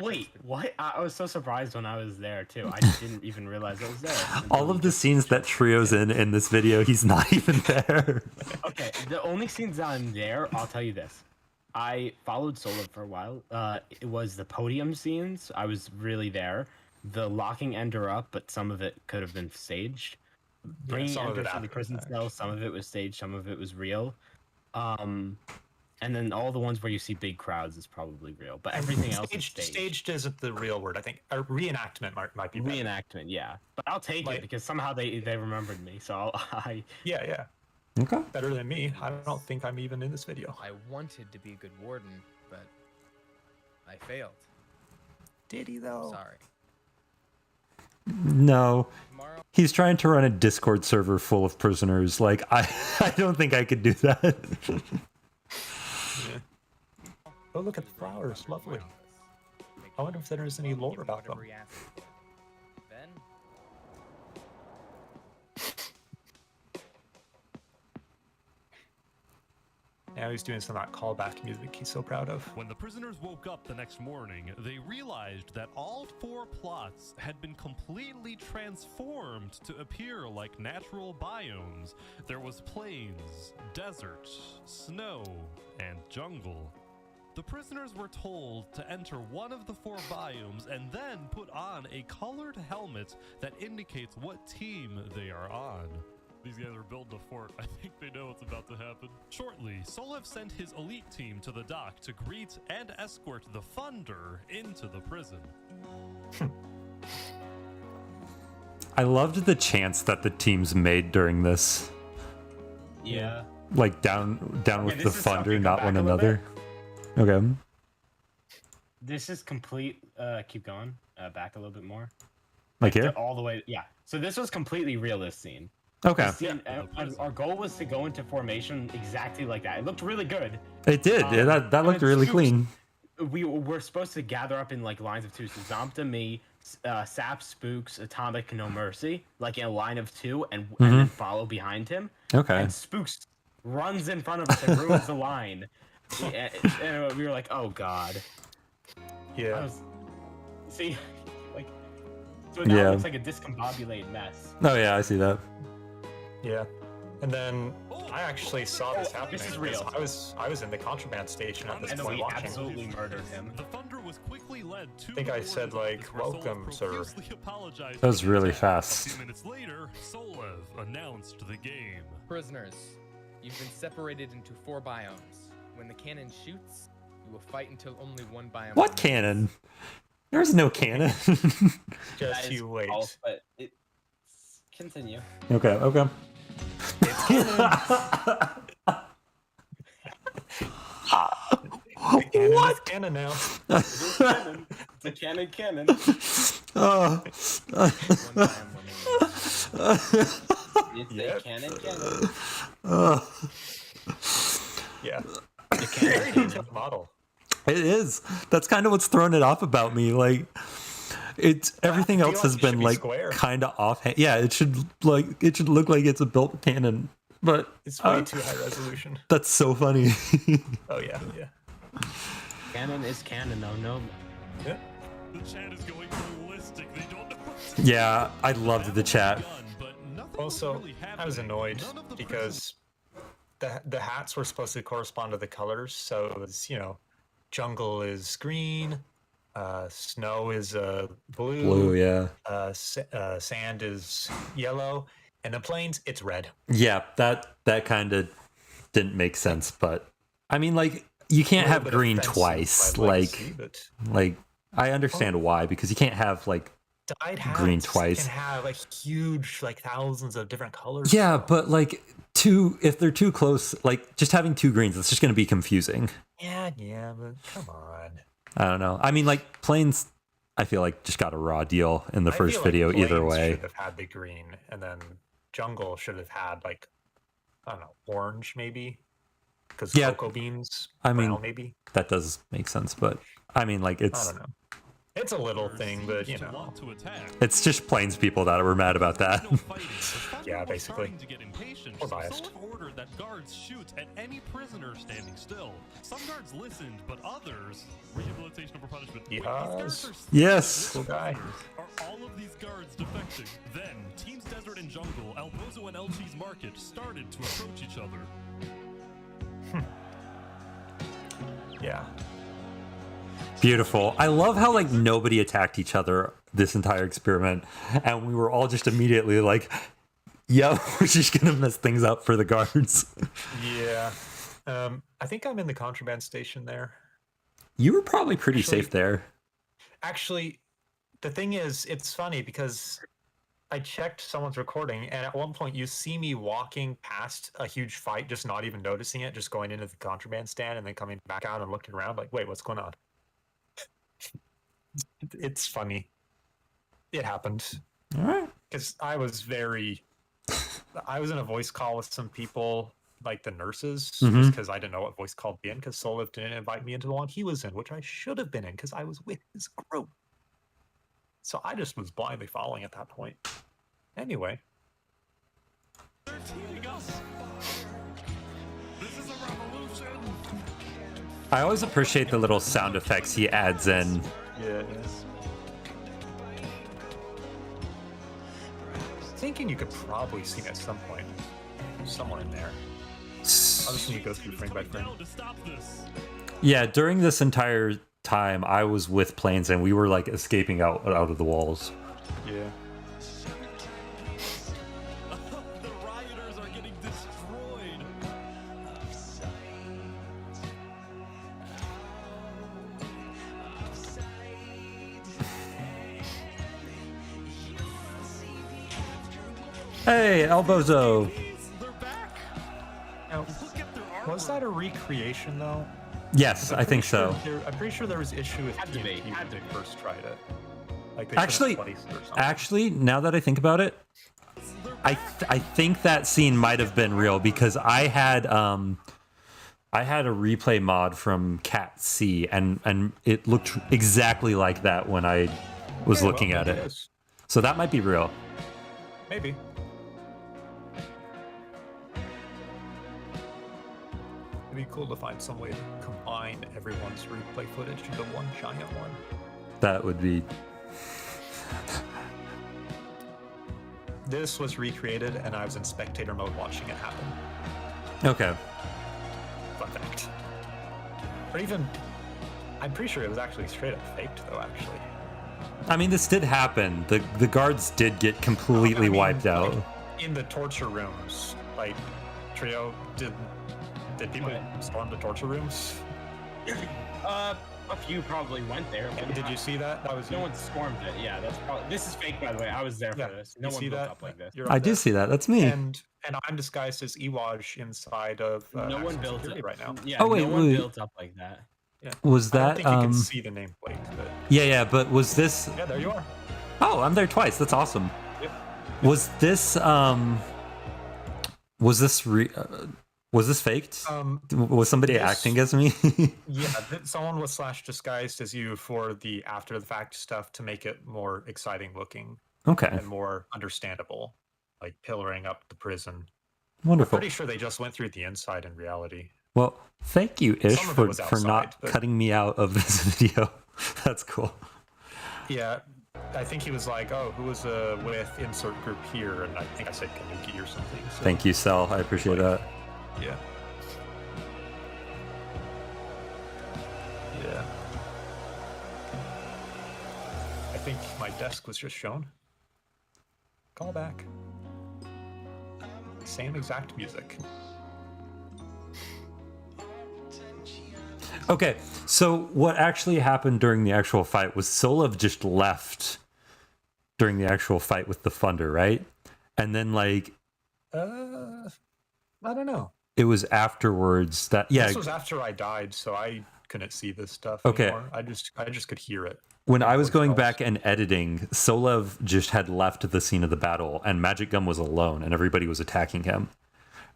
Wait, what? I was so surprised when I was there too. I didn't even realize I was there. All of the scenes that Trio's in this video, he's not even there. Okay, the only scenes I'm there, I'll tell you this. I followed Solev for a while. It was the podium scenes. I was really there. The locking Ender up, but some of it could have been staged. Bringing some of Ender it to the after prison the cell, some of it was staged, some of it was real. And then all the ones where you see big crowds is probably real, but everything else is staged. Staged isn't the real word. I think reenactment might be better. Reenactment, yeah. But I'll take it because somehow they remembered me, so Yeah. Okay. Better than me. I don't think I'm even in this video. I wanted to be a good warden, but I failed. Did he though? Sorry. No. He's trying to run a Discord server full of prisoners. Like, I don't think I could do that. Oh, look at the flowers. Lovely. I wonder if there is any lore about them. Ben? Now he's doing some of that callback music he's so proud of. When the prisoners woke up the next morning, they realized that all 4 plots had been completely transformed to appear like natural biomes. There was plains, desert, snow, and jungle. The prisoners were told to enter one of the 4 biomes and then put on a colored helmet that indicates what team they are on. These guys are building a fort. I think they know what's about to happen. Shortly, Solev sent his elite team to the dock to greet and escort the Thunder into the prison. I loved the chants that the teams made during this. Yeah. Like down with the this is Thunder, something not back one a little another. Okay. This is complete. Keep going. Back a little bit more. Like here? All the way. Yeah. So this was completely real. This scene. Okay. This scene, our goal was to go into formation exactly like that. It looked really good. It did. Yeah, that looked really clean. We're supposed to gather up in like lines of 2. So Zombta, me, Sap, Spooks, Atomic, No Mercy, like in a line of 2, and then follow behind him. Okay. And Spooks runs in front of us and ruins the line. And we were like, oh god. Yeah. See, like, so now Yeah. it looks like a discombobulated mess. Oh yeah, I see that. Yeah. And then I actually saw this happening. This is real. because I was in the Contraband station at this And point we watching. absolutely murdered him. The Thunder was quickly led to I think I said like, "Welcome, sir." That was really A fast. few minutes later, Solev announced the game. Prisoners, you've been separated into 4 biomes. When the cannon shoots, you will fight until only one biome. What cannon? There's no cannon. Just you wait. False, but continue. Okay. It's What? canon now. It's canon. It's a canon. One biome remaining. It's a canon. Yeah. Very detailed model. It is. That's kind of what's thrown it off about me. Like, it's everything feel else like has it should been be like square. kind of offhand. Yeah, it should look like it's a built cannon. But It's way too high resolution. that's so funny. Oh yeah. Canon is canon, though. No. Yeah. The chat is going ballistic. They don't know what to Yeah, I loved the chat. done, but nothing Also, really I was happening. annoyed None of the because the hats were supposed to correspond to the colors. So it was, jungle is green, snow is blue. Blue, yeah. Sand is yellow, and the plains it's red. Yeah, that kind of didn't make sense, but I mean, like, you can't have green twice. Like I understand why, because you can't have like Dyed hats green twice. can have like huge, like thousands of different colors. Yeah, but like if they're too close, like just having 2 greens, it's just going to be confusing. Yeah, but come on. I don't know. I mean, like plains, I feel like just got a raw deal in the I first feel video like either Plains way. should have had the green, and then jungle should have had like, I don't know, orange maybe, because Yeah, cocoa beans. I mean, brown, maybe. that does make sense, but I mean, like I it's don't know. It's a little thing, but you know. it's just plains people that were mad about that. Yeah, basically. Or biased. Solev ordered that guards shoot at any prisoner standing still. Some guards listened, but others rehabilitation over punishment. Wait, these guards are Yes. Cool guy. Are all of these guards defecting? Then, Teams Desert and Jungle, Albozo and LG's Market started to approach each other. Yeah. Beautiful. I love how like nobody attacked each other this entire experiment, and we were all just immediately like, "Yeah, we're just gonna mess things up for the guards." Yeah. I think I'm in the Contraband station there. You were probably pretty safe there. Actually, the thing is, it's funny because I checked someone's recording, and at one point you see me walking past a huge fight, just not even noticing it, just going into the Contraband stand and then coming back out and looking around like, wait, what's going on? It's funny. It happened. All right. Because I was in a voice call with some people, like the nurses, Mhm. because I didn't know what voice call to be in, because Solev didn't invite me into the one he was in, which I should have been in, because I was with his group. So I just was blindly following at that point. Anyway. They're teaming up. This is a revolution. I always appreciate the little sound effects he adds in. Yeah. Thinking you could probably see it at some point, somewhere in there. I'll just need to go through frame by frame. Yeah, during this entire time, I was with planes and we were like escaping out of the walls. Yeah. The rioters are getting destroyed. Hey, Elbozo! Now, was that a recreation though? Yes, I think so. I'm pretty sure there was issue with TNT when they first tried it. Like they Actually, should've placed it or something. actually, now that I think about it, I think that scene might have been real because I had a replay mod from Cat C and it looked exactly like that when I was looking at it. So that might be real. Maybe. It'd be cool to find some way to combine everyone's replay footage into one giant one. That would be. This was recreated, and I was in spectator mode watching it happen. Okay. Fun fact. Or even, I'm pretty sure it was actually straight up faked, though. Actually. I mean, this did happen. The guards did get completely wiped out. Like, in the torture rooms, like Trio did people storm the torture rooms? A few probably went there. But did you see that? That was no one stormed it. Yeah, that's probably. This is fake, by the way. I was there for this. No you one see built that? up like this. You're I up do there. see that. That's me. And I'm disguised as Ewaj inside of No one built security it right now. Yeah, Oh, wait, no one wait. built up like that. Yeah. Was I don't that think you can see the nameplate, but Yeah, but was this? yeah, there you are. Oh, I'm there twice. That's awesome. Yep. Was this was this faked? Was somebody acting as me? Yeah, someone was disguised as you for the after the fact stuff to make it more exciting looking. Okay. And more understandable, like pillaring up the prison. Wonderful. I'm pretty sure they just went through the inside in reality. Well, thank you, Ish, Some of it for was not outside, but- cutting me out of this video. That's cool. Yeah, I think he was like, "Oh, who was with insert group here?" And I think I said KaNukei or something. So, Thank you, Sal. I appreciate that. Yeah. Yeah. I think my desk was just shown. Call back. Same exact music. Okay, so what actually happened during the actual fight was Solev just left during the actual fight with the Funder, right? And then like I don't know. it was afterwards that This was after I died, so I couldn't see this stuff Okay. anymore. I just could hear it. when I was going back and editing, Solev just had left the scene of the battle and Magic Gum was alone and everybody was attacking him.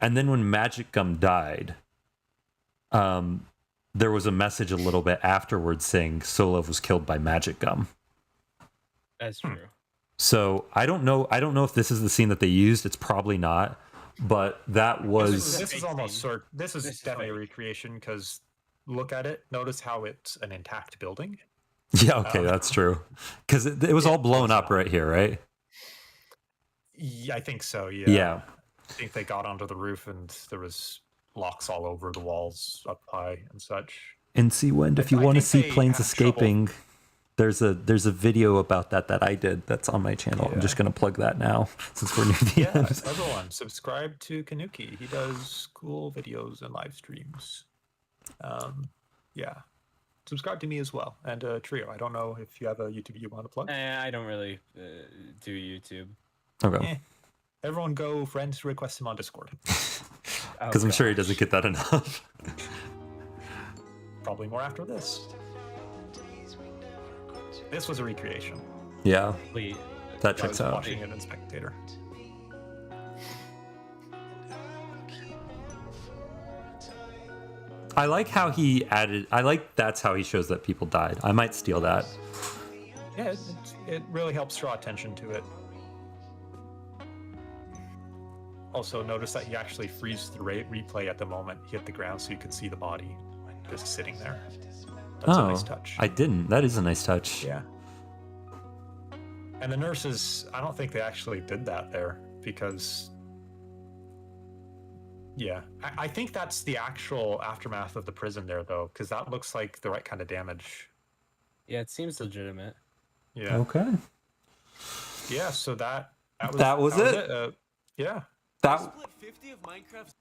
And then when Magic Gum died, there was a message a little bit afterwards saying Solev was killed by Magic Gum. That's true. So I don't know if this is the scene that they used. It's probably not, but that was This is almost this is definitely a recreation because look at it. Notice how it's an intact building. yeah, okay, that's true. Because it was all blown up right here, right? Yeah, I think so. Yeah. Yeah. I think they got onto the roof and there was locks all over the walls up high and such. In Sea Wind, if you I want to think see they planes had trouble. escaping, there's a video about that I did that's on my channel. I'm just gonna plug that now since we're near the Yeah, end. everyone subscribe to KaNukei. He does cool videos and live streams. Yeah. Subscribe to me as well. And Trio, I don't know if you have a YouTube you want to plug. I don't really do YouTube. Okay. Everyone go friends request him on Discord. Because I'm sure he doesn't get that enough. Probably more after this. This was a recreation. Yeah. Wait, That I checks was out. watching it in Spectator. I like how he added. I like that's how he shows that people died. I might steal that. Yeah, it really helps draw attention to it. Also, notice that he actually freezes the replay at the moment he hit the ground so you could see the body. just sitting there. That's a nice touch. I didn't. That is a nice touch. Yeah. And the nurses, I don't think they actually did that there because, yeah, I think that's the actual aftermath of the prison there though, because that looks like the right kind of damage. Yeah, it seems legitimate. Yeah. Okay. Yeah. So that was it. Yeah. That.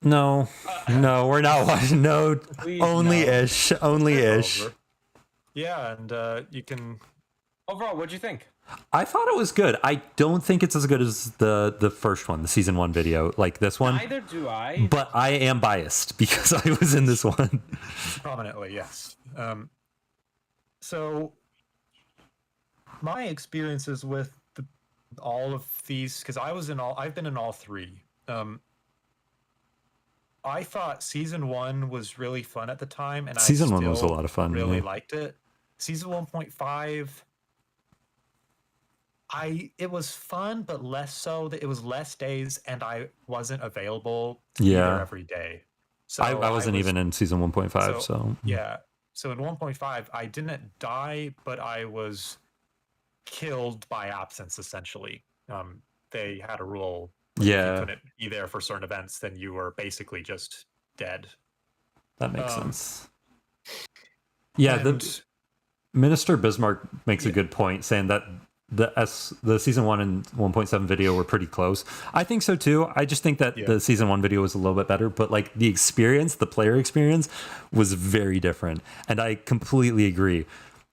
No, no, we're not watching. No, Please, only no. ish, only ish. Over. Yeah, and you can. Overall, what'd you think? I thought it was good. I don't think it's as good as the first one, the season 1 video, like this one. Neither do I. But I am biased because I was in this one. Prominently, yes. So my experiences with all of these, because I've been in all 3. I thought season 1 was really fun at the time, and Season I 1 was a still lot of fun. Really Yeah. liked it. Season 1.5. It was fun, but less so. That it was less days, and I wasn't available Yeah. every day. So I wasn't even in season 1.5, so yeah. So in 1.5, I didn't die, but I was killed by absence. Essentially, they had a rule. If Yeah. you couldn't be there for certain events, then you were basically just dead. that makes sense. Yeah, the And- Minister Bismarck makes a good point, saying that the season 1 and 1.7 video were pretty close. I think so too. I just think that the season 1 video was a little bit better, but like the experience, the player experience was very different. And I completely agree.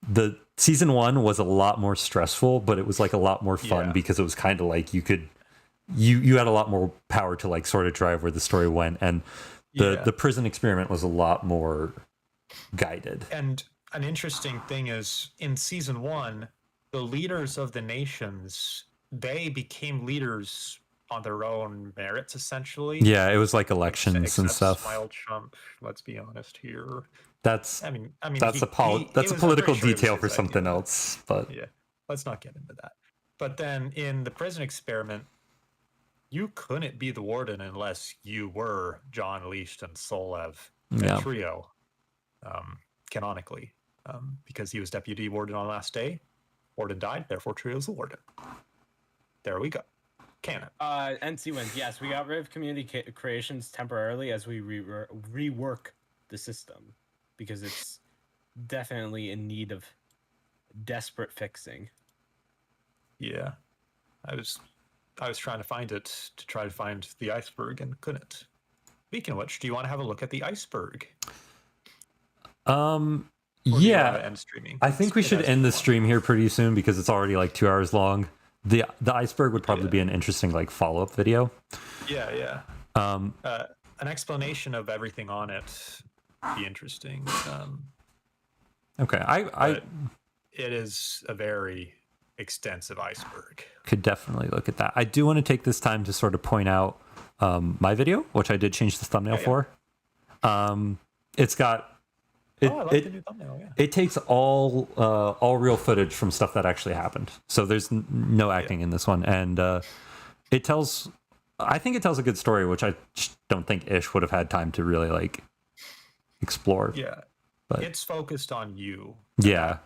The season 1 was a lot more stressful, but it was like a lot more fun because it was kind of like you had a lot more power to like sort of drive where the story went. And the prison experiment was a lot more guided. And an interesting thing is in season 1, the leaders of the nations, they became leaders on their own merits, essentially. Yeah, it was like elections and Except stuff. Smile Trump, let's be honest here. That's I mean, that's a political detail for something else. But yeah, let's not get into that. But then in the prison experiment, you couldn't be the warden unless you were John Least and Solev, Yeah. trio, canonically, because he was deputy warden on the last day. Warden died, therefore Trio's the warden. There we go. Canon. NC wins. Yes, we got rid of community creations temporarily as we rework the system because it's definitely in need of desperate fixing. Yeah, I was trying to find it to try to find the iceberg and couldn't. Speaking of which, do you want to have a look at the iceberg? Or do you want to end streaming? I think we should end the stream here pretty soon because it's already like 2 hours long. The iceberg would probably be an interesting like follow-up video. Yeah. An explanation of everything on it would be interesting. Okay, I it is a very extensive iceberg. could definitely look at that. I do want to take this time to sort of point out my video, which I did change the thumbnail for. It's got I like the new thumbnail. Yeah. it takes all real footage from stuff that actually happened. So there's no acting in this one, and it tells. I think it tells a good story, which I don't think Ish would have had time to really like explore. Yeah, but it's focused on you. Yeah,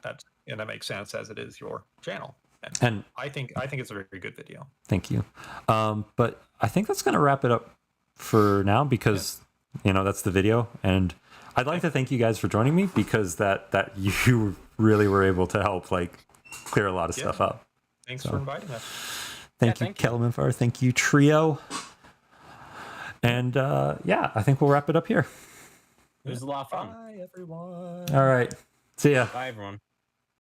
and that makes sense as it is your channel. And I think it's a very good video. Thank you. But I think that's going to wrap it up for now because that's the video, and I'd like to thank you guys for joining me because that you really were able to help like clear a lot of stuff up. Thanks for inviting us. Thank you, Kelmanfar. Thank you, Trio. And I think we'll wrap it up here. It was a lot of fun. Bye, everyone. All right. See ya. Bye, everyone.